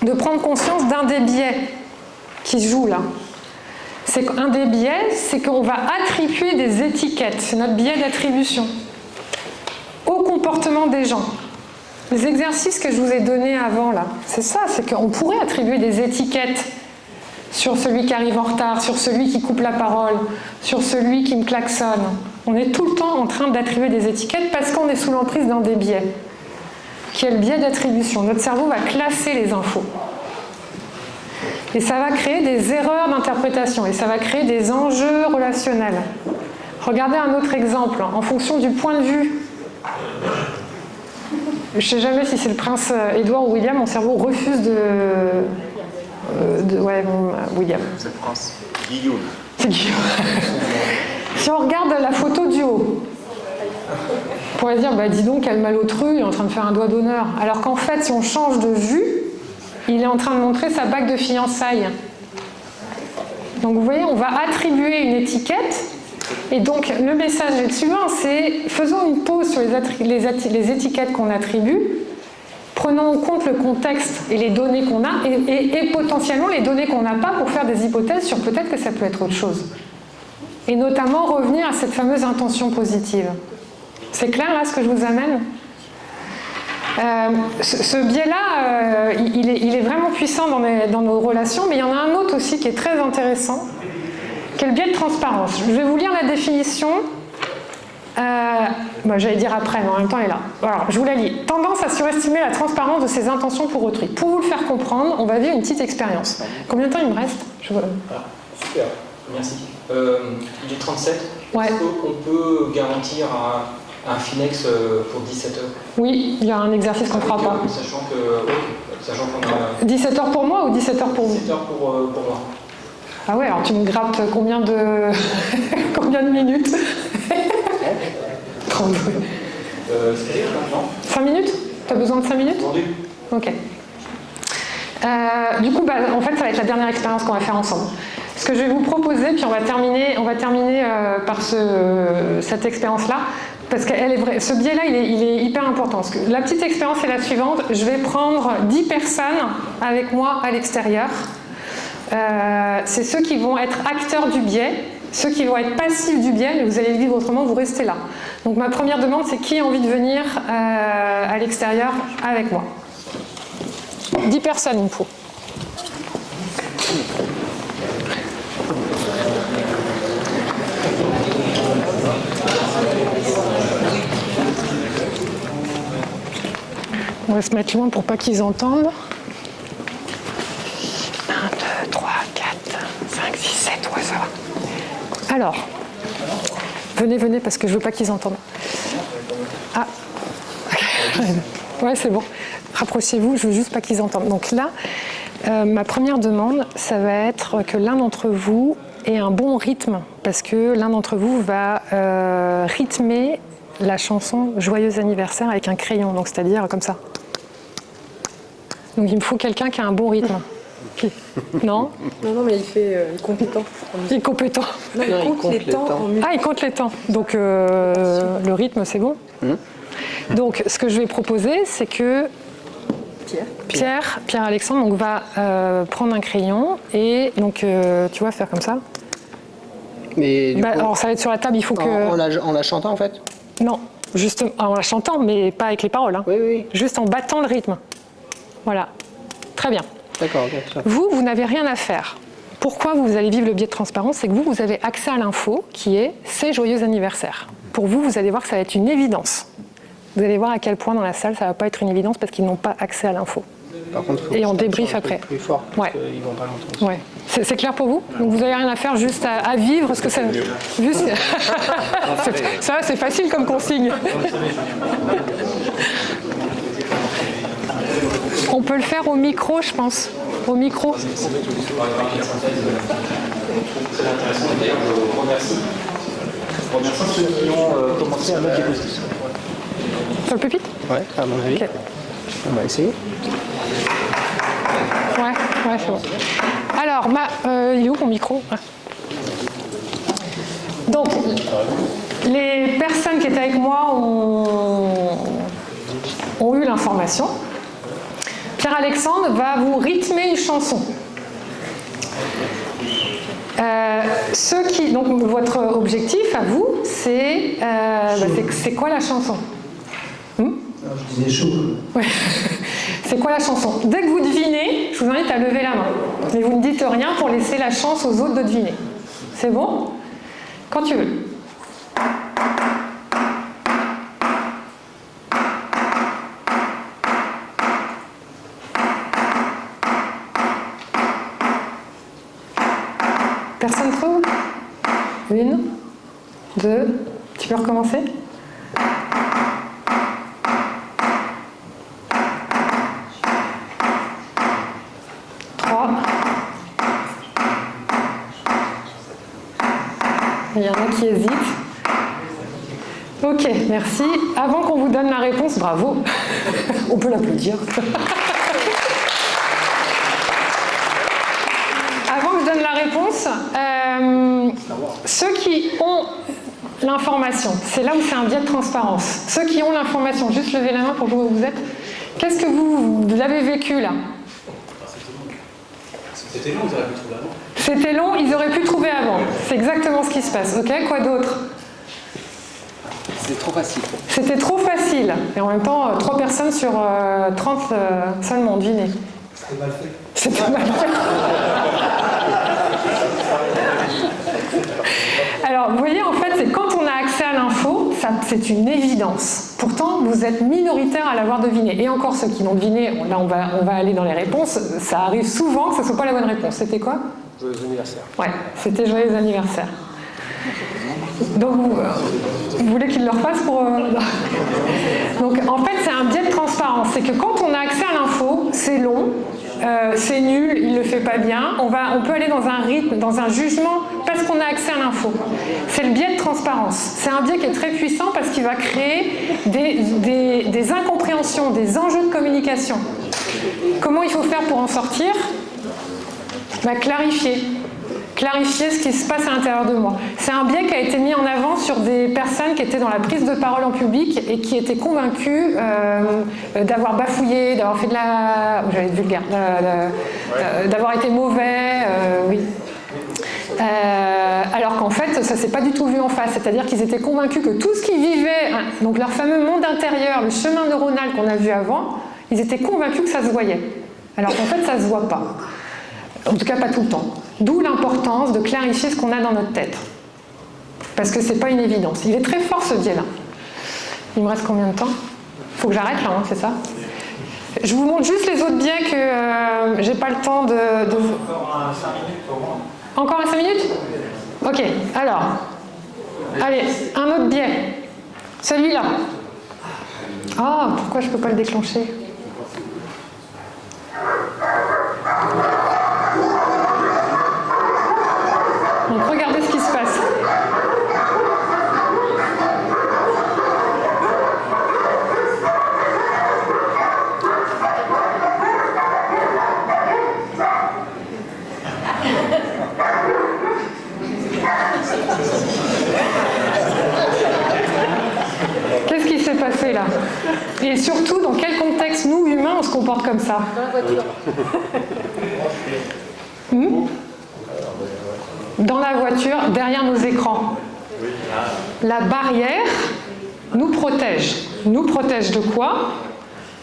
A: de prendre conscience d'un des biais qui se joue là. C'est qu'un des biais, c'est qu'on va attribuer des étiquettes, c'est notre biais d'attribution, au comportement des gens. Les exercices que je vous ai donnés avant là, c'est ça, c'est qu'on pourrait attribuer des étiquettes sur celui qui arrive en retard, sur celui qui coupe la parole, sur celui qui me klaxonne. On est tout le temps en train d'attribuer des étiquettes parce qu'on est sous l'emprise d'un des biais, qui est le biais d'attribution. Notre cerveau va classer les infos. Et ça va créer des erreurs d'interprétation, et ça va créer des enjeux relationnels. Regardez un autre exemple, en fonction du point de vue. Je ne sais jamais si c'est le prince Édouard ou William, mon cerveau refuse William.
H: C'est le prince Guillaume.
A: C'est Guillaume. Si on regarde la photo du haut, on pourrait dire, bah dis donc, quel malotru, il est en train de faire un doigt d'honneur. Alors qu'en fait, si on change de vue, il est en train de montrer sa bague de fiançailles. Donc vous voyez, on va attribuer une étiquette. Et donc le message suivant, c'est faisons une pause sur les étiquettes qu'on attribue prenons en compte le contexte et les données qu'on a, et potentiellement les données qu'on n'a pas pour faire des hypothèses sur peut-être que ça peut être autre chose. Et notamment revenir à cette fameuse intention positive. C'est clair là ce que je vous amène ? Ce biais-là, il est vraiment puissant dans nos relations, mais il y en a un autre aussi qui est très intéressant, qui est le biais de transparence. Je vais vous lire la définition. J'allais dire après, mais en même temps elle est là. Alors, je vous la lis. Tendance à surestimer la transparence de ses intentions pour autrui. Pour vous le faire comprendre, on va vivre une petite expérience. Combien de temps il me reste ?
K: Super, merci. Il est 37.
A: Ouais.
K: Est-ce qu'on peut garantir un Finex pour 17 heures ?
A: Oui, il y a un exercice qu'on ne fera pas.
K: Sachant qu'on a...
A: 17 heures pour moi ou 17 heures pour vous ?
K: 17 heures pour moi.
A: Ah ouais, alors tu me grattes combien de combien de minutes ? 32.
K: C'est maintenant.
A: 5 minutes ? Tu as besoin de 5 minutes ? Ok. Du coup, en fait, ça va être la dernière expérience qu'on va faire ensemble. Ce que je vais vous proposer, puis on va terminer par cette expérience-là, parce que ce biais-là, il est hyper important. Parce que la petite expérience est la suivante. Je vais prendre 10 personnes avec moi à l'extérieur. C'est ceux qui vont être acteurs du biais, ceux qui vont être passifs du biais, mais vous allez le vivre autrement, vous restez là. Donc ma première demande, c'est qui a envie de venir à l'extérieur avec moi ? 10 personnes, il me faut. On va se mettre loin pour pas qu'ils entendent. 1, 2, 3, 4, 5, 6, 7, ouais, ça va. Alors, venez, parce que je veux pas qu'ils entendent. Ah, ouais, c'est bon. Rapprochez-vous, je veux juste pas qu'ils entendent. Donc là, ma première demande, ça va être que l'un d'entre vous ait un bon rythme, parce que l'un d'entre vous va rythmer la chanson Joyeux anniversaire avec un crayon, donc c'est-à-dire comme ça. Donc il me faut quelqu'un qui a un bon rythme. Non ?
E: Non, mais il est compétent.
A: Il est compétent.
E: Non, il compte les temps.
A: Ah, il compte les temps. Donc le rythme, c'est bon. Donc ce que je vais proposer, c'est que Pierre-Alexandre donc, va prendre un crayon et donc tu vois faire comme ça.
G: Mais du coup,
A: alors ça va être sur la table, il faut que...
G: En la chantant en fait ?
A: Non, juste en la chantant, mais pas avec les paroles. Hein.
G: Oui.
A: Juste en battant le rythme. Voilà. Très bien.
G: D'accord, ok.
A: Vous n'avez rien à faire. Pourquoi vous allez vivre le biais de transparence ? C'est que vous avez accès à l'info qui est « c'est joyeux anniversaire ». Pour vous allez voir que ça va être une évidence. Vous allez voir à quel point dans la salle ça ne va pas être une évidence parce qu'ils n'ont pas accès à l'info.
G: Par contre,
A: et on débriefe après.
G: Plus fort, parce qu'ils vont pas l'entendre.
A: Ouais. C'est clair pour vous ? Donc vous n'avez rien à faire, juste à vivre ce que ça... Juste... ça c'est facile comme consigne. On peut le faire au micro, je pense. Au micro.
K: C'est très intéressant. D'ailleurs, je remercie ceux qui ont commencé à mettre des post-it.
A: Sur le pupitre ?
G: Ouais, à mon avis.
A: Okay.
G: On va essayer.
A: Ouais, c'est bon. Alors, il est où mon micro ? Donc, les personnes qui étaient avec moi ont eu l'information. Pierre-Alexandre va vous rythmer une chanson. Donc, votre objectif à vous, c'est quoi la chanson ?
F: Je disais chaud.
A: Ouais. C'est quoi la chanson ? Dès que vous devinez, je vous invite à lever la main. Mais vous ne dites rien pour laisser la chance aux autres de deviner. C'est bon ? Quand tu veux. Personne trouve ? 1, 2, tu peux recommencer ? 3. Il y en a qui hésitent. Ok, merci. Avant qu'on vous donne la réponse, bravo. On peut l'applaudir. Avant que je donne la réponse, ceux qui ont l'information, c'est là où c'est un biais de transparence. Ceux qui ont l'information, juste levez la main pour voir où vous êtes. Qu'est-ce que vous avez vécu là?
L: C'était long, ils auraient pu trouver avant.
A: C'était long, ils auraient pu trouver avant. C'est exactement ce qui se passe. Ok, quoi d'autre?
L: C'était trop facile.
A: C'était trop facile. Et en même temps, 3 personnes sur 30 seulement, devinez.
L: C'était mal fait.
A: C'était mal fait. Alors, vous voyez, en fait, c'est quand on a accès à l'info, c'est une évidence. Pourtant, vous êtes minoritaire à l'avoir deviné. Et encore, ceux qui l'ont deviné, là, on va aller dans les réponses. Ça arrive souvent que ce ne soit pas la bonne réponse. C'était quoi?
L: Joyeux anniversaire.
A: Ouais, c'était joyeux anniversaire. Donc, vous voulez qu'il le refasse pour... Donc, en fait, c'est un biais de transparence. C'est que quand on a accès à l'info, c'est long, c'est nul, il ne le fait pas bien. On peut aller dans un rythme, dans un jugement, parce qu'on a accès à l'info. C'est le biais de transparence. C'est un biais qui est très puissant parce qu'il va créer des incompréhensions, des enjeux de communication. Comment il faut faire pour en sortir? Clarifier ce qui se passe à l'intérieur de moi. C'est un biais qui a été mis en avant sur des personnes qui étaient dans la prise de parole en public et qui étaient convaincues d'avoir bafouillé, d'avoir fait de la... J'allais être vulgaire. D'avoir été mauvais, oui. Alors qu'en fait, ça ne s'est pas du tout vu en face. C'est-à-dire qu'ils étaient convaincus que tout ce qu'ils vivaient, donc leur fameux monde intérieur, le chemin neuronal qu'on a vu avant, ils étaient convaincus que ça se voyait. Alors qu'en fait, ça ne se voit pas. En tout cas, pas tout le temps. D'où l'importance de clarifier ce qu'on a dans notre tête. Parce que ce n'est pas une évidence. Il est très fort ce biais-là. Il me reste combien de temps? Il faut que j'arrête là, hein, c'est ça? Je vous montre juste les autres biais que j'ai pas le temps de...
D: Encore 5 minutes pour moi.
A: Encore 5 minutes? Ok, alors. Allez, un autre biais. Celui-là. Ah, pourquoi je ne peux pas le déclencher? Donc regardez ce qui se passe. Qu'est-ce qui s'est passé là? Et surtout, dans quel contexte, nous, humains, on se comporte comme ça?
I: Dans la voiture.
A: Dans la voiture, derrière nos écrans. La barrière nous protège. Nous protège de quoi?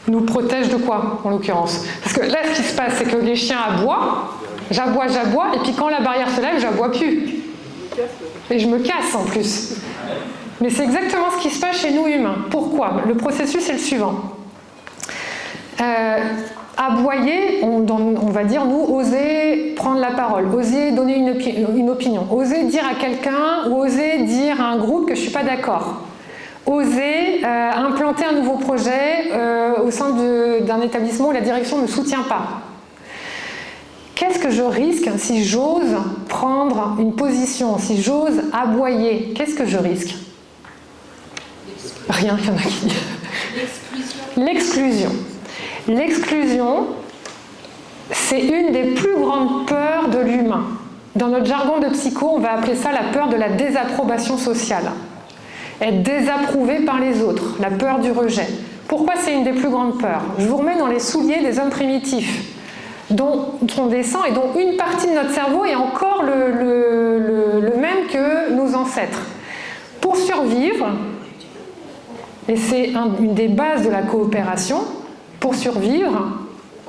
A: Nous protège de quoi, en l'occurrence? Parce que là, ce qui se passe, c'est que les chiens aboient, j'aboie, et puis quand la barrière se lève, j'aboie plus. Et je me casse en plus. Mais c'est exactement ce qui se passe chez nous humains. Pourquoi? Le processus est le suivant. Aboyer, on va dire, nous, oser prendre la parole, oser donner une opinion, oser dire à quelqu'un ou oser dire à un groupe que je ne suis pas d'accord, oser implanter un nouveau projet au sein d'un établissement où la direction ne me soutient pas. Qu'est-ce que je risque si j'ose prendre une position, si j'ose aboyer? Qu'est-ce que je risque? Rien, il y en a qui... L'exclusion. L'exclusion, c'est une des plus grandes peurs de l'humain. Dans notre jargon de psycho, on va appeler ça la peur de la désapprobation sociale. Être désapprouvé par les autres, la peur du rejet. Pourquoi c'est une des plus grandes peurs? Je vous remets dans les souliers des hommes primitifs, dont on descend et dont une partie de notre cerveau est encore le même que nos ancêtres. Pour survivre, et c'est une des bases de la coopération, pour survivre,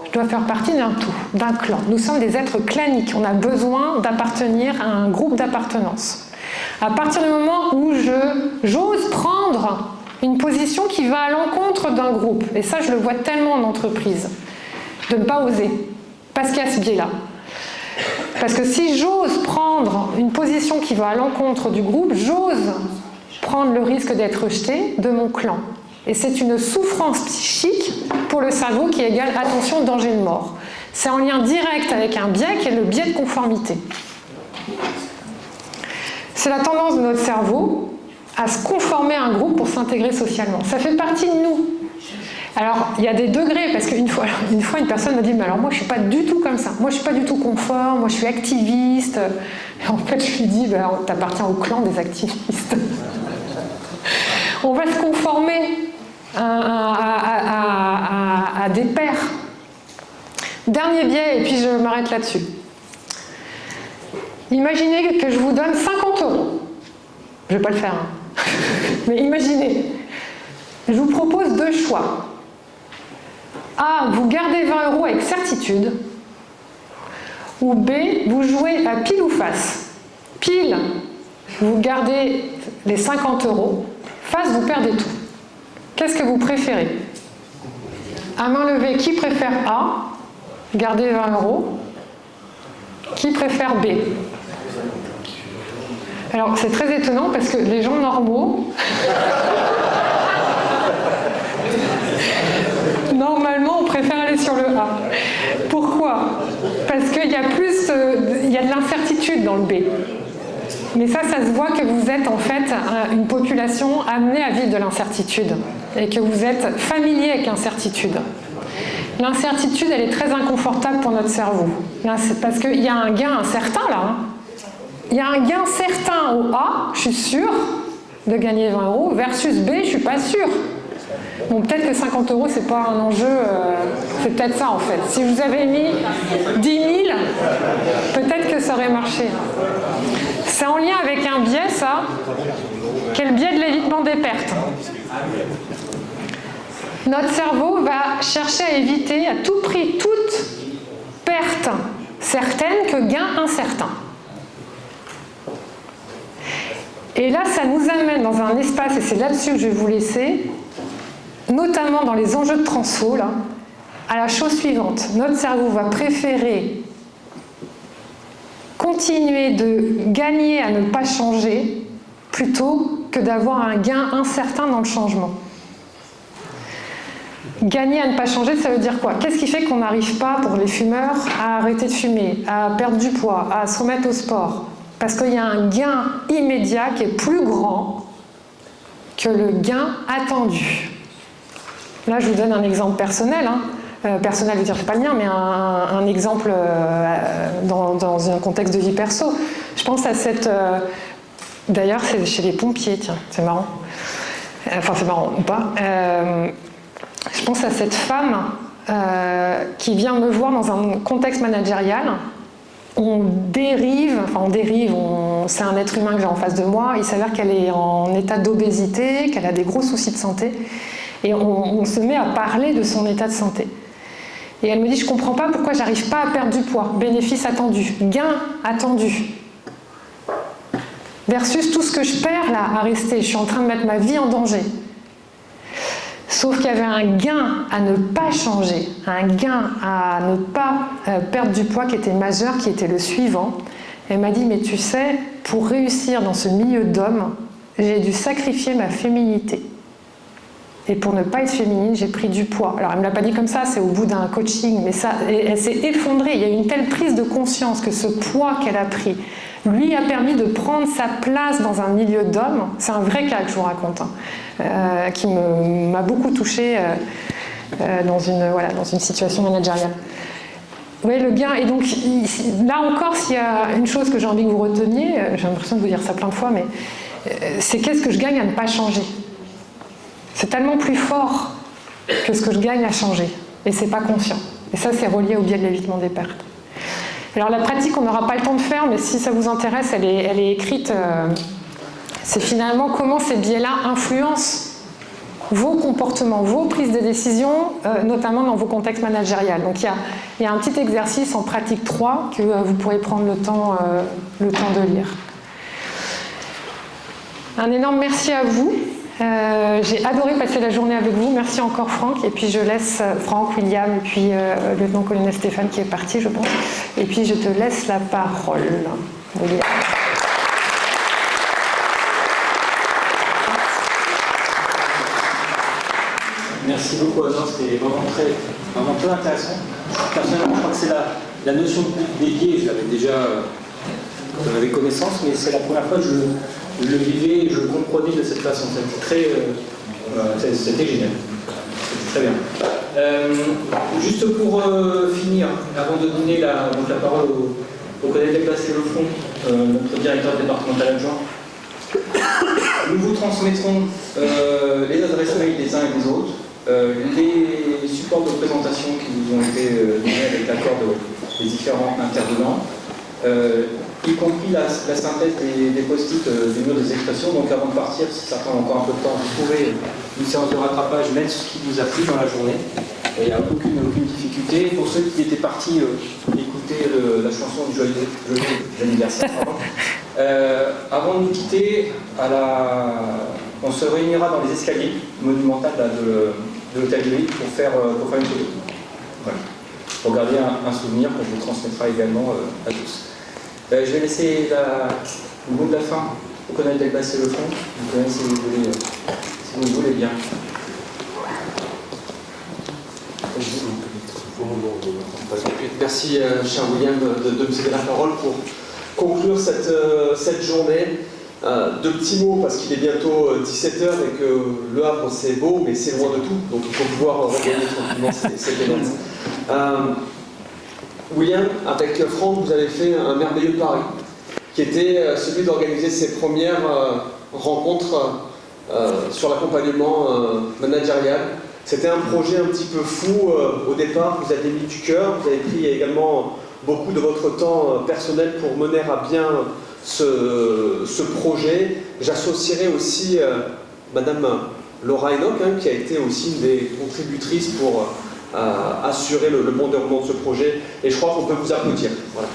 A: je dois faire partie d'un tout, d'un clan. Nous sommes des êtres claniques, on a besoin d'appartenir à un groupe d'appartenance. À partir du moment où j'ose prendre une position qui va à l'encontre d'un groupe, et ça je le vois tellement en entreprise, de ne pas oser, parce qu'il y a ce biais-là. Parce que si j'ose prendre une position qui va à l'encontre du groupe, j'ose prendre le risque d'être rejeté de mon clan. Et c'est une souffrance psychique pour le cerveau qui égale attention, danger de mort. C'est en lien direct avec un biais qui est le biais de conformité. C'est la tendance de notre cerveau à se conformer à un groupe pour s'intégrer socialement. Ça fait partie de nous. Alors, il y a des degrés, parce qu'une fois, une personne m'a dit « Mais alors moi, je ne suis pas du tout comme ça. Moi, je ne suis pas du tout conforme. Moi, je suis activiste. » Et en fait, je lui dis ben, « Tu appartiens au clan des activistes. » On va se conformer à des pairs. Dernier biais, et puis je m'arrête là-dessus. Imaginez que je vous donne 50 €. Je ne vais pas le faire, hein. Mais imaginez. Je vous propose 2 choix. A, vous gardez 20 € avec certitude. Ou B, vous jouez à pile ou face. Pile, vous gardez les 50 €. Face, vous perdez tout. Qu'est-ce que vous préférez? À main levée, qui préfère A, garder 20 €? Qui préfère B? Alors, c'est très étonnant parce que les gens normaux, normalement, on préfère aller sur le A. Pourquoi? Parce qu'il y a il y a de l'incertitude dans le B. Mais ça se voit que vous êtes en fait une population amenée à vivre de l'incertitude et que vous êtes familier avec l'incertitude. L'incertitude, elle est très inconfortable pour notre cerveau. Parce qu'il y a un gain incertain là. Il y a un gain certain au A, je suis sûre, de gagner 20 €, versus B, je ne suis pas sûre. Bon, peut-être que 50 €, c'est pas un enjeu, c'est peut-être ça en fait. Si vous avez mis 10 000, peut-être que ça aurait marché. C'est en lien avec un biais, ça, qui est le biais de l'évitement des pertes. Notre cerveau va chercher à éviter à tout prix toute perte certaine que gain incertain. Et là, ça nous amène dans un espace, et c'est là-dessus que je vais vous laisser, notamment dans les enjeux de transfo, là, à la chose suivante. Notre cerveau va préférer continuer de gagner à ne pas changer plutôt que d'avoir un gain incertain dans le changement. Gagner à ne pas changer, ça veut dire quoi? Qu'est-ce qui fait qu'on n'arrive pas, pour les fumeurs, à arrêter de fumer, à perdre du poids, à se remettre au sport? Parce qu'il y a un gain immédiat qui est plus grand que le gain attendu. Là, je vous donne un exemple personnel. Personnel, je veux dire, c'est pas le mien, mais un exemple dans un contexte de vie perso. Je pense à cette... D'ailleurs, c'est chez les pompiers, tiens, c'est marrant. Enfin, c'est marrant ou pas. Je pense à cette femme qui vient me voir dans un contexte managérial. C'est un être humain que j'ai en face de moi. Il s'avère qu'elle est en état d'obésité, qu'elle a des gros soucis de santé. Et on se met à parler de son état de santé. Et elle me dit, je ne comprends pas pourquoi j'arrive pas à perdre du poids. Bénéfice attendu, gain attendu. Versus tout ce que je perds là à rester. Je suis en train de mettre ma vie en danger. Sauf qu'il y avait un gain à ne pas changer, un gain à ne pas perdre du poids qui était majeur, qui était le suivant. Elle m'a dit, mais tu sais, pour réussir dans ce milieu d'hommes, j'ai dû sacrifier ma féminité. Et pour ne pas être féminine, j'ai pris du poids. Alors elle ne me l'a pas dit comme ça, c'est au bout d'un coaching, mais ça, elle s'est effondrée. Il y a eu une telle prise de conscience que ce poids qu'elle a pris lui a permis de prendre sa place dans un milieu d'hommes. C'est un vrai cas que je vous raconte, qui m'a beaucoup touchée dans une situation managériale. Oui, le gain. Et donc, là encore, s'il y a une chose que j'ai envie que vous reteniez, j'ai l'impression de vous dire ça plein de fois, mais c'est qu'est-ce que je gagne à ne pas changer. C'est tellement plus fort que ce que je gagne à changer. Et c'est pas conscient. Et ça, c'est relié au biais de l'évitement des pertes. Alors la pratique, on n'aura pas le temps de faire, mais si ça vous intéresse, elle est écrite. C'est finalement comment ces biais-là influencent vos comportements, vos prises de décision, notamment dans vos contextes managériels. Donc il y a un petit exercice en pratique 3 que vous pourrez prendre le temps de lire. Un énorme merci à vous. J'ai adoré passer la journée avec vous. Merci encore Franck. Et puis je laisse Franck, William et puis le lieutenant-colonel Stéphane qui est parti, je pense. Et puis je te laisse la parole, William.
L: Merci beaucoup, Anna. C'était vraiment très intéressant. Personnellement, je crois que c'est la notion des biais. Je l'avais déjà, j'en avais connaissance, mais c'est la première fois que je le vivais et je le comprenais de cette façon. C'était génial. C'était très bien. Juste pour finir, avant de donner la parole au collègue déplacé au fond, notre directeur départemental adjoint. Nous vous transmettrons les adresses mail des uns et des autres, les supports de présentation qui vous ont été donnés avec l'accord des différents intervenants, y compris la synthèse des post-it des murs des expressions. Donc avant de partir, si certains ont encore un peu de temps, vous pouvez, une séance de rattrapage, mettre ce qui vous a plu dans la journée. Il n'y a aucune difficulté. Pour ceux qui étaient partis écouter la chanson du joyeux anniversaire, avant de nous quitter, on se réunira dans les escaliers monumentaux de l'hôtel de Lille pour faire une photo. Voilà. Pour garder un souvenir qu'on vous transmettra également à tous. Je vais laisser le mot de la fin au colonel Delbas et le fond. Vous connaissez si vous voulez bien.
M: Merci, cher William, de me céder la parole pour conclure cette journée. Deux petits mots, parce qu'il est bientôt 17h et que Le Havre c'est beau, mais c'est loin de tout, donc il faut pouvoir regagner tranquillement ces pénalités. William, avec Franck, vous avez fait un merveilleux pari, qui était celui d'organiser ses premières rencontres sur l'accompagnement managérial. C'était un projet un petit peu fou au départ, vous avez mis du cœur, vous avez pris également beaucoup de votre temps personnel pour mener à bien ce projet. J'associerai aussi Madame Laura Enoch, qui a été aussi une des contributrices pour assurer le bon déroulement de ce projet, et je crois qu'on peut vous applaudir. Voilà.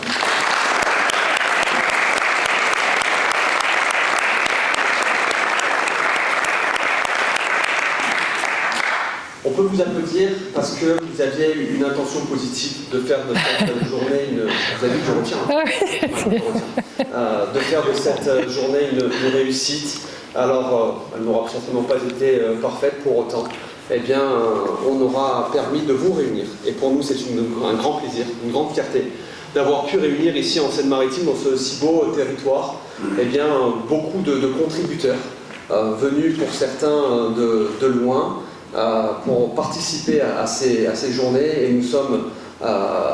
M: On peut vous applaudir parce que vous aviez une intention positive de faire de cette journée vous avez vu que je retiens, de faire de cette journée une réussite. Alors, elle n'aura certainement pas été parfaite pour autant. Eh bien, on aura permis de vous réunir. Et pour nous, c'est un grand plaisir, une grande fierté d'avoir pu réunir ici en Seine-Maritime, dans ce si beau territoire, eh bien, beaucoup de contributeurs venus pour certains de loin, pour participer à ces journées, et nous sommes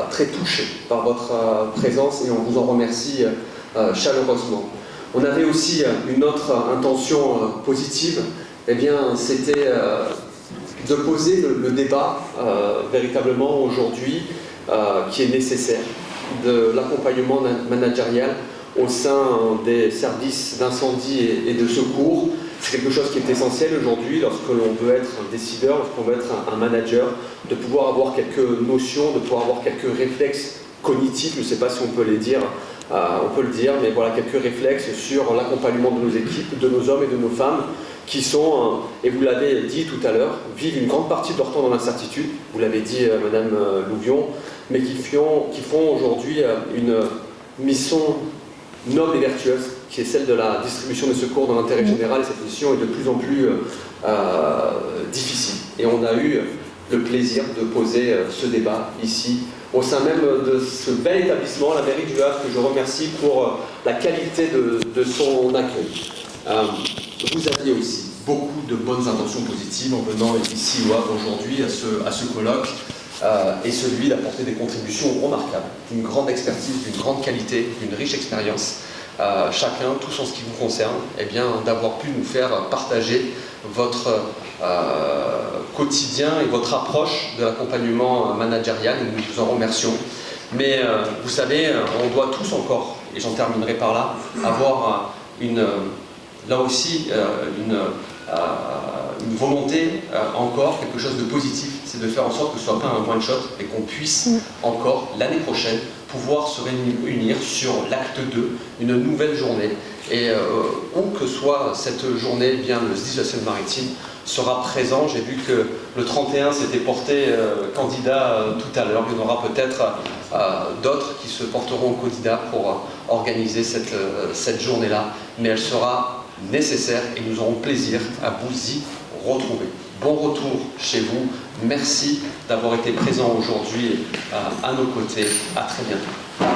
M: très touchés par votre présence et on vous en remercie chaleureusement. On avait aussi une autre intention positive, eh bien c'était de poser le débat véritablement aujourd'hui qui est nécessaire de l'accompagnement managérial au sein des services d'incendie et de secours. C'est quelque chose qui est essentiel aujourd'hui lorsque l'on veut être un décideur, lorsqu'on veut être un manager, de pouvoir avoir quelques notions, de pouvoir avoir quelques réflexes cognitifs, je ne sais pas si on peut les dire, on peut le dire, mais voilà, quelques réflexes sur l'accompagnement de nos équipes, de nos hommes et de nos femmes qui sont, et vous l'avez dit tout à l'heure, vivent une grande partie de leur temps dans l'incertitude, vous l'avez dit Madame Louvion, mais qui font aujourd'hui une mission noble et vertueuse, qui est celle de la distribution des secours dans l'intérêt général, et cette mission est de plus en plus difficile. Et on a eu le plaisir de poser ce débat ici, au sein même de ce bel établissement, la mairie du Havre, que je remercie pour la qualité de son accueil. Vous aviez aussi beaucoup de bonnes intentions positives en venant ici au Havre aujourd'hui à ce colloque, et celui d'apporter des contributions remarquables, d'une grande expertise, d'une grande qualité, d'une riche expérience. Chacun, tous en ce qui vous concerne, eh bien, d'avoir pu nous faire partager votre quotidien et votre approche de l'accompagnement managérial, et nous vous en remercions. Mais vous savez, on doit tous encore, et j'en terminerai par là, avoir là aussi une volonté encore, quelque chose de positif, c'est de faire en sorte que ce ne soit pas un one shot et qu'on puisse encore l'année prochaine pouvoir se réunir sur l'acte 2, une nouvelle journée. Et où que soit cette journée, eh bien, le SDIS de la Seine-Maritime sera présent. J'ai vu que le 31 s'était porté candidat tout à l'heure. Il y en aura peut-être d'autres qui se porteront candidats pour organiser cette journée-là. Mais elle sera nécessaire et nous aurons plaisir à vous y retrouver. Bon retour chez vous. Merci d'avoir été présent aujourd'hui à nos côtés. À très bientôt.